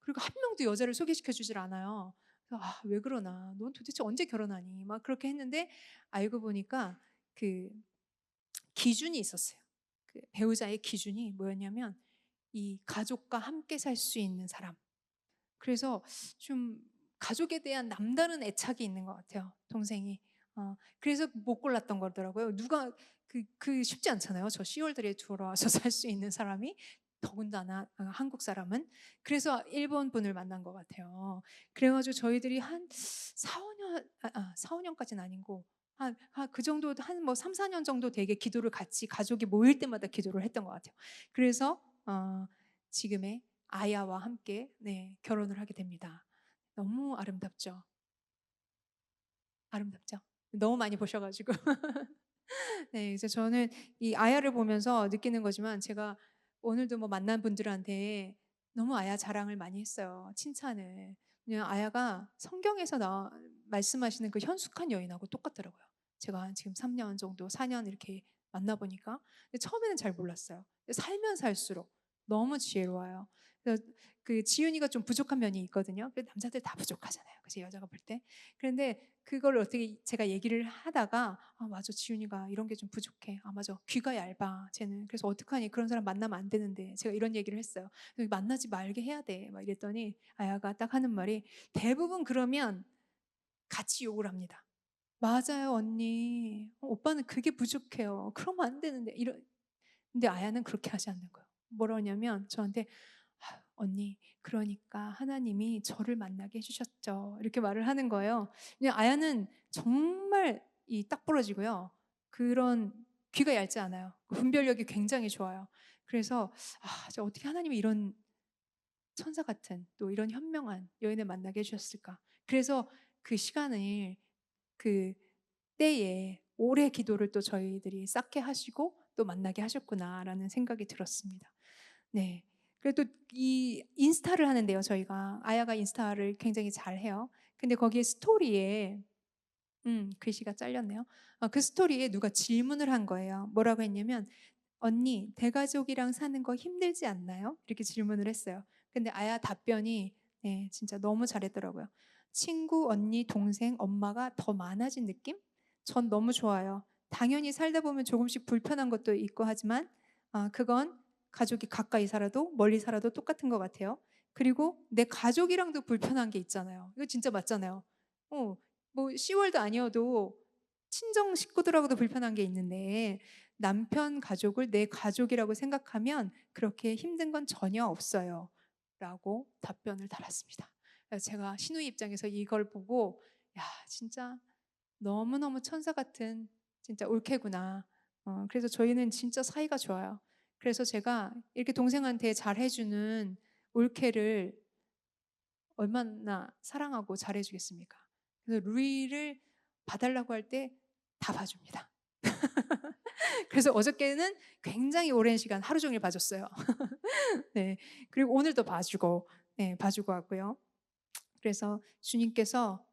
그리고 한 명도 여자를 소개시켜 주질 않아요. 그래서 왜 그러나? 넌 도대체 언제 결혼하니? 막 그렇게 했는데 알고 보니까 그 기준이 있었어요. 그 배우자의 기준이 뭐였냐면 이 가족과 함께 살 수 있는 사람. 그래서 좀 가족에 대한 남다른 애착이 있는 것 같아요. 동생이. 그래서 못 골랐던 거더라고요. 누가 그 쉽지 않잖아요. 저 10월달에 들어와서 살 수 있는 사람이 더군다나 한국 사람은. 그래서 일본 분을 만난 것 같아요. 그래가지고 저희들이 한 4, 5년, 4, 5년까지는 아니고 그 정도 한 뭐 3, 4년 정도 되게 기도를 같이 가족이 모일 때마다 기도를 했던 것 같아요. 그래서 지금의 아야와 함께 네, 결혼을 하게 됩니다. 너무 아름답죠? 아름답죠? 너무 많이 보셔가지고 네, 그래서 저는 이 아야를 보면서 느끼는 거지만 제가 오늘도 뭐 만난 분들한테 너무 아야 자랑을 많이 했어요. 칭찬을. 그냥 아야가 성경에서 말씀하시는 그 현숙한 여인하고 똑같더라고요. 제가 지금 3년 정도, 4년 이렇게 만나보니까. 근데 처음에는 잘 몰랐어요. 살면 살수록 너무 지혜로워요. 그래서 그 지윤이가 좀 부족한 면이 있거든요. 남자들 다 부족하잖아요. 그래서 여자가 볼 때. 그런데 그걸 어떻게 제가 얘기를 하다가 맞아 지윤이가 이런 게 좀 부족해. 맞아 귀가 얇아 쟤는. 그래서 어떡하니 그런 사람 만나면 안 되는데 제가 이런 얘기를 했어요. 만나지 말게 해야 돼. 막 이랬더니 아야가 딱 하는 말이 대부분 그러면 같이 욕을 합니다. 맞아요 언니. 오빠는 그게 부족해요. 그러면 안 되는데 근데 아야는 그렇게 하지 않는 거예요. 뭐라냐면 저한테 언니 그러니까 하나님이 저를 만나게 해주셨죠. 이렇게 말을 하는 거예요. 그냥 아야는 정말 이 딱 부러지고요. 그런 귀가 얇지 않아요. 분별력이 굉장히 좋아요. 그래서 저 어떻게 하나님이 이런 천사 같은 또 이런 현명한 여인을 만나게 해주셨을까. 그래서 그 시간을 그 때에 오래 기도를 또 저희들이 쌓게 하시고 또 만나게 하셨구나라는 생각이 들었습니다. 네. 그래도 이 인스타를 하는데요, 저희가. 아야가 인스타를 굉장히 잘해요. 근데 거기에 스토리에 글씨가 잘렸네요. 그 스토리에 누가 질문을 한 거예요. 뭐라고 했냐면 언니 대가족이랑 사는 거 힘들지 않나요? 이렇게 질문을 했어요. 근데 아야 답변이 네, 진짜 너무 잘했더라고요. 친구, 언니, 동생, 엄마가 더 많아진 느낌? 전 너무 좋아요. 당연히 살다 보면 조금씩 불편한 것도 있고 하지만 그건 가족이 가까이 살아도 멀리 살아도 똑같은 것 같아요. 그리고 내 가족이랑도 불편한 게 있잖아요. 이거 진짜 맞잖아요. 뭐 10월도 아니어도 친정 식구들하고도 불편한 게 있는데 남편 가족을 내 가족이라고 생각하면 그렇게 힘든 건 전혀 없어요. 라고 답변을 달았습니다. 제가 신우이 입장에서 이걸 보고 야 진짜 너무너무 천사 같은 진짜 올케구나. 그래서 저희는 진짜 사이가 좋아요. 그래서 제가 이렇게 동생한테 잘해주는 올케를 얼마나 사랑하고 잘해주겠습니까? 그래서 루이를 봐달라고 할 때 다 봐줍니다. 그래서 어저께는 굉장히 오랜 시간 하루 종일 봐줬어요. 네, 그리고 오늘도 봐주고, 네, 봐주고 왔고요. 그래서 주님께서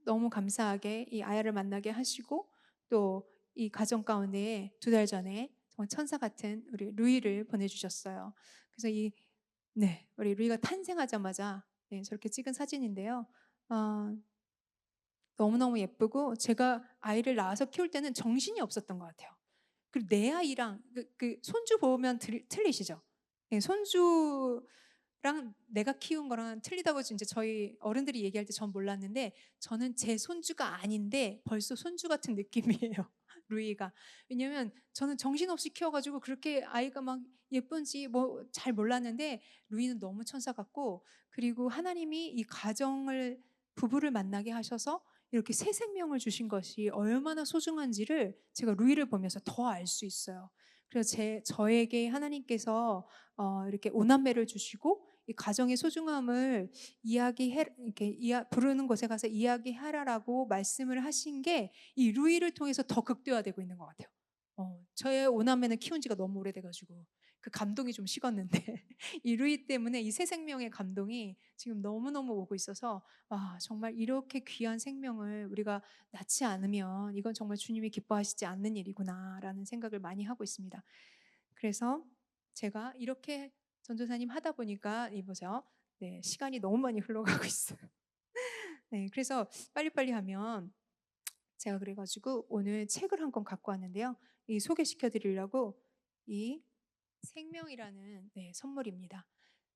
너무 감사하게 이 아야를 만나게 하시고 또 이 가정 가운데 2달 전에 정말 천사 같은 우리 루이를 보내주셨어요. 그래서 우리 루이가 탄생하자마자 저렇게 찍은 사진인데요. 너무너무 예쁘고 제가 아이를 낳아서 키울 때는 정신이 없었던 것 같아요. 그리고 내 아이랑 그 손주 보면 틀리시죠? 네, 손주랑 내가 키운 거랑 틀리다고 이제 저희 어른들이 얘기할 때 전 몰랐는데 저는 제 손주가 아닌데 벌써 손주 같은 느낌이에요. 루이가. 왜냐면 저는 정신없이 키워가지고 그렇게 아이가 막 예쁜지 뭐 잘 몰랐는데 루이는 너무 천사 같고 그리고 하나님이 이 가정을 부부를 만나게 하셔서 이렇게 새 생명을 주신 것이 얼마나 소중한지를 제가 루이를 보면서 더 알 수 있어요. 그래서 저에게 하나님께서 이렇게 오남매를 주시고 이 가정의 소중함을 부르는 곳에 가서 이야기하라라고 말씀을 하신 게 이 루이를 통해서 더 극대화되고 있는 것 같아요. 저의 오남매는 키운 지가 너무 오래돼가지고 그 감동이 좀 식었는데 이 루이 때문에 이 새 생명의 감동이 지금 너무너무 오고 있어서 정말 이렇게 귀한 생명을 우리가 낳지 않으면 이건 정말 주님이 기뻐하시지 않는 일이구나라는 생각을 많이 하고 있습니다. 그래서 제가 이렇게 전도사님 하다 보니까 보세요. 네, 시간이 너무 많이 흘러가고 있어요. 네, 그래서 빨리빨리 하면 제가 그래가지고 오늘 책을 한 권 갖고 왔는데요. 이 소개시켜 드리려고 이 생명이라는 선물입니다.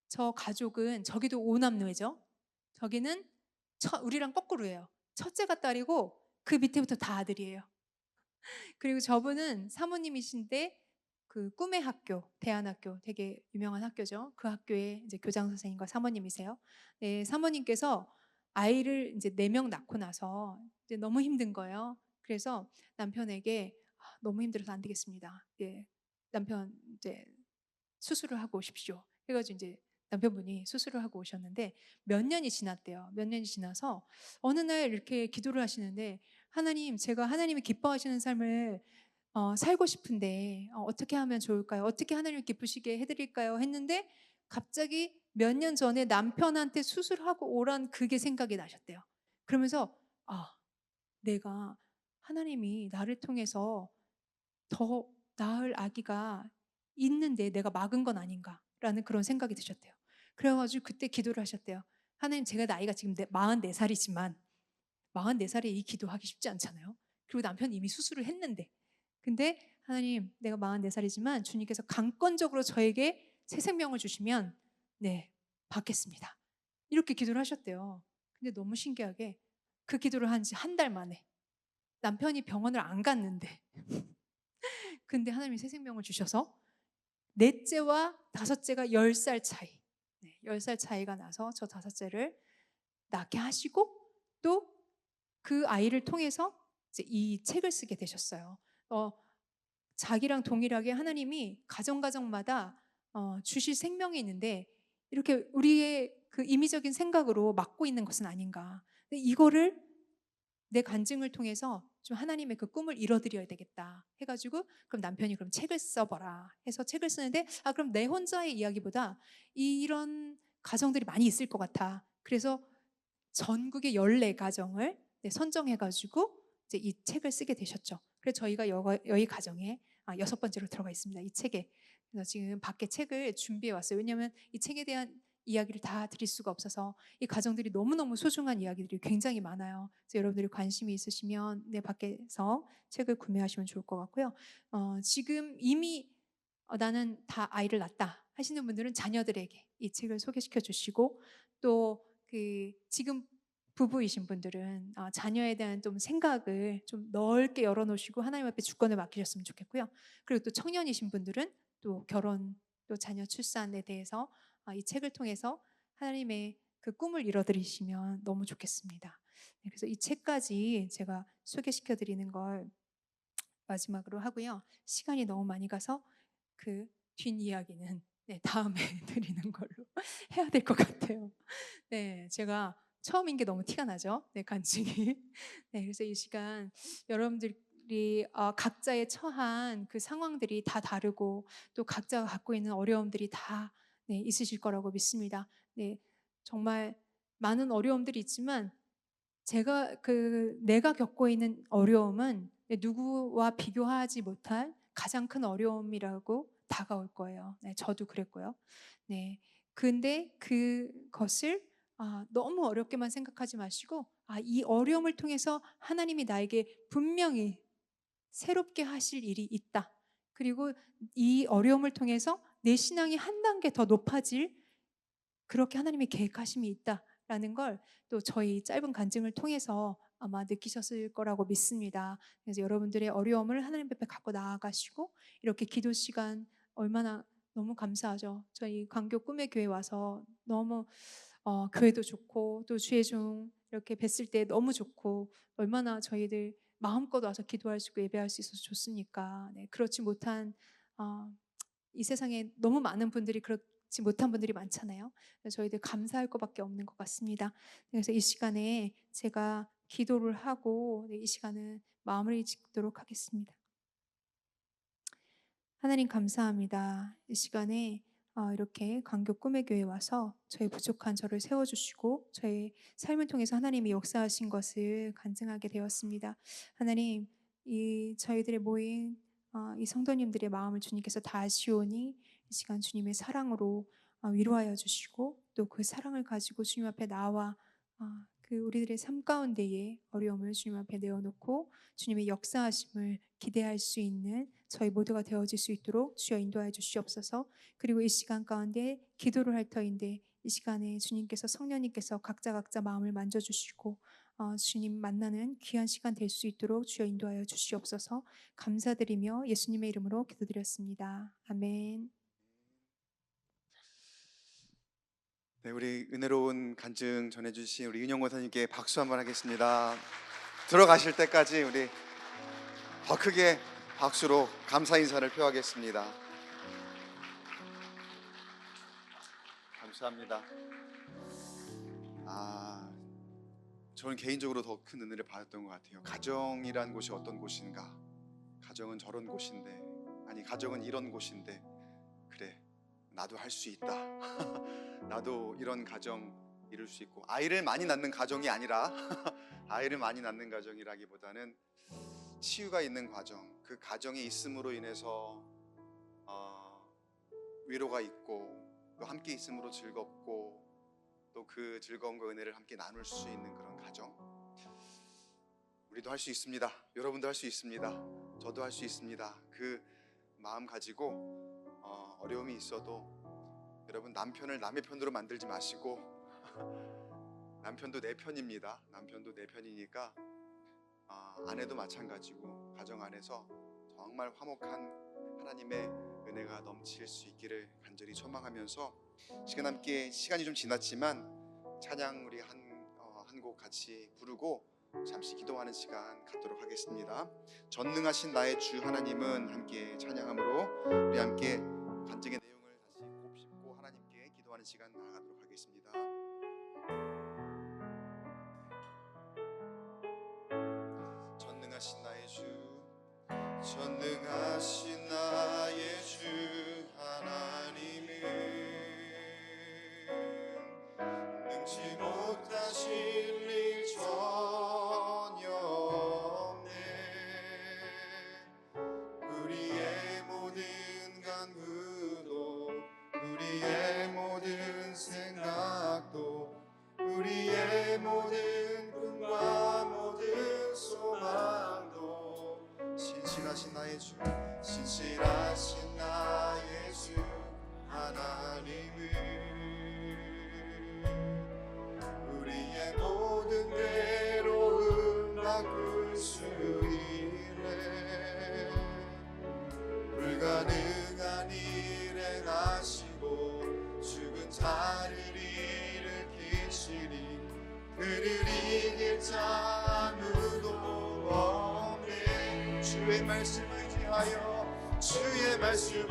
저 가족은 저기도 오남매죠. 저기는 우리랑 거꾸로예요. 첫째가 딸이고 그 밑에부터 다 아들이에요. 그리고 저분은 사모님이신데 그 꿈의 학교, 대안학교 되게 유명한 학교죠. 그 학교의 이제 교장 선생님과 사모님이세요. 네, 사모님께서 아이를 이제 4명 낳고 나서 이제 너무 힘든 거예요. 그래서 남편에게 너무 힘들어서 안 되겠습니다. 예, 남편 이제 수술을 하고 오십시오. 해가지고 이제 남편분이 수술을 하고 오셨는데 몇 년이 지났대요. 몇 년이 지나서 어느 날 이렇게 기도를 하시는데 하나님, 제가 하나님이 기뻐하시는 삶을 살고 싶은데 어떻게 하면 좋을까요? 어떻게 하나님을 기쁘시게 해드릴까요? 했는데 갑자기 몇 년 전에 남편한테 수술하고 오란 그게 생각이 나셨대요. 그러면서 내가 하나님이 나를 통해서 더 낳을 아기가 있는데 내가 막은 건 아닌가라는 그런 생각이 드셨대요. 그래가지고 그때 기도를 하셨대요. 하나님, 제가 나이가 지금 44살이지만 44살에 이 기도하기 쉽지 않잖아요. 그리고 남편이 이미 수술을 했는데 근데 하나님, 내가 44살이지만 주님께서 강권적으로 저에게 새 생명을 주시면 받겠습니다. 이렇게 기도를 하셨대요. 근데 너무 신기하게 그 기도를 한 지 한 달 만에 남편이 병원을 안 갔는데 근데 하나님이 새 생명을 주셔서 넷째와 다섯째가 10살 차이, 10살 차이가 나서 저 다섯째를 낳게 하시고 또 그 아이를 통해서 이제 이 책을 쓰게 되셨어요. 자기랑 동일하게 하나님이 가정마다 주실 생명이 있는데 이렇게 우리의 그 임의적인 생각으로 막고 있는 것은 아닌가. 근데 이거를 내 간증을 통해서 좀 하나님의 그 꿈을 이뤄드려야 되겠다 해가지고 그럼 남편이 그럼 책을 써봐라 해서 책을 쓰는데 그럼 내 혼자의 이야기보다 이런 가정들이 많이 있을 것 같아. 그래서 전국의 14가정을 선정해가지고 이제 이 책을 쓰게 되셨죠. 그래서 저희가 여기 가정에 6번째로 들어가 있습니다. 이 책에. 그래서 지금 밖에 책을 준비해 왔어요. 왜냐하면 이 책에 대한 이야기를 다 드릴 수가 없어서 이 가정들이 너무너무 소중한 이야기들이 굉장히 많아요. 그래서 여러분들이 관심이 있으시면 밖에서 책을 구매하시면 좋을 것 같고요. 지금 이미 나는 다 아이를 낳았다 하시는 분들은 자녀들에게 이 책을 소개시켜 주시고 또 지금 부부이신 분들은 자녀에 대한 좀 생각을 좀 넓게 열어놓으시고 하나님 앞에 주권을 맡기셨으면 좋겠고요. 그리고 또 청년이신 분들은 또 결혼 또 자녀 출산에 대해서 이 책을 통해서 하나님의 그 꿈을 이뤄드리시면 너무 좋겠습니다. 그래서 이 책까지 제가 소개시켜 드리는 걸 마지막으로 하고요. 시간이 너무 많이 가서 그 뒷이야기는 네, 다음에 드리는 걸로 해야 될 것 같아요. 네, 제가 처음인 게 너무 티가 나죠. 네, 간증이. 네, 그래서 이 시간 여러분들이 각자의 처한 그 상황들이 다 다르고 또 각자가 갖고 있는 어려움들이 다 네, 있으실 거라고 믿습니다. 네, 정말 많은 어려움들이 있지만 내가 겪고 있는 어려움은 누구와 비교하지 못할 가장 큰 어려움이라고 다가올 거예요. 네, 저도 그랬고요. 네, 근데 그것을 너무 어렵게만 생각하지 마시고 이 어려움을 통해서 하나님이 나에게 분명히 새롭게 하실 일이 있다. 그리고 이 어려움을 통해서 내 신앙이 한 단계 더 높아질 그렇게 하나님의 계획하심이 있다라는 걸 또 저희 짧은 간증을 통해서 아마 느끼셨을 거라고 믿습니다. 그래서 여러분들의 어려움을 하나님 앞에 갖고 나아가시고 이렇게 기도 시간 얼마나 너무 감사하죠. 저희 광교 꿈의 교회 와서 너무 교회도 좋고 또 주의 종 이렇게 뵀을 때 너무 좋고 얼마나 저희들 마음껏 와서 기도할 수 있고 예배할 수 있어서 좋습니까? 네, 그렇지 못한 이 세상에 너무 많은 분들이 그렇지 못한 분들이 많잖아요. 그래서 저희들 감사할 것밖에 없는 것 같습니다. 그래서 이 시간에 제가 기도를 하고 이 시간은 마무리 짓도록 하겠습니다. 하나님 감사합니다. 이 시간에 이렇게 광교 꿈의 교회에 와서 저희 부족한 저를 세워주시고 저의 삶을 통해서 하나님이 역사하신 것을 간증하게 되었습니다. 하나님, 이 저희들의 모인 이 성도님들의 마음을 주님께서 다 아시오니 이 시간 주님의 사랑으로 위로하여 주시고 또 그 사랑을 가지고 주님 앞에 나와 그 우리들의 삶 가운데에 어려움을 주님 앞에 내어놓고 주님의 역사하심을 기대할 수 있는 저희 모두가 되어질 수 있도록 주여 인도하여 주시옵소서. 그리고 이 시간 가운데 기도를 할 터인데 이 시간에 주님께서 성령님께서 각자 마음을 만져주시고 주님 만나는 귀한 시간 될 수 있도록 주여 인도하여 주시옵소서. 감사드리며 예수님의 이름으로 기도드렸습니다. 아멘. 네, 우리 은혜로운 간증 전해주신 우리 은영 권사님께 박수 한번 하겠습니다. 들어가실 때까지 우리 더 크게 박수로 감사 인사를 표하겠습니다. 감사합니다. 저는 개인적으로 더 큰 은혜를 받았던 것 같아요. 가정이란 곳이 어떤 곳인가? 가정은 저런 곳인데, 아니 가정은 이런 곳인데, 그래 나도 할 수 있다. 나도 이런 가정 이룰 수 있고, 아이를 많이 낳는 가정이 아니라 아이를 많이 낳는 가정이라기보다는 치유가 있는 가정, 그 가정에 있음으로 인해서 위로가 있고 또 함께 있음으로 즐겁고 또 그 즐거움과 은혜를 함께 나눌 수 있는 그런 가정, 우리도 할 수 있습니다. 여러분도 할 수 있습니다. 저도 할 수 있습니다. 그 마음 가지고 어려움이 있어도 여러분 남편을 남의 편으로 만들지 마시고 남편도 내 편입니다. 남편도 내 편이니까 아내도 마찬가지고 가정 안에서 정말 화목한 하나님의 은혜가 넘칠 수 있기를 간절히 소망하면서 시간이 좀 지났지만 찬양 우리 한 곡 같이 부르고 잠시 기도하는 시간 갖도록 하겠습니다. 전능하신 나의 주 하나님은 함께 찬양함으로 우리 함께 간증의 내용을 다시 곱씹고 하나님께 기도하는 시간 나아가도록 하겠습니다. 전능하신 나의 주, 전능하신 나의 주 하나님은 능치 못하실 일 전혀 없네. 우리의 모든 간구도 우리의 모든 생각도 우리의 모든 꿈과 모든 소망도 신실하신 나의 주, 신실하신 나의 주 하나님은 우리의 모든 괴로움 바꿀 수 있네. 불가능한 일 행하시고 죽은 자를 일으키시니 그를 이길 자 아무도 없네. 주 주의 말씀 의지하여 주의 말씀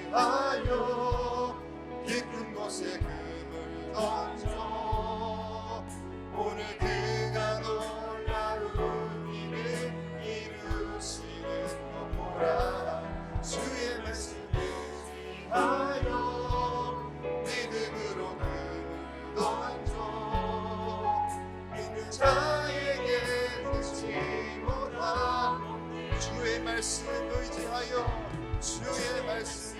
의지하여 깊은 곳에 금을 던져 오늘 그가 놀라운 일을 이루시는 것 보라 주의 말씀 의지하여 믿음으로 금을 던져 믿는 자에게 늦지 못하 주의 말씀 의지하여 주의 말씀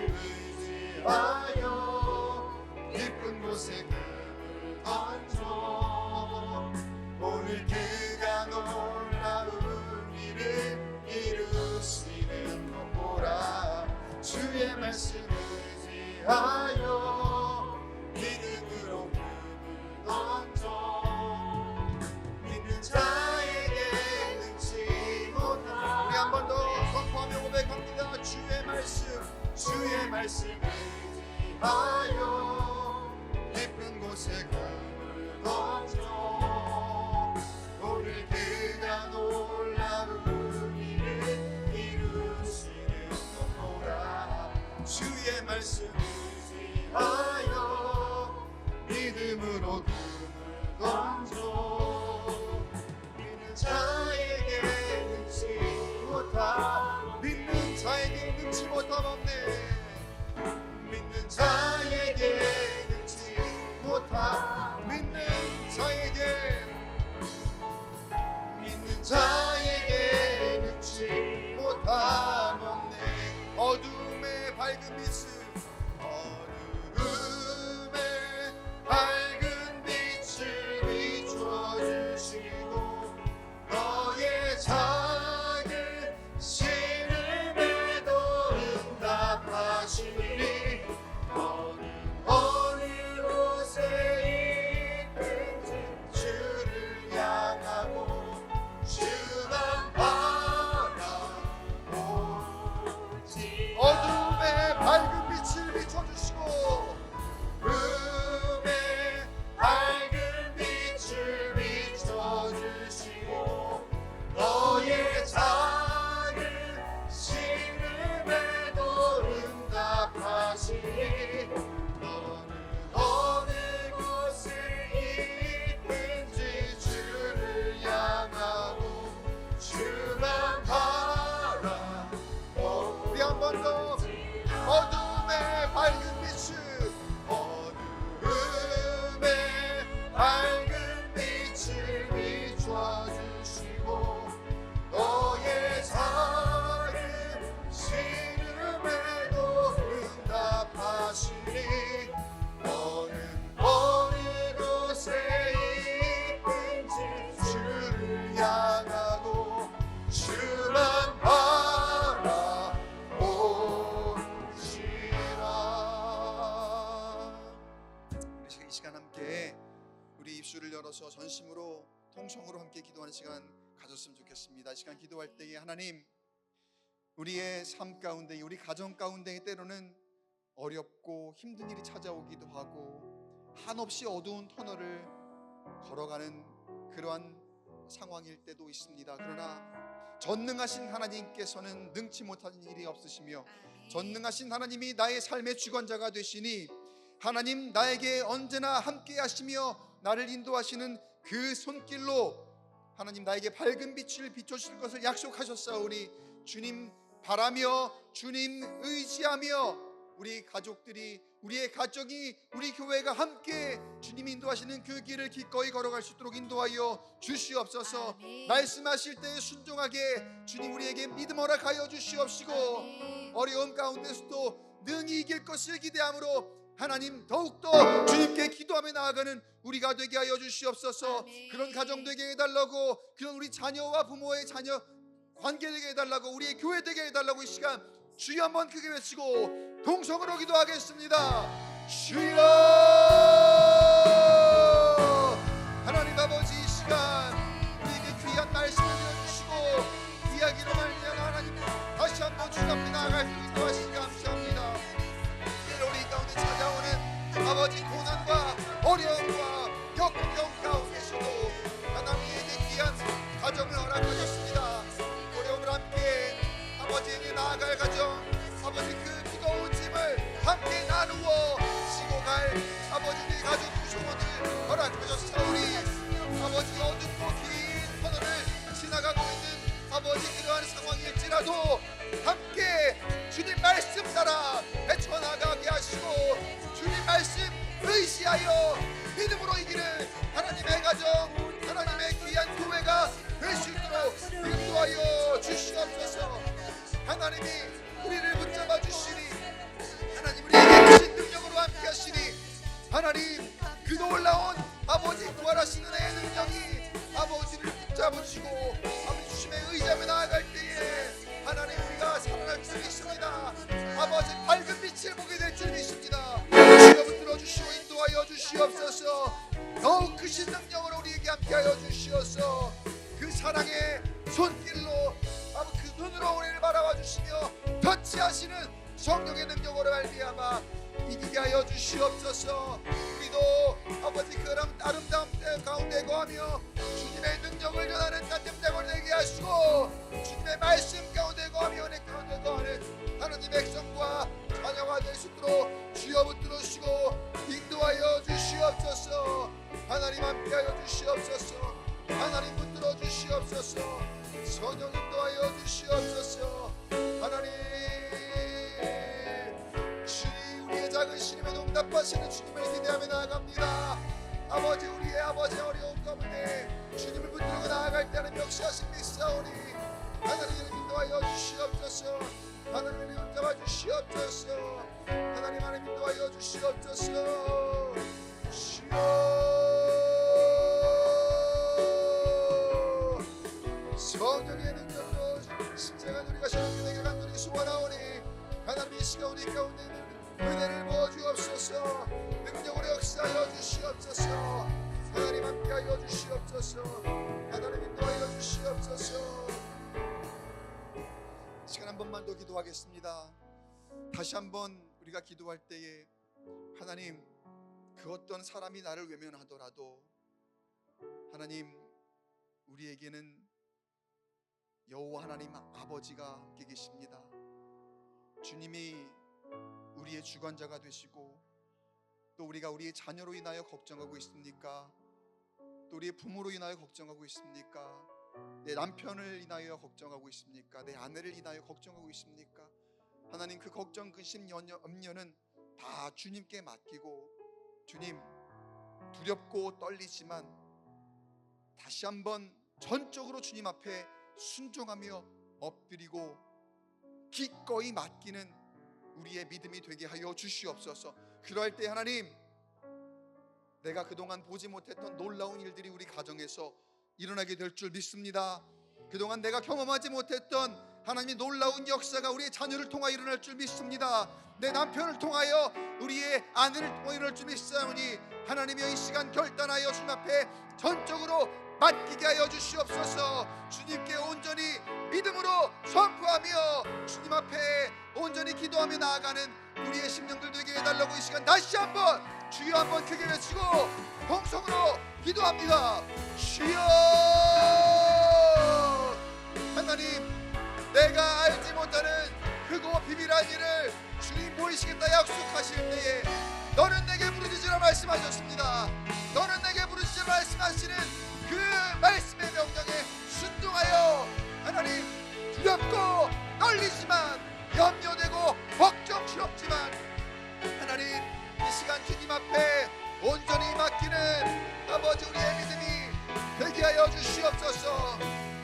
의지하여 깊은 곳에 금을 던져 오늘 그가 놀라운 일을 이루시는 것 보라 주의 말씀 의지하여 믿음으로 금을 던져 믿는 자에게 능치 못하 우리 한 번 더 선포하며 고백합니다. 주의 말씀 의지하여 깊은 곳에 금을 던져 오늘 그가 놀라운 일을 이루시는 것 보라 주의 말씀 의지하여 믿음으로 금을 던져 믿는 자에게 능치 못함 믿는 자에게 능치 못함 없네 믿는 자에게 능치 못함 믿는 자에게 능치 못함 없네 어둠의 밝은 빛을 어둠의 밝은 빛을 비춰주시고 너의 작은 시름에도 응답하시니 너는 어느 곳에 있든지 주를 향하고 주만 바라보지 어둠의 밝은 빛을 비춰주시고 어둠의 밝은 빛을 비춰주시고 너의 작은 시름에도 응답하시니 너는 어느 곳에 있든지 주를 향하고 주만 바라보 우리 한 번 더 어둠의 밝은 빛을 어둠의 밝은 빛을 비춰주시고 너의 작은 시름에도 응답하시니 너는 어느 곳에 있든지 주를 향하고 주만 바라보시라 우리 이 시간 함께 우리 입술을 열어서 전심으로 통성으로 함께 기도하는 시간 가졌으면 좋겠습니다. 이 시간 기도할 때에 하나님 우리의 삶 가운데 우리 가정 가운데 때로는 어렵고 힘든 일이 찾아오기도 하고 한없이 어두운 터널을 걸어가는 그러한 상황일 때도 있습니다. 그러나 전능하신 하나님께서는 능치 못한 일이 없으시며 전능하신 하나님이 나의 삶의 주관자가 되시니 하나님 나에게 언제나 함께 하시며 나를 인도하시는 그 손길로 하나님 나에게 밝은 빛을 비춰주실 것을 약속하셨사오니 주님 바라며 주님 의지하며 우리 가족들이 우리의 가정이 우리 교회가 함께 주님 인도하시는 그 길을 기꺼이 걸어갈 수 있도록 인도하여 주시옵소서. 아멘. 말씀하실 때 순종하게 주님 우리에게 믿음 허락하여 주시옵시고 아멘. 어려움 가운데서도 능히 이길 것을 기대함으로 하나님 더욱더 주님께 기도하며 나아가는 우리가 되게 하여 주시옵소서. 아멘. 그런 가정 되게 해달라고 그런 우리 자녀와 부모의 자녀 관계 되게 해달라고 우리의 교회 되게 해달라고 이 시간 주여 한번 크게 외치고 동성으로 기도하겠습니다. 주여 하나님 아버지 이 시간 우리에게 귀한 말씀을 들려주시고 이야기로 말미암아 하나님 다시 한번 주 앞에 나아갈 수 있도록 하시니 감사합니다. 우리 가운데 찾아오는 아버지 고난과 어려움과 역경 가운데서도 하나님의 귀한 가정을 허락하셨습니다. 어려움을 함께 아버지 그 무거운 짐을 함께 나누어 지고 갈 아버지 우리 가족 구성원을 허락하셨사오니 아버지 어둡고 긴 터널을 지나가고 있는 아버지 그러한 상황일지라도 함께 주님 말씀 따라 헤쳐나가게 하시고 주님 말씀 의지하여 믿음으로 이기는 하나님의 가정 하나님의 귀한 교회가 될 수 있도록 인도하여 주시옵소서. 하나님이 우리를 붙잡아 주시니 하나님 우리에게 크신 능력으로 함께 하시니 하나님 그 놀라운 아버지 부활하시는 의 능력이 아버지를 붙잡으시고 아버지 주님의 의지하며 나아갈 때에 하나님 우리가 살아날 줄 믿습니다. 아버지 밝은 빛을 보게 될 줄 믿습니다. 주여 붙들어 주시고 인도하여 주시옵소서. 더욱 크신 능력으로 우리에게 함께하여 주시옵소서. 그 사랑의 손길로 아버지 그 눈으로 우리를 바라봐 주시며 터치하시는 성령의 능력으로 말미암아 이기게 하여 주시옵소서. 우리도 아버지 그런 아름다운 때 가운데 거하며 주님의 능력을 전하는 따뜻한 자가 되게 하시고 주님의 말씀 가운데 거하며 은혜 가운데 거하는 하나님의 백성과 자녀가 될 수 있도록 주여 붙들어 주시고 인도하여 주시옵소서. 하나님 함께하여 주시옵소서. 하나님 붙들어 주시옵소서. 성령 인도하여 주시옵소서. 하나님 주님 우리의 작은 신임에 응답하시는 주님을 기대하며 나아갑니다. 아버지 우리의 아버지 어려운 가운데 주님을 붙들고 나아갈 때는 역시하신 믿사오니 하나님을 인도하여 주시옵소서. 하나님을 붙잡아 주시옵소서. 하나님 안에 인도하여 주시옵소서. 성령의 능력으로 십자가 누리가 시험되게 간절히 소원하오니 하나님 이 시간 우리 가운데 은혜를 부어 주옵소서. 능력으로 역사하여 주시옵소서. 하나님 함께하여 주시옵소서. 하나님 인도하여 주시옵소서. 시간 한 번만 더 기도하겠습니다. 다시 한번 우리가 기도할 때에 하나님 그 어떤 사람이 나를 외면하더라도 하나님 우리에게는 여호와 하나님 아버지가 함께 계십니다. 주님이 우리의 주관자가 되시고 또 우리가 우리의 자녀로 인하여 걱정하고 있습니까? 또 우리의 부모로 인하여 걱정하고 있습니까? 내 남편을 인하여 걱정하고 있습니까? 내 아내를 인하여 걱정하고 있습니까? 하나님 그 걱정, 근심, 염려는 다 주님께 맡기고 주님 두렵고 떨리지만 다시 한번 전적으로 주님 앞에 순종하며 엎드리고 기꺼이 맡기는 우리의 믿음이 되게 하여 주시옵소서. 그럴 때 하나님 내가 그동안 보지 못했던 놀라운 일들이 우리 가정에서 일어나게 될 줄 믿습니다. 그동안 내가 경험하지 못했던 하나님의 놀라운 역사가 우리의 자녀를 통하여 일어날 줄 믿습니다. 내 남편을 통하여 우리의 아내를 통하여 일어날 줄 믿사오니 하나님의 이 시간 결단하여 주님 앞에 전적으로 맡기게 하여 주시옵소서. 주님께 온전히 믿음으로 선포하며 주님 앞에 온전히 기도하며 나아가는 우리의 심령들 되게 해달라고 이 시간 다시 한번 주여 한번 크게 외치고 통성으로 기도합니다. 주여 하나님 내가 알지 못하는 크고 비밀한 일을 주님 보이시겠다 약속하실 때에 너는 내게 부르짖으라 말씀하셨습니다. 너는 내게 부르짖으라 말씀하시는 그 말씀의 명령에 순종하여 하나님 두렵고 떨리지만 염려되고 걱정스럽지만 하나님 이 시간 주님 앞에 온전히 맡기는 아버지 우리의 믿음이 되게 하여 주시옵소서.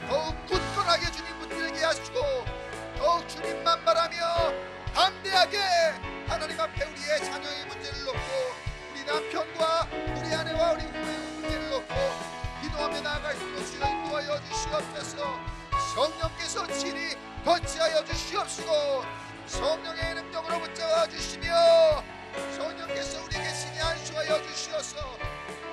더욱 굳건하게 주님 붙들게 하시고 더욱 주님만 바라며 담대하게 하나님 앞에 우리의 자녀의 문제를 놓고 우리 남편과 우리 아내와 우리 부모의 문제를 놓고 기도하며 나아갈 수 있도록 주여 인도하여 주시옵소서. 성령께서 친히 거치하여 주시옵시고 성령의 능력으로 붙잡아 주시며 성령께서 우리에게 친히 안수하여 주시옵소서.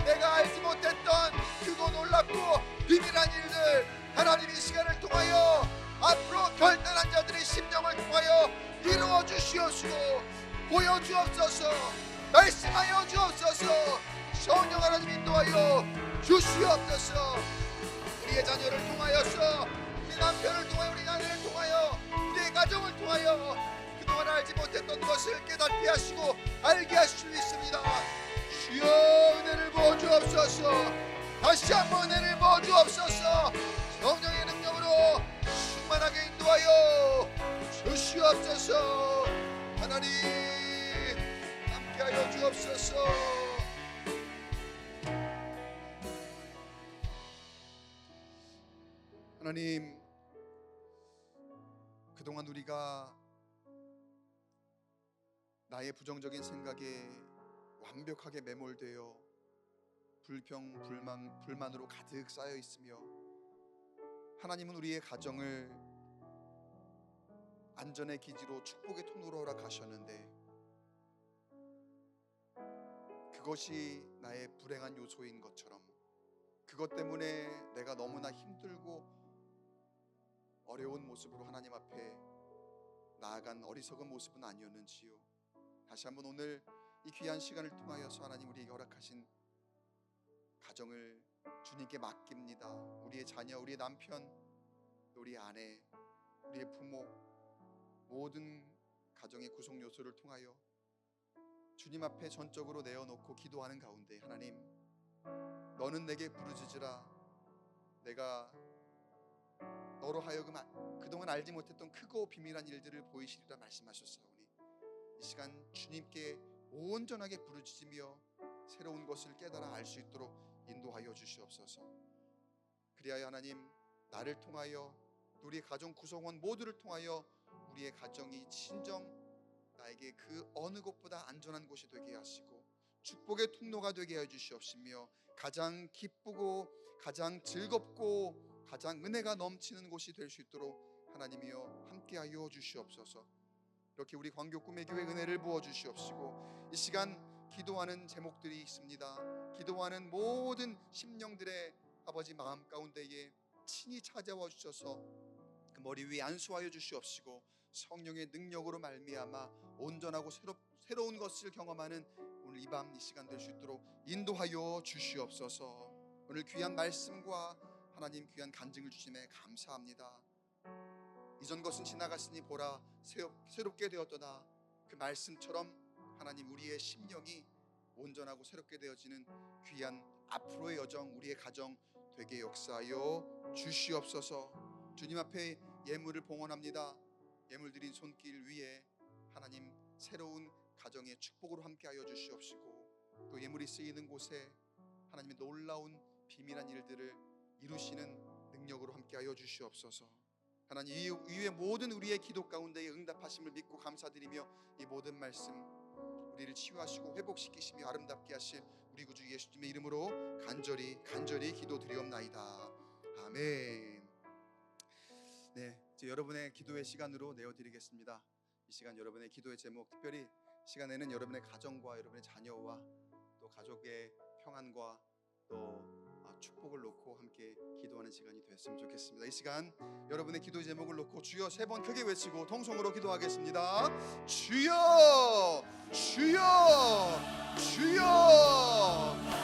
내가 알지 못했던 크고 놀랍고 비밀한 일들 하나님 이 시간을 통하여 앞으로 결단한 자들의 심령을 통하여 이루어 주시옵시고 보여주옵소서. 말씀하여 주옵소서. 성령 하나님 인도하여 주시옵소서. 우리의 자녀를 통하여서 우리 남편을 통하여 우리 아내를 통하여 우리의 가정을 통하여 그동안 알지 못했던 것을 깨닫게 하시고 알게 하실 수 있습니다. 주여 은혜를 부어주옵소서. 다시 한번 은혜를 부어주옵소서. 성령의 능력으로 충만하게 인도하여 주시옵소서. 하나님 함께하여 주옵소서. 하나님, 그동안 우리가 나의 부정적인 생각에 완벽하게 매몰되어 불평, 불만으로 가득 쌓여 있으며, 하나님은 우리의 가정을 안전의 기지로 축복의 통로로 허락하셨는데 그것이 나의 불행한 요소인 것처럼, 그것 때문에 내가 너무나 힘들고 어려운 모습으로 하나님 앞에 나아간 어리석은 모습은 아니었는지요. 다시 한번 오늘 이 귀한 시간을 통하여서 하나님 우리에게 허락하신 가정을 주님께 맡깁니다. 우리의 자녀, 우리의 남편, 우리의 아내, 우리의 부모, 모든 가정의 구성 요소를 통하여 주님 앞에 전적으로 내어놓고 기도하는 가운데, 하나님, 너는 내게 부르짖으라. 내가 너로 하여금 그동안 알지 못했던 크고 비밀한 일들을 보이시리라 말씀하셨사오니, 이 시간 주님께 온전하게 부르짖으며 새로운 것을 깨달아 알 수 있도록 인도하여 주시옵소서. 그리하여 하나님, 나를 통하여 우리의 가정 구성원 모두를 통하여 우리의 가정이 진정 나에게 그 어느 곳보다 안전한 곳이 되게 하시고 축복의 통로가 되게 해 주시옵시며, 가장 기쁘고 가장 즐겁고 가장 은혜가 넘치는 곳이 될 수 있도록 하나님이여 함께하여 주시옵소서. 이렇게 우리 광교 꿈의 교회 은혜를 부어 주시옵시고, 이 시간 기도하는 제목들이 있습니다. 기도하는 모든 심령들의 아버지 마음 가운데에 친히 찾아와 주셔서 그 머리 위에 안수하여 주시옵시고, 성령의 능력으로 말미암아 온전하고 새로운 것을 경험하는 오늘 이 밤 이 시간 될 수 있도록 인도하여 주시옵소서. 오늘 귀한 말씀과 하나님 귀한 간증을 주심에 감사합니다. 이전 것은 지나갔으니 보라 새롭게 되었도다. 그 말씀처럼 하나님 우리의 심령이 온전하고 새롭게 되어지는 귀한 앞으로의 여정, 우리의 가정 되게 역사하여 주시옵소서. 주님 앞에 예물을 봉헌합니다. 예물 드린 손길 위에 하나님 새로운 가정의 축복으로 함께하여 주시옵시고, 또 예물이 쓰이는 곳에 하나님의 놀라운 비밀한 일들을 이루시는 능력으로 함께하여 주시옵소서. 하나님, 이후의 모든 우리의 기도 가운데에 응답하심을 믿고 감사드리며, 이 모든 말씀 우리를 치유하시고 회복시키시며 아름답게 하실 우리 구주 예수님의 이름으로 간절히 기도드리옵나이다. 아멘. 네, 이제 여러분의 기도의 시간으로 내어드리겠습니다. 이 시간 여러분의 기도의 제목, 특별히 시간에는 여러분의 가정과 여러분의 자녀와 또 가족의 평안과 또 축복을 놓고 함께 기도하는 시간이 됐으면 좋겠습니다. 이 시간 여러분의 기도 제목을 놓고 주여 3번 크게 외치고 통성으로 기도하겠습니다. 주여, 주여, 주여.